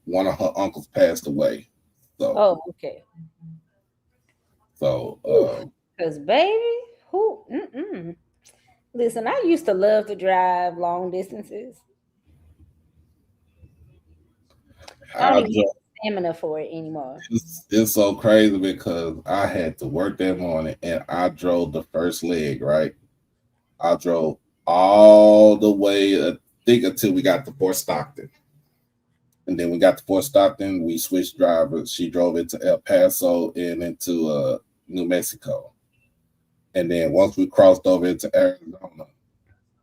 one of her uncles passed away. So, okay. So, because baby, listen, I used to love to drive long distances. I don't even have stamina for it anymore. It's so crazy because I had to work that morning and I drove the first leg, right? I drove all the way, I think, until we got to Fort Stockton. And then we got to Fort Stockton, we switched drivers. She drove into El Paso and into New Mexico. And then once we crossed over into Arizona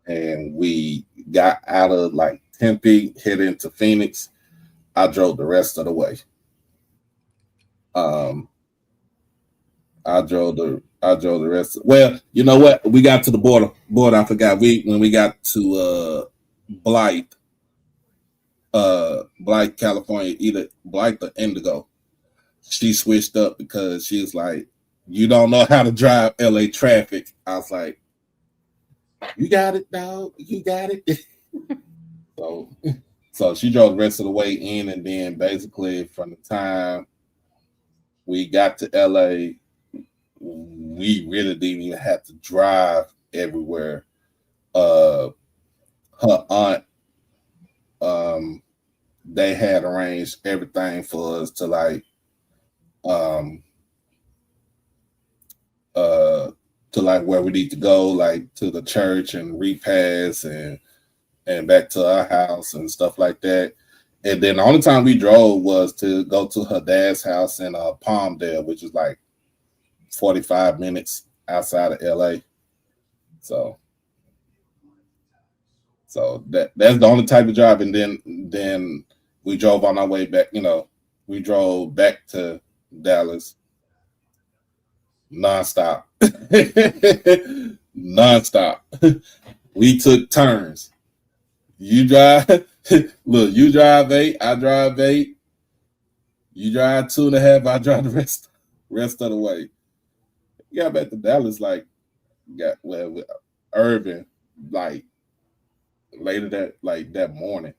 and we got out of like Tempe, headed into Phoenix, I drove the rest of the way. I drove the rest. Well, you know what? We got to the border. I forgot. When we got to Blythe, California, either Blythe or Indigo, she switched up because she was like, "You don't know how to drive LA traffic." I was like, "You got it, dog. You got it." So she drove the rest of the way in, and then basically from the time we got to LA, we really didn't even have to drive everywhere. Her aunt, they had arranged everything for us to like, where we need to go, like to the church and repass and back to our house and stuff like that. And then the only time we drove was to go to her dad's house in Palmdale, which is like 45 minutes outside of LA. So that's the only type of drive. And then we drove on our way back. We drove back to Dallas nonstop. Nonstop. We took turns. You drive. Look, you drive 8. I drive 8. You drive 2.5. I drive the rest of the way. We got back to Dallas Urban later that morning.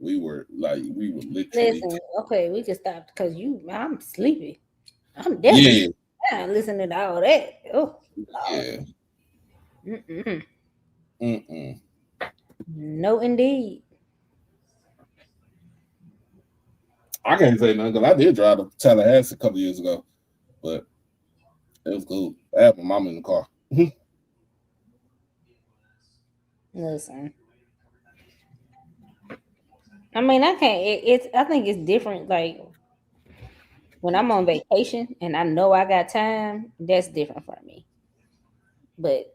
We were literally. Listen, okay, we can stop because I'm sleepy. I'm definitely listening to all that. Oh, Lord. Yeah. No, indeed. I can't say nothing because I did drive to Tallahassee a couple years ago, but it was cool. I had my mom in the car. Listen, I mean, I can't. I think it's different. Like when I'm on vacation and I know I got time, that's different for me. But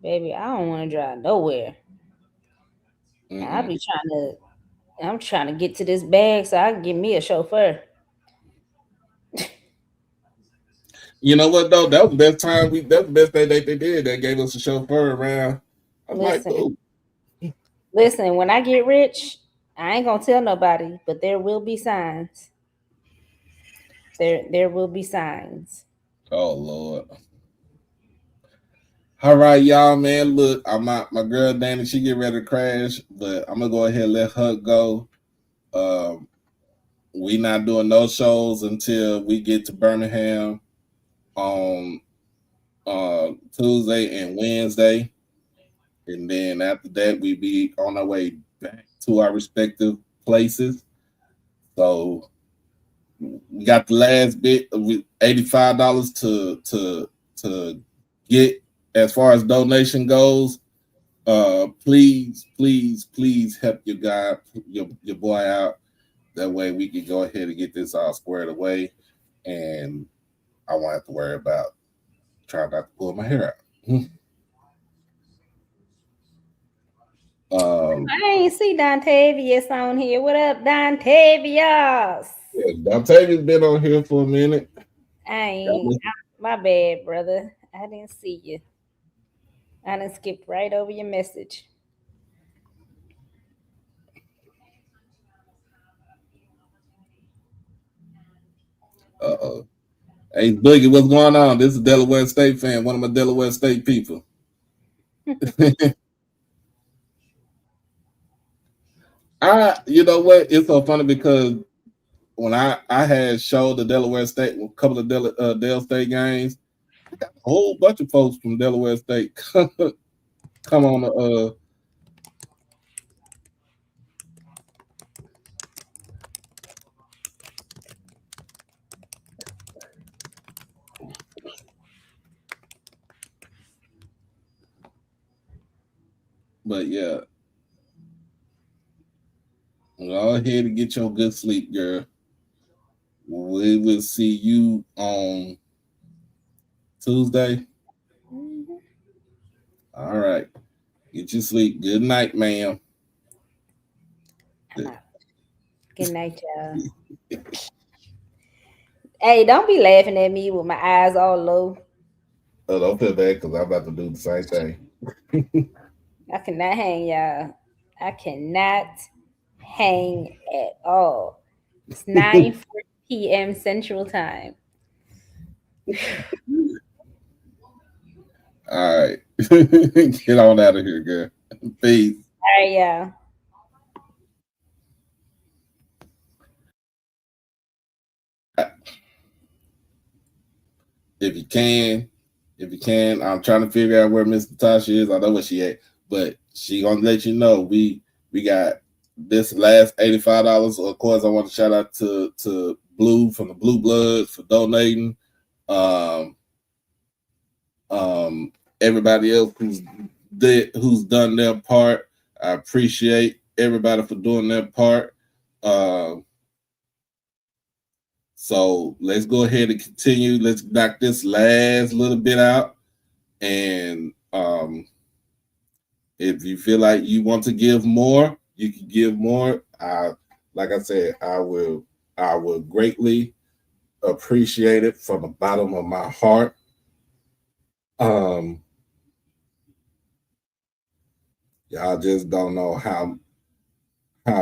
baby, I don't want to drive nowhere. I'm trying to get to this bag so I can get me a chauffeur. You know what though? That was the best time. That's the best thing they did. They gave us a chauffeur around. I'm listen. When I get rich, I ain't gonna tell nobody, but there will be signs. There will be signs. Oh Lord. All right, y'all, man. Look, my girl Danny, she get ready to crash, but I'm gonna go ahead and let her go. We not doing no shows until we get to Birmingham on Tuesday and Wednesday, and then after that we be on our way back to our respective places. So we got the last bit of $85 to get. As far as donation goes, please help your guy, your boy out. That way we can go ahead and get this all squared away, and I won't have to worry about trying not to pull my hair out. I ain't see Dontavius on here. What up, Dontavius? Yeah, Dontavius been on here for a minute. My bad, brother. I didn't see you. I done skipped right over your message. Hey, Boogie, what's going on? This is a Delaware State fan, one of my Delaware State people. You know what? It's so funny because when I had showed the Delaware State, a couple of Del State games, I got a whole bunch of folks from Delaware State come on the but yeah. Go ahead and get your good sleep, girl. We will see you on Tuesday. Mm-hmm. All right. Get your sleep. Good night, ma'am. Good night, y'all. Hey, don't be laughing at me with my eyes all low. Oh, don't feel bad because I'm about to do the same thing. I cannot hang, y'all. I cannot hang at all. It's 9:40 p.m. Central Time. All right. Get on out of here, girl. Peace. All right, y'all. If you can, I'm trying to figure out where Miss Natasha is. I know where she at, but she gonna let you know. We got this last $85. Of course, I want to shout out to Blue from the Blue Bloods for donating. Everybody else who's done their part. I appreciate everybody for doing their part. So let's go ahead and continue. Let's knock this last little bit out, and if you feel like you want to give more, you can give more. Like I said, I will greatly appreciate it from the bottom of my heart. Y'all just don't know how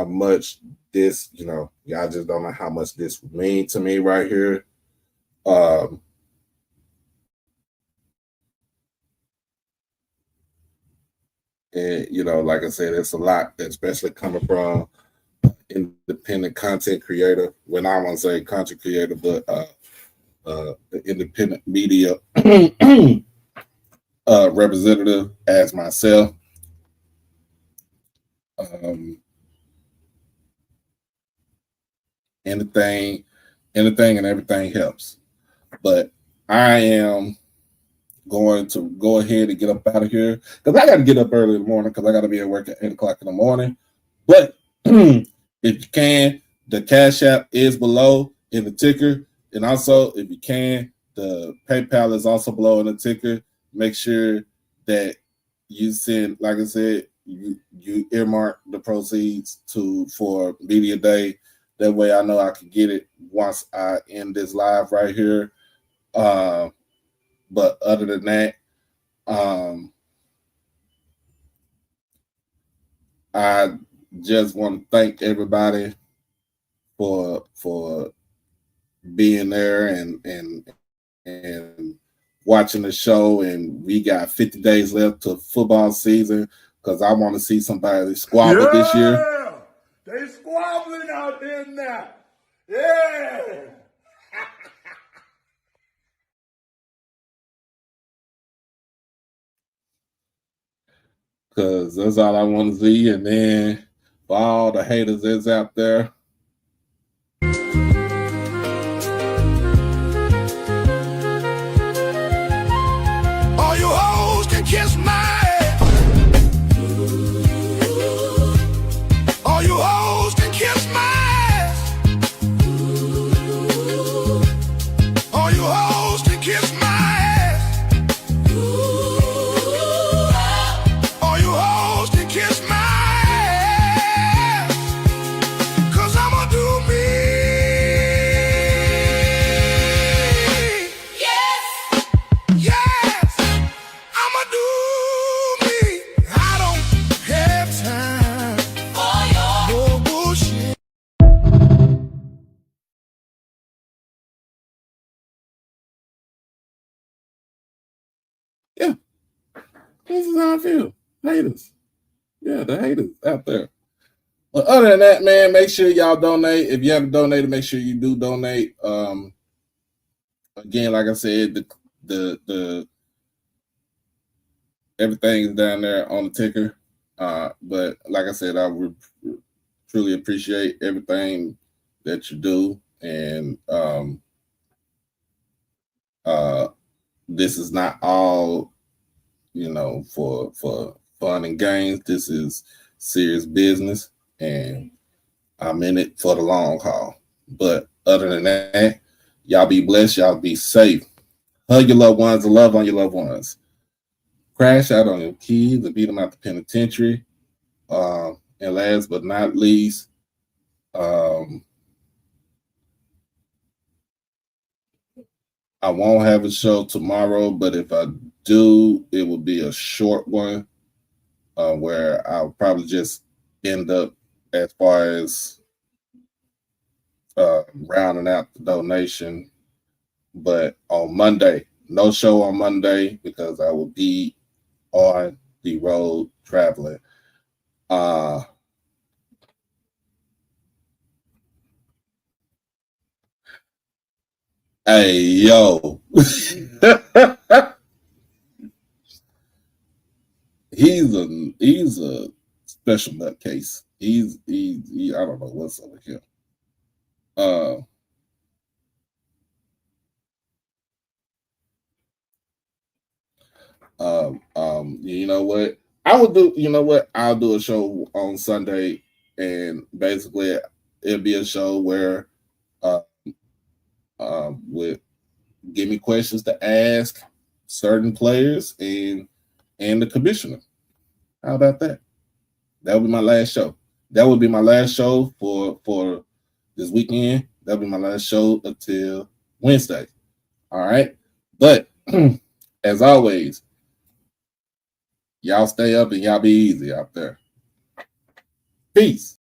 much this, y'all just don't know how much this would mean to me right here. And like I said, it's a lot, especially coming from independent content creator. When I want to say content creator, but independent media representative as myself. Anything and everything helps. But I am going to go ahead and get up out of here because I got to get up early in the morning because I got to be at work at 8 o'clock in the morning. But if you can, the Cash App is below in the ticker. And also, if you can, the PayPal is also below in the ticker. Make sure that you send, like I said, you earmark the proceeds for Media Day. That way I know I can get it once I end this live right here. But other than that, I just want to thank everybody for being there and watching the show. And we got 50 days left to football season because I want to see somebody squabble this year. They squabbling out there now. Yeah. Because that's all I want to see. And then for all the haters that's out there, all you hoes can kiss my ass. All you hoes can kiss my ass. All you hoes can kiss my ass. All you hoes can kiss my ass. 'Cause I'ma do me. Yes. Yes. I'ma do me. I don't have time for your bullshit. yeah, this is how I feel. Haters. Yeah, the haters out there. But other than that, man, make sure y'all donate. If you haven't donated, make sure you do donate. Again, like I said, the everything is down there on the ticker. But like I said, I would truly appreciate everything that you do. And this is not all, for fun and games. This is serious business, and I'm in it for the long haul. But other than that, y'all be blessed. Y'all be safe. Hug your loved ones and love on your loved ones. Crash out on your kids and beat them out the penitentiary. And last but not least, I won't have a show tomorrow, but if I do, it will be a short one where I'll probably just end up as far as rounding out the donation. But on Monday, no show on Monday because I will be on the road traveling. Hey, yo. He's a special nutcase. He I don't know what's up with him. You know what? I will do, I'll do a show on Sunday, and basically it'll be a show where with give me questions to ask certain players and the commissioner. How about that? That would be my last show. That would be my last show for this weekend. That'll be my last show until Wednesday. All right. But as always, y'all stay up and y'all be easy out there. Peace.